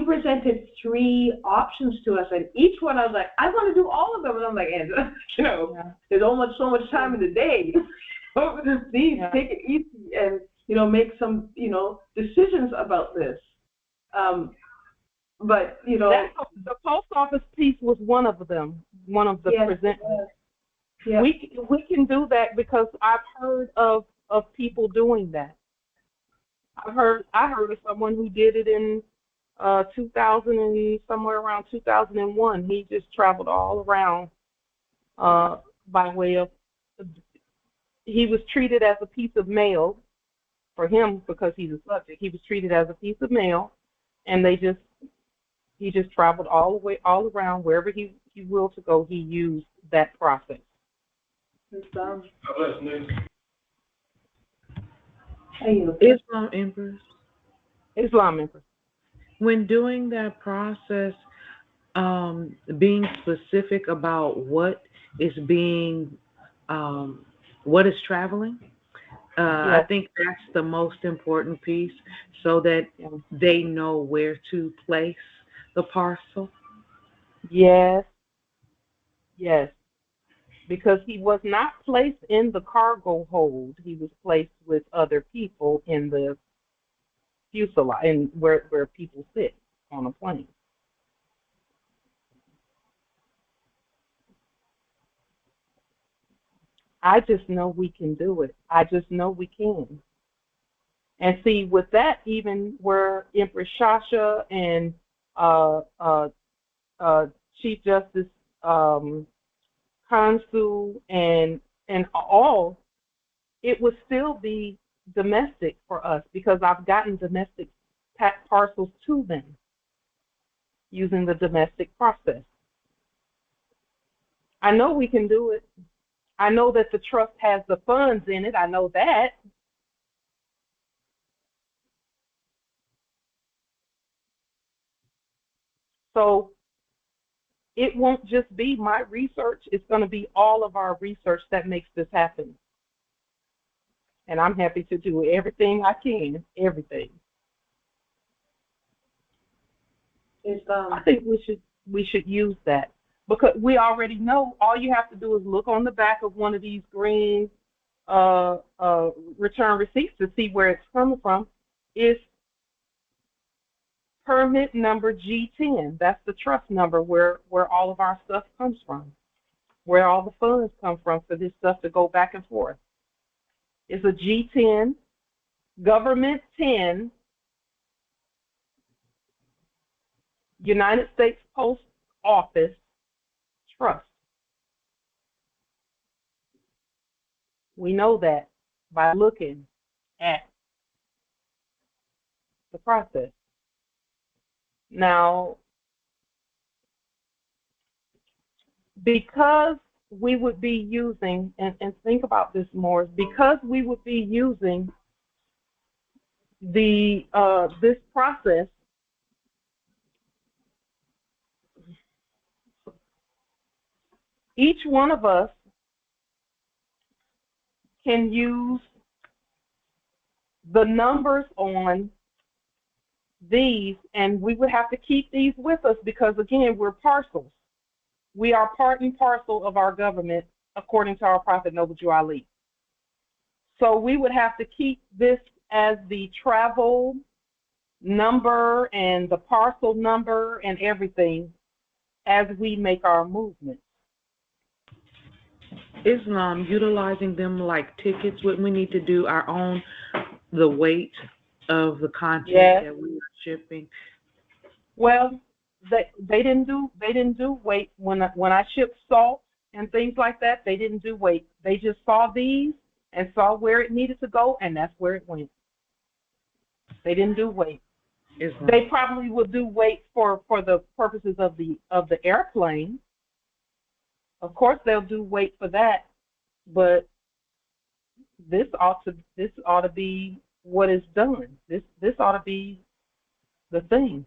presented 3 options to us, and each one I was like, I want to do all of them, and I'm like, Angela, you know, there's almost so much time in the day. Please take it easy and, you know, make some, you know, decisions about this. But, you know, the post office piece was one of them, one of the presenters. Yeah. We can do that because I've heard of people doing that. I heard of someone who did it in 2000 and somewhere around 2001. He just traveled all around by way of. He was treated as a piece of mail for him because he's a subject. He was treated as a piece of mail, and he just traveled all around wherever he willed to go. He used that process. Islam Empress. Islam Empress. When doing that process, being specific about what is being, what is traveling, I think that's the most important piece, so that they know where to place the parcel. Yes. Yes. Because he was not placed in the cargo hold. He was placed with other people in the fuselage, and where people sit on a plane. I just know we can do it. I just know we can. And see, with that, even where Empress Shasha and Chief Justice Consul and all, it would still be domestic for us because I've gotten domestic parcels to them using the domestic process. I know we can do it. I know that the trust has the funds in it. I know that. So it won't just be my research. It's going to be all of our research that makes this happen. And I'm happy to do everything I can, everything. I think we should use that because we already know. All you have to do is look on the back of one of these green return receipts to see where it's coming from. It's permit number G10. That's the trust number where all of our stuff comes from, where all the funds come from for this stuff to go back and forth. It's a G10, government 10, United States Post Office Trust. We know that by looking at the process. Now, because we would be using, and think about this more, because we would be using the this process, each one of us can use the numbers on these, and we would have to keep these with us because, again, we're parcels. We are part and parcel of our government, according to our prophet Noble Jew Ali. So we would have to keep this as the travel number and the parcel number and everything as we make our movements. Islam utilizing them like tickets, wouldn't we need to do our own, the weight of the content that we are shipping? Well, they didn't do weight when I shipped salt and things like that. They didn't do weight. They just saw these and saw where it needed to go, and that's where it went. They didn't do weight. They probably will do weight for the purposes of the airplane. Of course, they'll do weight for that, but this ought to be what is done. This ought to be the thing.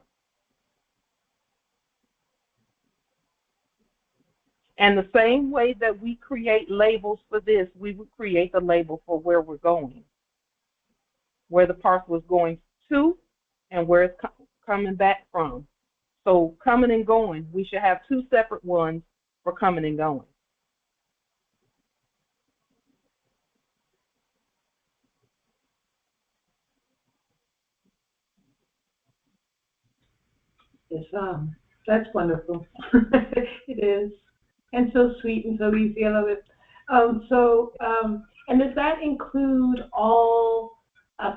And the same way that we create labels for this, we would create the label for where we're going, where the parcel is going to, and where it's coming back from. So coming and going, we should have two separate ones for coming and going. Yes, that's wonderful. It is, and so sweet and so easy. I love it. And does that include all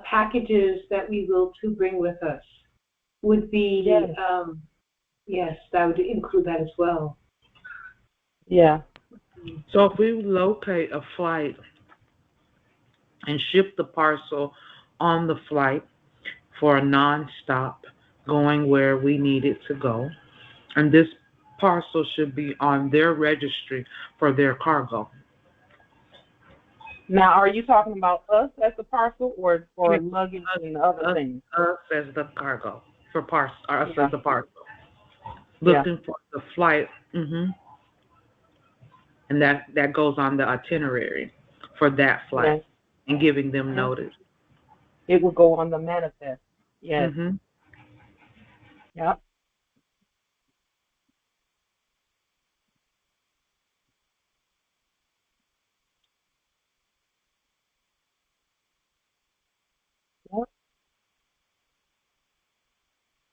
packages that we will to bring with us? Would be yes, that would include that as well. Yeah. So if we locate a flight and ship the parcel on the flight for a non-stop, going where we need it to go, and this parcel should be on their registry for their cargo. Now, are you talking about us as the parcel or luggage and other things? Us as the cargo, for parcel, or us as the parcel. Looking for the flight, and that goes on the itinerary for that flight, and giving them notice. It will go on the manifest. Yes. Yep.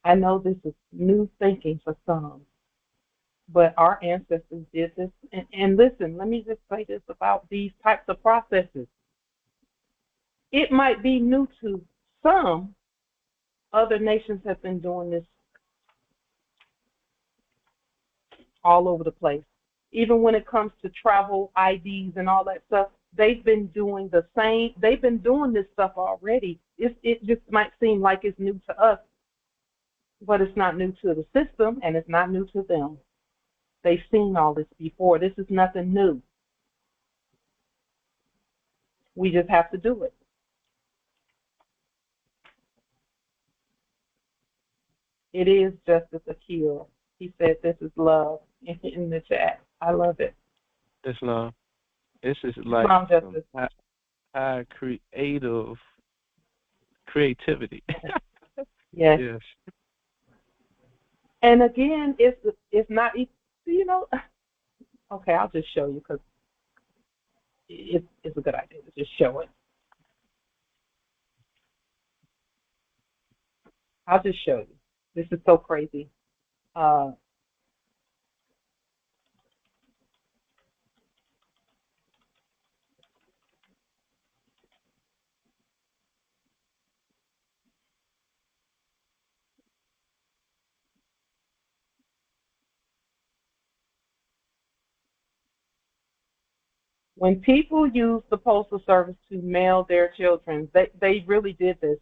I know this is new thinking for some, but our ancestors did this. And listen, let me just say this about these types of processes. It might be new to some. Other nations have been doing this all over the place. Even when it comes to travel IDs and all that stuff, they've been doing the same. They've been doing this stuff already. It just might seem like it's new to us, but it's not new to the system, and it's not new to them. They've seen all this before. This is nothing new. We just have to do it. It is justice a cure. He said this is love in the chat. I love it. Islam. This is like high creativity. Yes. Yes. And again, it's not, okay, I'll just show you because it's a good idea to just show it. I'll just show you. This is so crazy. When people use the Postal Service to mail their children, they really did this.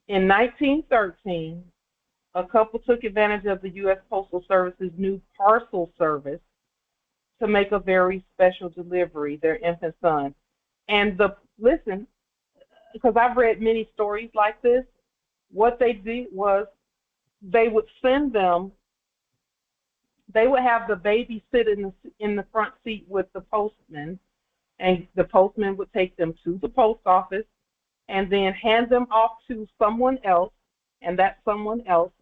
In 1913, a couple took advantage of the U.S. Postal Service's new parcel service to make a very special delivery, their infant son. And listen, because I've read many stories like this, what they did was they would send them, they would have the baby sit in the front seat with the postman, and the postman would take them to the post office and then hand them off to someone else, and that someone else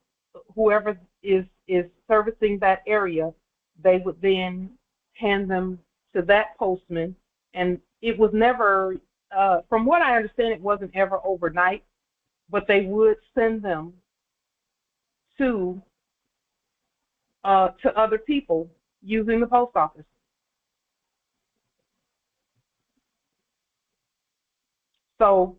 whoever is servicing that area, they would then hand them to that postman, and it was never, from what I understand, it wasn't ever overnight, but they would send them to other people using the post office. So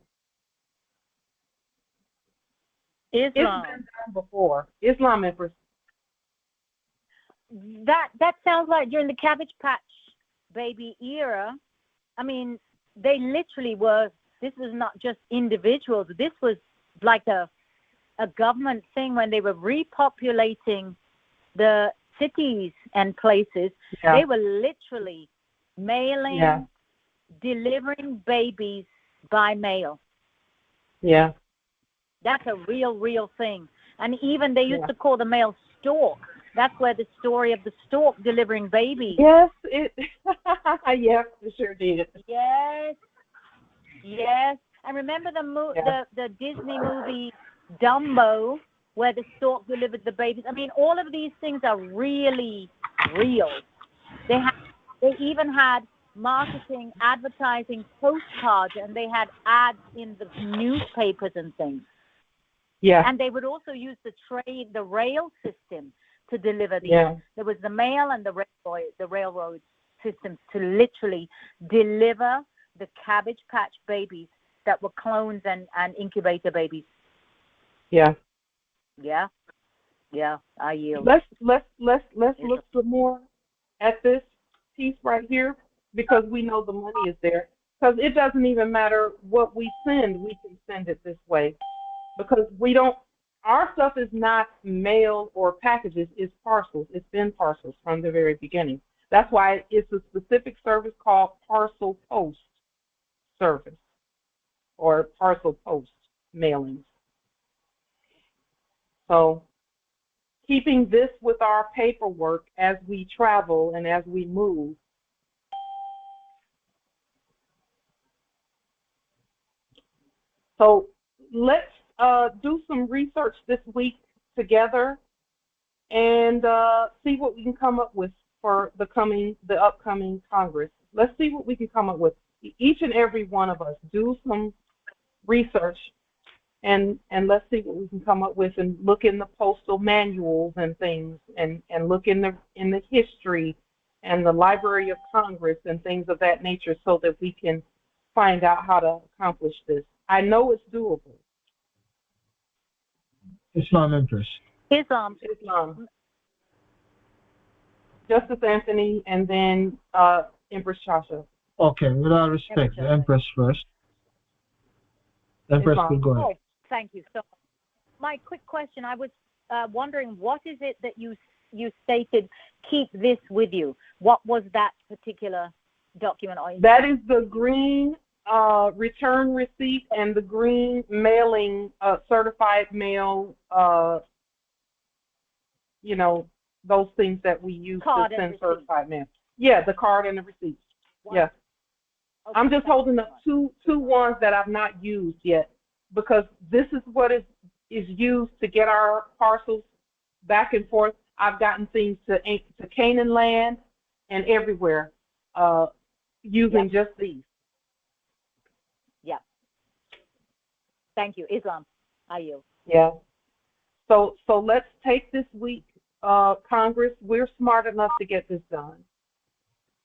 Islam. It's been done before. Islam, Empress. That sounds like during the Cabbage Patch Baby era. I mean, they literally were. This was not just individuals. This was like a government thing when they were repopulating the cities and places. Yeah. They were literally mailing, delivering babies by mail. Yeah. That's a real thing. And even they used to call the mail stork. That's where the story of the stork delivering babies. Yes, yes, it sure did. Yes. And remember the Disney movie Dumbo, where the stork delivered the babies? I mean, all of these things are really real. They even had marketing, advertising, postcards, and they had ads in the newspapers and things. Yeah. And they would also use the rail system to deliver these. Yeah. There was the mail and the railroad systems to literally deliver the Cabbage Patch babies that were clones and incubator babies. Yeah. Yeah. I yield. Let's look some more at this piece right here, because we know the money is there. Because it doesn't even matter what we send, we can send it this way. Because our stuff is not mail or packages, it's parcels. It's been parcels from the very beginning. That's why it's a specific service called parcel post service or parcel post mailings. So keeping this with our paperwork as we travel and as we move. So let's do some research this week together and see what we can come up with for the upcoming Congress. Let's see what we can come up with. Each and every one of us do some research and let's see what we can come up with, and look in the postal manuals and things, and look in the history and the Library of Congress and things of that nature, so that we can find out how to accomplish this. I know it's doable. Islam, Empress. Islam. Justice Anthony, and then Empress Chasha. Okay, with all respect, the Empress first. Empress, go ahead. Oh, thank you so much. My quick question, I was wondering, what is it that you stated, keep this with you? What was that particular document? That is the green return receipt and the green mailing, certified mail, those things that we use to send certified mail. Yeah, the card and the receipt. Wow. Yeah. Okay. I'm just holding up two ones that I've not used yet, because this is what is used to get our parcels back and forth. I've gotten things to Canaan land and everywhere using just these. Yeah. Thank you. Islam, I yield. Yeah. So let's take this week, Congress. We're smart enough to get this done.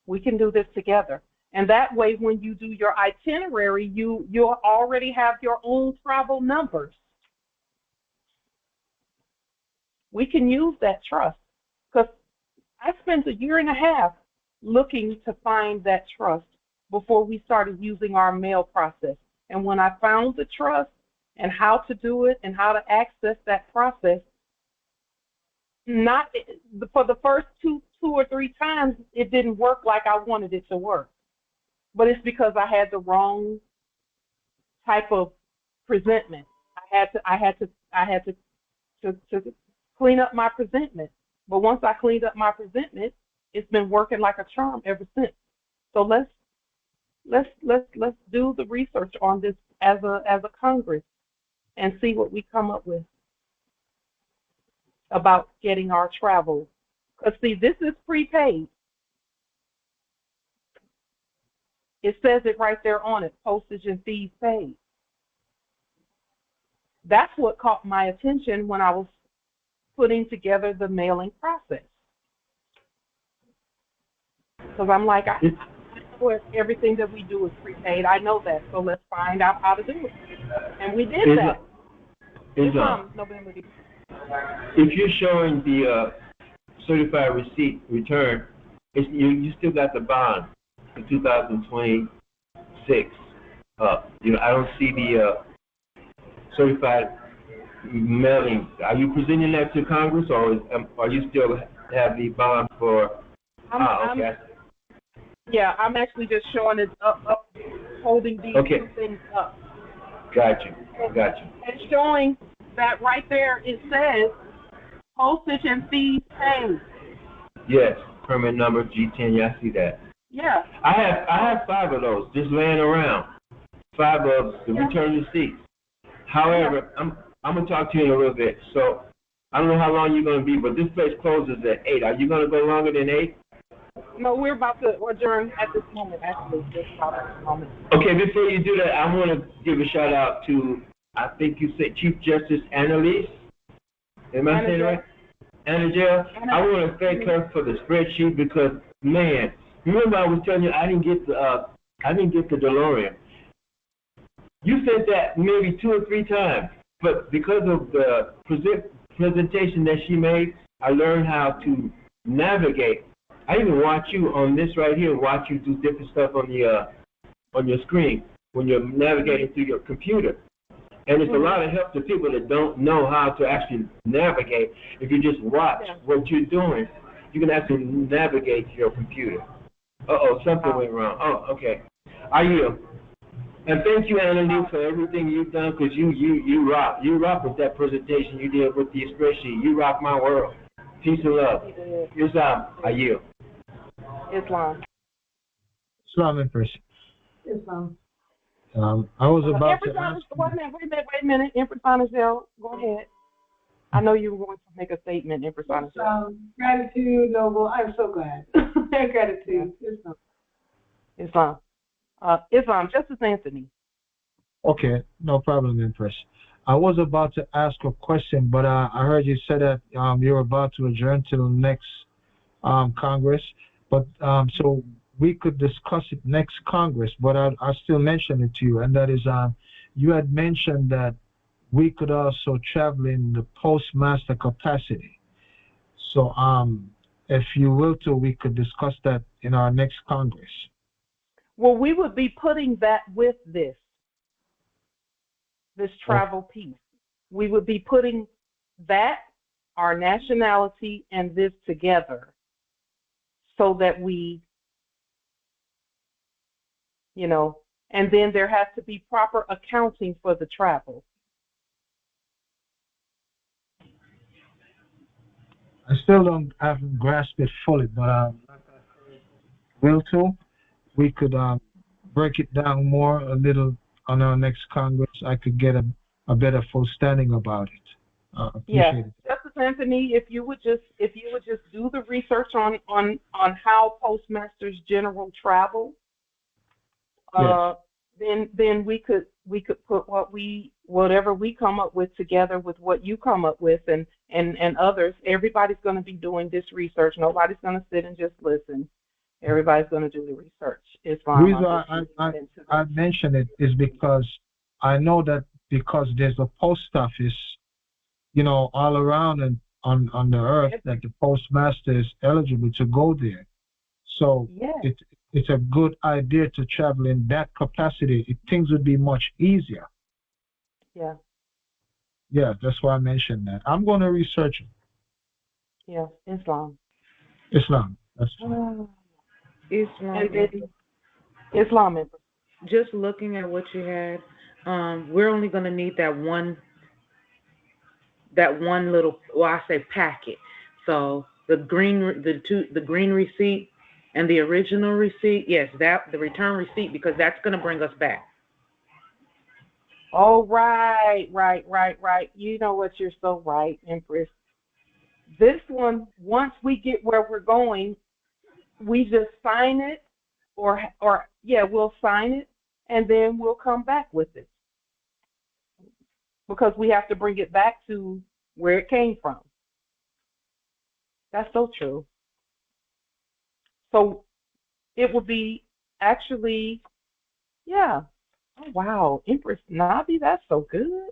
We can do this together. And that way, when you do your itinerary, you'll already have your own travel numbers. We can use that trust, because I spent a year and a half looking to find that trust before we started using our mail process. And when I found the trust and how to do it and how to access that process, not for the first two or three times, it didn't work like I wanted it to work. But it's because I had the wrong type of presentment. I had to clean up my presentment. But once I cleaned up my presentment, it's been working like a charm ever since. So let's do the research on this as a Congress and see what we come up with. about getting our travel. Because, see, this is prepaid. It says it right there on it, postage and fees paid. That's what caught my attention when I was putting together the mailing process. Because I'm like, I know everything that we do is prepaid. I know that, so let's find out how to do it. And we did that. November. If you're showing the certified receipt return, you still got the bond for 2026. I don't see the certified mailing. Are you presenting that to Congress, or are you still have the bond for? Okay. I'm actually just showing it up holding these two things up. Got you. And showing that right there, it says postage and fees paid. Yes, permit number G10. Yeah, I see that. Yeah. I have 5 of those just laying around. 5 of the return receipts. However, I'm gonna talk to you in a little bit. So I don't know how long you're gonna be, but this place closes at 8. Are you gonna go longer than 8? No, we're about to adjourn at this moment. Actually, just about at this moment. Okay, before you do that, I want to give a shout out to, I think you said Chief Justice Annalise. Am I saying it right? Annajel. I want to thank her for the spreadsheet because, man, remember I was telling you I didn't get the DeLorean. You sent that maybe 2 or 3 times, but because of the presentation that she made, I learned how to navigate. I even watch you on this right here, watch you do different stuff on your screen when you're navigating through your computer. And it's a lot of help to people that don't know how to actually navigate. If you just watch what you're doing, you can actually navigate your computer. Something went wrong. Okay. I yield. And thank you, Annalise, for everything you've done, because you rock. You rock with that presentation you did with the spreadsheet. You rock my world. Peace and love. Islam. I yield. Islam. Islam in person. Islam. I was about to ask. Wait a minute. Empress Annajel, go ahead. I know you were going to make a statement, Empress Annajel. Gratitude, Noble. I'm so glad. Gratitude. Islam. Islam, Justice Anthony. Okay, no problem, Empress. I was about to ask a question, but I heard you say that you're about to adjourn till next Congress. But so we could discuss it next Congress, but I still mention it to you, and that is you had mentioned that we could also travel in the postmaster capacity. So if you will to, we could discuss that in our next Congress. Well, we would be putting that with this travel piece. We would be putting that, our nationality, and this together so that we, and then there has to be proper accounting for the travel. I still haven't grasped it fully, but we could break it down more a little on our next Congress. I could get a better full standing about it. Appreciate it. Justice Anthony, if you would just do the research on how postmasters general travel, then we could put whatever we come up with together with what you come up with and others. Everybody's going to be doing this research. Nobody's going to sit and just listen. Everybody's going to do the research. The reason I mention it is because I know that because there's a post office, all around and on the earth, that the postmaster is eligible to go there. So it's a good idea to travel in that capacity. Things would be much easier. Yeah. Yeah, that's why I mentioned that. I'm going to research it. Yeah, Islam. That's fine. Islam. Just looking at what you had, we're only going to need that one little, I say packet. So the green receipt and the original receipt, yes, the return receipt, because that's going to bring us back. Oh, right. You know what? You're so right, Empress. This one, once we get where we're going, we just sign it, or yeah, we'll sign it, and then we'll come back with it because we have to bring it back to where it came from. That's so true. So it would be actually, yeah. Oh, wow, Empress Nabi, that's so good.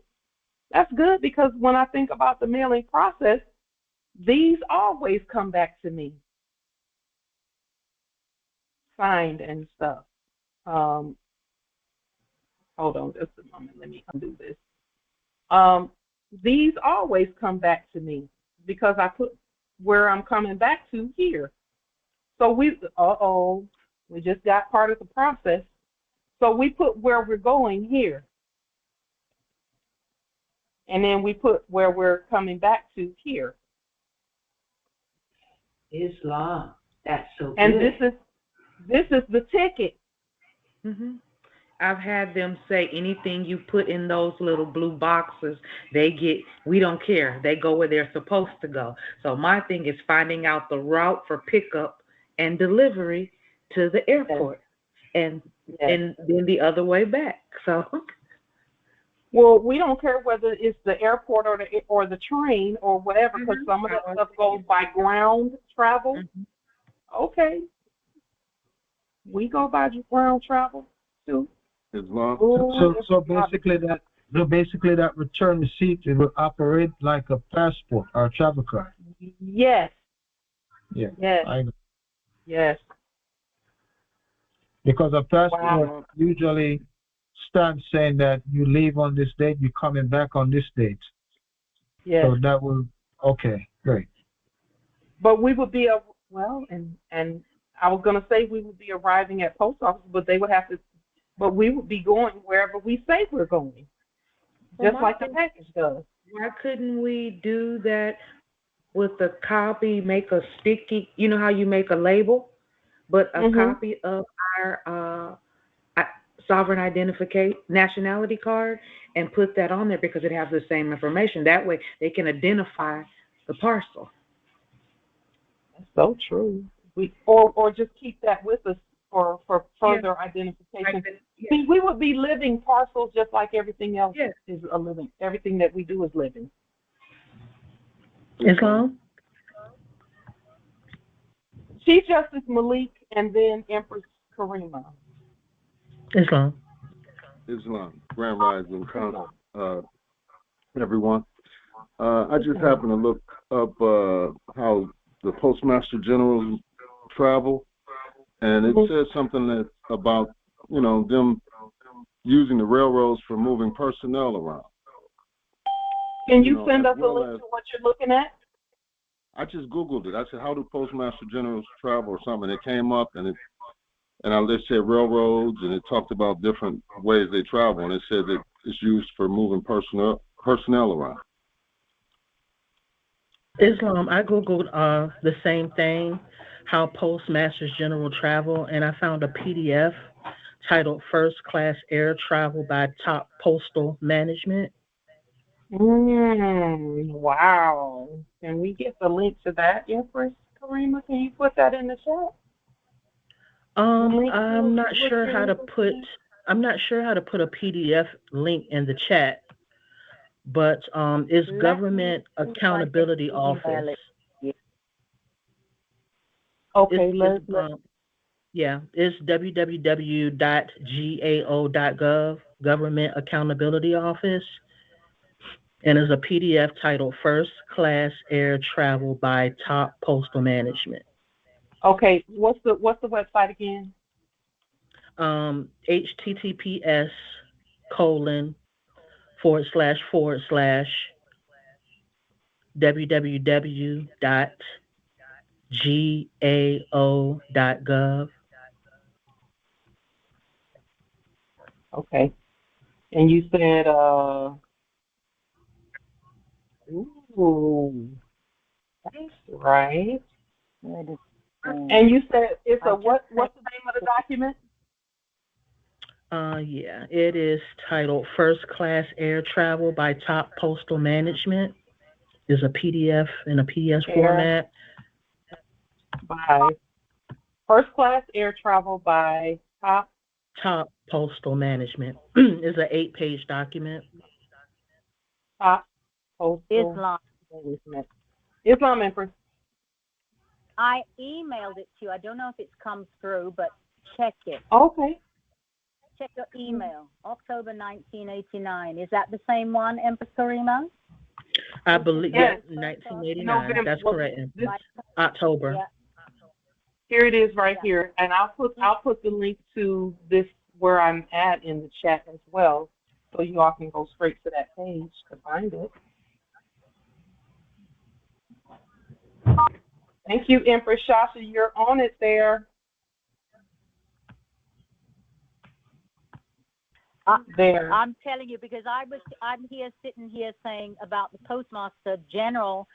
That's good because when I think about the mailing process, these always come back to me, signed and stuff. Hold on just a moment. Let me undo this. These always come back to me because I put where I'm coming back to here. So we just got part of the process. So we put where we're going here. And then we put where we're coming back to here. Islam. That's so good. And this is the ticket. Mm-hmm. I've had them say anything you put in those little blue boxes, we don't care. They go where they're supposed to go. So my thing is finding out the route for pickup and delivery to the airport, and then the other way back. So. Well, we don't care whether it's the airport or the train or whatever, because some of that stuff goes by ground travel. Mm-hmm. Okay. We go by ground travel too. Islam. So basically that return receipt, it will operate like a passport or a travel card. Yes. Yeah. Yes. Yes. Because a passport usually stamps saying that you leave on this date, you're coming back on this date. Yes. So that will, okay, great. But we would be and I was going to say we would be arriving at post office, but they would have to. But we would be going wherever we say we're going, just like the package does. Why couldn't we do that with a copy, make a sticky, you know how you make a label, but a copy of our sovereign identification nationality card and put that on there because it has the same information. That way they can identify the parcel. That's so true. Or just keep that with us for further identification. See, we would be living parcels just like everything else is a living. Everything that we do is living. Islam? Chief Justice Malik and then Empress Karima. Islam. Grand Rising, everyone. I just happened to look up how the Postmaster General travel, and it says something that about them using the railroads for moving personnel around. Can you send us a link to what you're looking at? I just Googled it. I said, how do Postmaster Generals travel or something? It came up, and I listed railroads, and it talked about different ways they travel, and it said that it's used for moving personnel around. Islam, I Googled the same thing, how Postmasters General travel, and I found a PDF titled First Class Air Travel by Top Postal Management. Wow. Can we get the link to that, Empress Karima? Can you put that in the chat? I'm not sure how to put a PDF link in the chat, but it's Government Accountability Office. Okay, it's www.gao.gov, Government Accountability Office, and there's a PDF titled First Class Air Travel by Top Postal Management. Okay, what's the website again? https://www.gao.gov. Okay. And you said that's right. And you said it's what's the name of the document? It is titled First Class Air Travel by Top Postal Management. is a PDF in a PDF format. By First Class Air Travel by Top Postal Management. Is an 8-page document. Top Postal Management. Islam Empress. I emailed it to you. I don't know if it's come through, but check it. Okay. Check your email. October 1989. Is that the same one, Empress Karima? I believe, yes, 1989. November. That's correct. October. Yeah. Here it is right here, and I'll put the link to this where I'm at in the chat as well, so you all can go straight to that page to find it. Thank you, Empress Shasha. You're on it there. There. I'm telling you, because I'm here sitting here saying about the Postmaster General,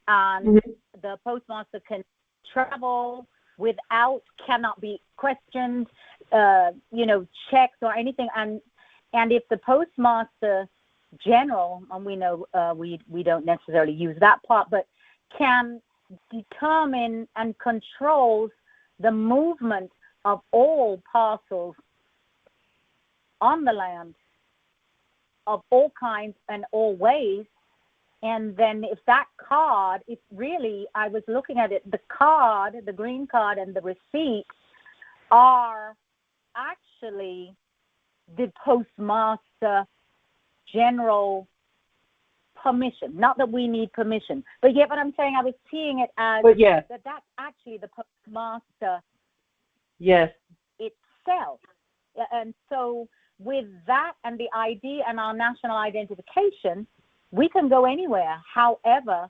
and the Postmaster can travel without, cannot be questioned, checks or anything, and if the Postmaster General, and we know we don't necessarily use that part, but can determine and controls the movement of all parcels on the land of all kinds and all ways. And then if that card, if really, I was looking at it, the card, the green card and the receipt are actually the Postmaster General permission. Not that we need permission, but yet what I'm saying, I was seeing it as that's actually the Postmaster itself. And so with that and the ID and our national identification, we can go anywhere, however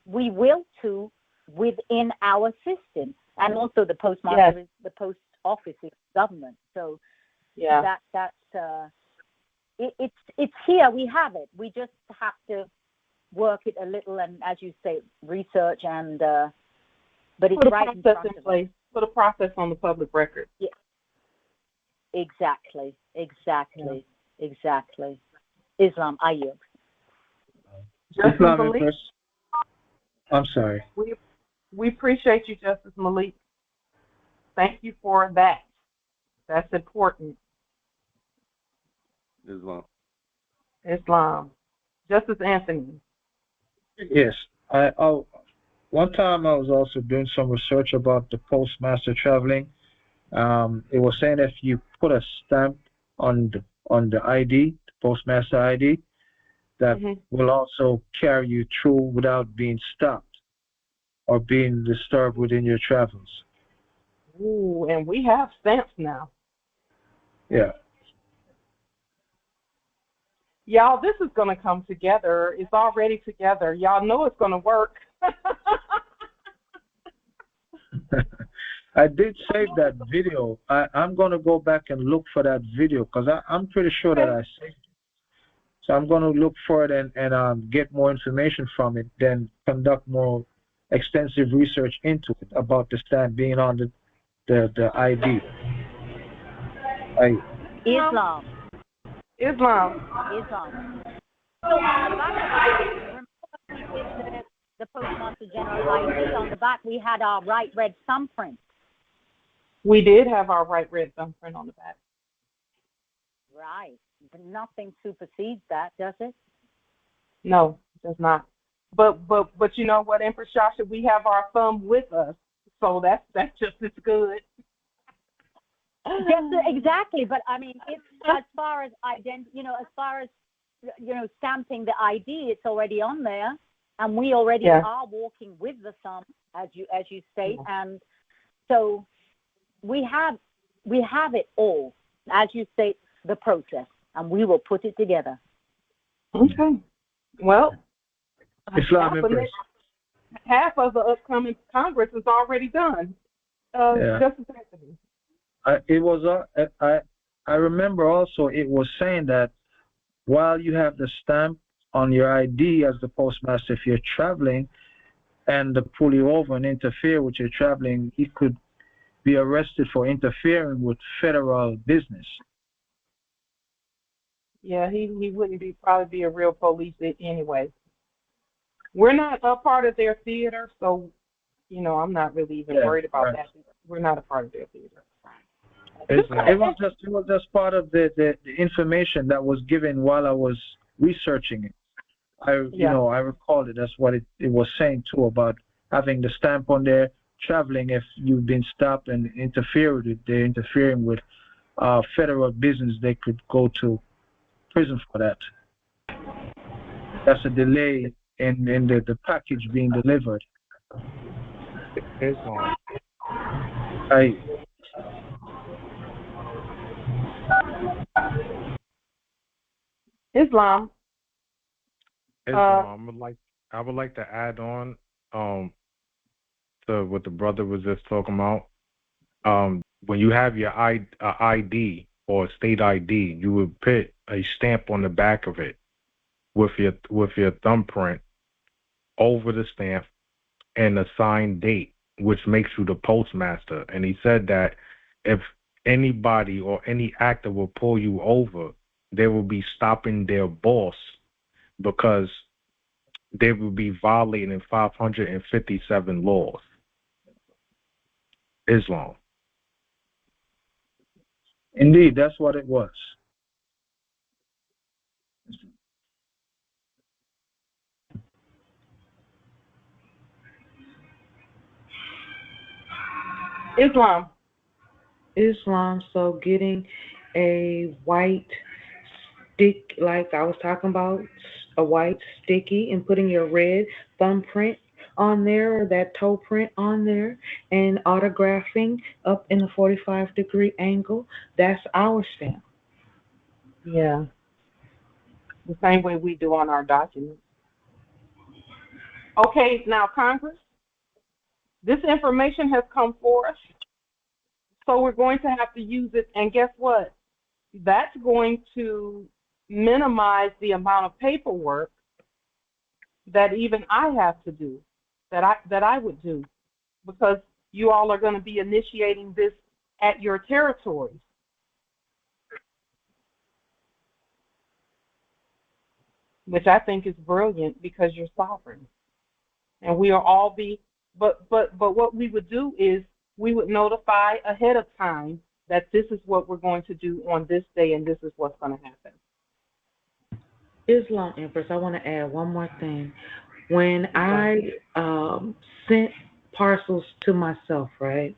we will to within our system. And also the Postmaster is the post office is government. So it's here, we have it. We just have to work it a little and, as you say, research and but it's right in front of us. Put a process on the public record. Yeah. Exactly. Islam, I yield. Islam, I'm sorry. We appreciate you, Justice Malik. Thank you for that. That's important. Islam. Justice Anthony. Yes. One time I was also doing some research about the Postmaster traveling. It was saying if you put a stamp on the ID, the Postmaster ID, that will also carry you through without being stopped or being disturbed within your travels. Ooh, and we have stamps now. Yeah. Y'all, this is going to come together. It's already together. Y'all know it's going to work. I did save that video. I'm going to go back and look for that video because I'm pretty sure that I saved it. So I'm going to look for it and get more information from it, then conduct more extensive research into it about the stamp being on the ID. Islam. So on the back of the Postmaster General ID, on the back we had our right red thumbprint. We did have our right red thumbprint on the back. Right. But nothing supersedes that, does it? No, it does not. But you know what, Empress Shasha, we have our thumb with us, so that's just as good. Yes, exactly. But I mean, it's as far as stamping the ID, it's already on there, and we already are walking with the thumb, as you state, and so we have it all, as you state, the process, and we will put it together. Okay. Well, half of the upcoming Congress is already done. Justice Anthony. I remember also it was saying that while you have the stamp on your ID as the postmaster, if you're traveling and they pull you over and interfere with your traveling, you could be arrested for interfering with federal business. Yeah, he wouldn't probably be a real police anyway. We're not a part of their theater, so I'm not really even worried about that. We're not a part of their theater. It was just part of the information that was given while I was researching it. I recall it. That's what it was saying too about having the stamp on there, traveling if you've been stopped and interfered with. They're interfering with federal business. They could go to prison for that. That's a delay in the package being delivered. Islam. Islam. I would like to add on to what the brother was just talking about. When you have your ID or state ID, you would put a stamp on the back of it with your thumbprint over the stamp and a signed date, which makes you the postmaster. And he said that if anybody or any actor will pull you over, they will be stopping their boss because they will be violating 557 laws. Islam. Indeed, that's what it was. Islam. So getting a white stick, like I was talking about, a white sticky, and putting your red thumbprint on there or that toe print on there and autographing up in the 45-degree angle, that's our stamp. Yeah. The same way we do on our documents. Okay, now Congress, this information has come forth, so we're going to have to use it, and guess what? That's going to minimize the amount of paperwork that even I have to do, that I would do, because you all are going to be initiating this at your territories. Which I think is brilliant because you're sovereign. And we are all but what we would do is we would notify ahead of time that this is what we're going to do on this day and this is what's going to happen. Islam Empress, I want to add one more thing. When I sent parcels to myself, right?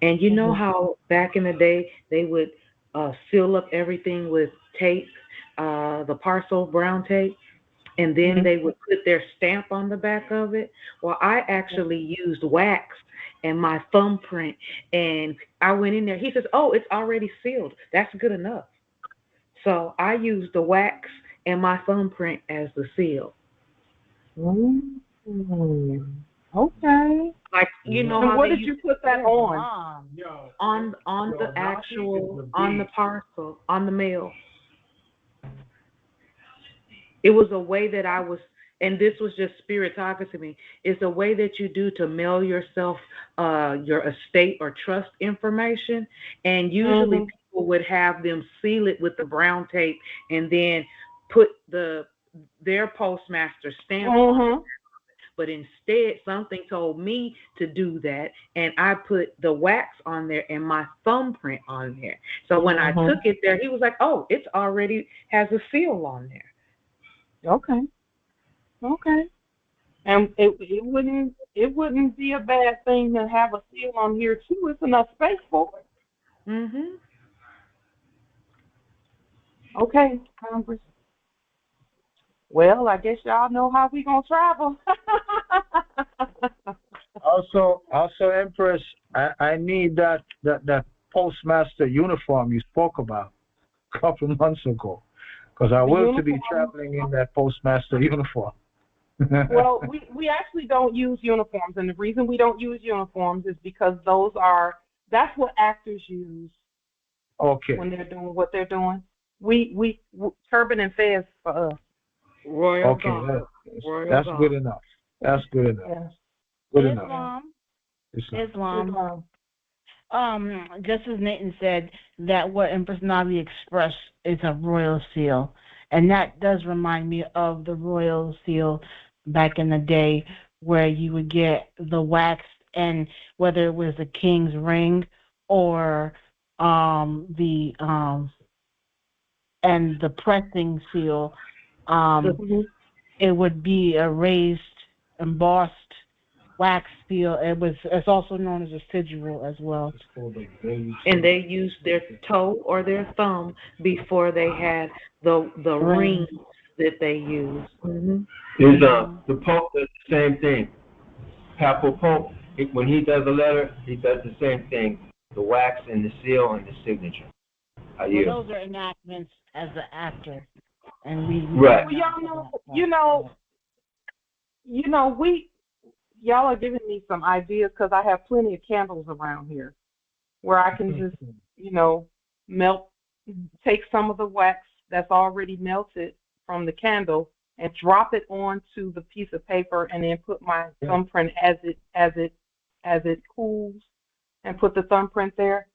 And you know how back in the day they would seal up everything with tape, the parcel brown tape, and then they would put their stamp on the back of it? Well, I actually used wax and my thumbprint, and I went in there. He says, oh, it's already sealed. That's good enough. So I used the wax and my thumbprint as the seal. Okay. Like, you know, and how what did you put that on? On the actual, on the parcel, on the mail. It was a way that I was, and this was just spirit talking to me. It's a way that you do to mail yourself your estate or trust information, and usually people would have them seal it with the brown tape and then put their postmaster stamp on it. But instead, something told me to do that, and I put the wax on there and my thumbprint on there. So when I took it there, he was like, oh, it's already has a seal on there. Okay. And it wouldn't be a bad thing to have a seal on here too. It's enough space for it. Okay, Congress. Well, I guess y'all know how we gonna travel. Also, Empress, I need that postmaster uniform you spoke about a couple of months ago, because I will to be traveling in that postmaster uniform. Well, we actually don't use uniforms, and the reason we don't use uniforms is because that's what actors use. Okay. When they're doing what they're doing, we turban and fez for us. Royal okay, Royal that's God. Good enough. That's good enough. Yes. Good Islam. Just as Nathan said, that what Impersonality expressed is a royal seal. And that does remind me of the royal seal back in the day, where you would get the wax, and whether it was the king's ring or the and the pressing seal, it would be a raised, embossed wax seal. It's also known as a sigil as well. And they used their toe or their thumb before they had the rings that they used. The Pope does the same thing. Papal Pope, when he does a letter, he does the same thing. The wax and the seal and the signature. Those are enactments as the actor, and we right. Well, y'all are giving me some ideas, because I have plenty of candles around here where I can just, take some of the wax that's already melted from the candle and drop it onto the piece of paper, and then put my thumbprint as it cools, and put the thumbprint there.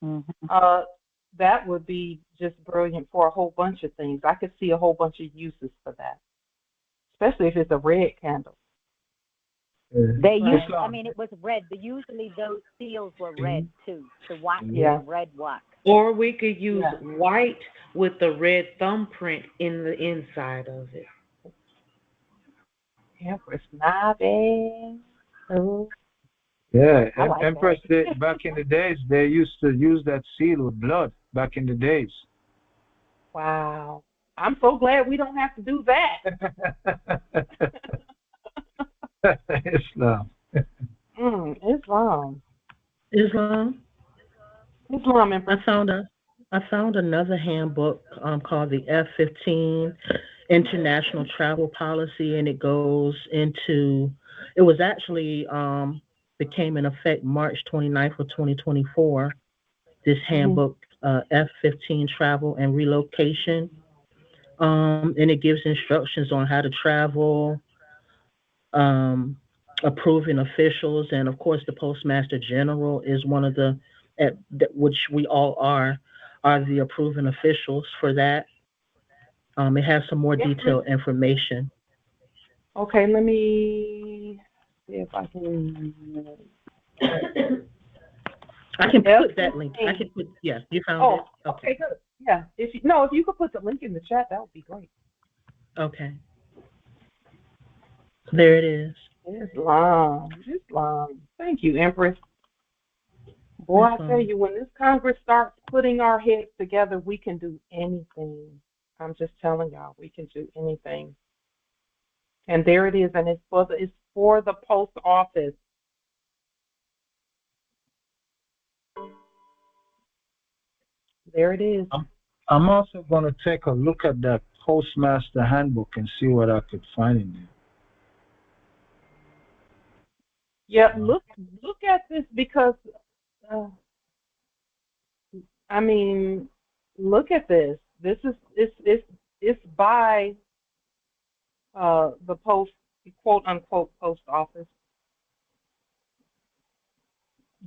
That would be just brilliant for a whole bunch of things. I could see a whole bunch of uses for that, especially if it's a red candle. They used, it was red, but usually those seals were red too. The wax was red wax. Or we could use white with the red thumbprint in the inside of it. Empress Nabe. Yeah, like Empress, back in the days, they used to use that seal with blood back in the days. Wow. I'm so glad we don't have to do that. Islam. Islam. I found another handbook called the F-15 International Travel Policy, and it goes into. It was actually became in effect March 29th of 2024. This handbook, F-15 Travel and Relocation, and it gives instructions on how to travel. Approving officials, and of course the Postmaster General is one of the, which we all are the approving officials for that. It has some more detailed information. Okay, let me see if I can. I can put that link. I can put. Yeah, you found it. Okay, good. Yeah, if you could put the link in the chat, that would be great. Okay. There it is. Islam. Thank you, Empress. Boy, I tell you, when this Congress starts putting our heads together, we can do anything. I'm just telling y'all, we can do anything. And there it is, and it's for the post office. There it is. I'm also going to take a look at that Postmaster Handbook and see what I could find in there. Yeah, look at this, because look at this. This is it's by the post, quote unquote, post office.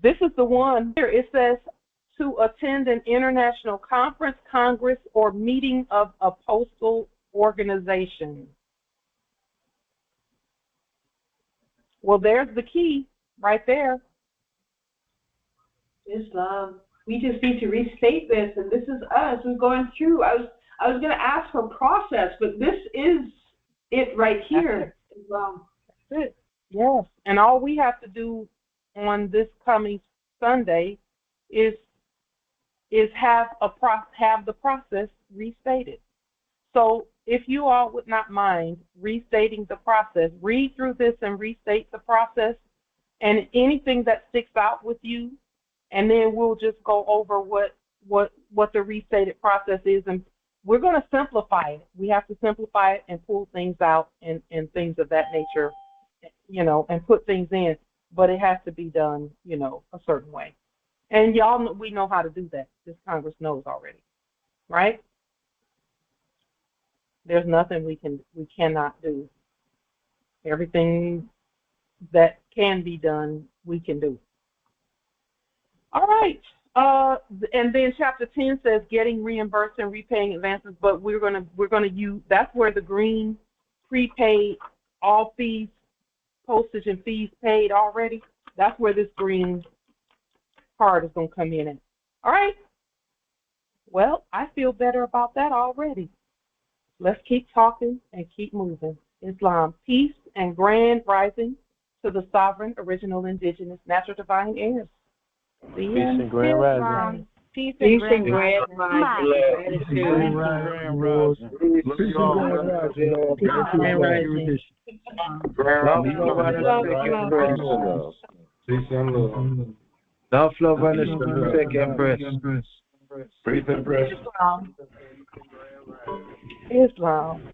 This is the one here. It says to attend an international conference, congress, or meeting of a postal organization. Well, there's the key right there. Islam. We just need to restate this, and this is us. We're going through. I was going to ask for process, but this is it right here. Islam. That's it. Yes. And all we have to do on this coming Sunday is have the process restated. So if you all would not mind restating the process, read through this and restate the process, and anything that sticks out with you, and then we'll just go over what the restated process is, and we're going to simplify it. We have to simplify it and pull things out and things of that nature, and put things in, but it has to be done, a certain way. And y'all, we know how to do that. This Congress knows already, right? There's nothing we cannot do. Everything that can be done, we can do. All right. And then chapter 10 says getting reimbursed and repaying advances, but we're gonna use, that's where the green prepaid all fees, postage and fees paid already, that's where this green card is going to come in at. All right? Well, I feel better about that already. Let's keep talking and keep moving. Islam, peace and grand rising to the sovereign, original, indigenous, natural divine heirs. Peace and grand rising. Peace and grand rising. Love, love, and respect, Empress. Praise Empress. Islam.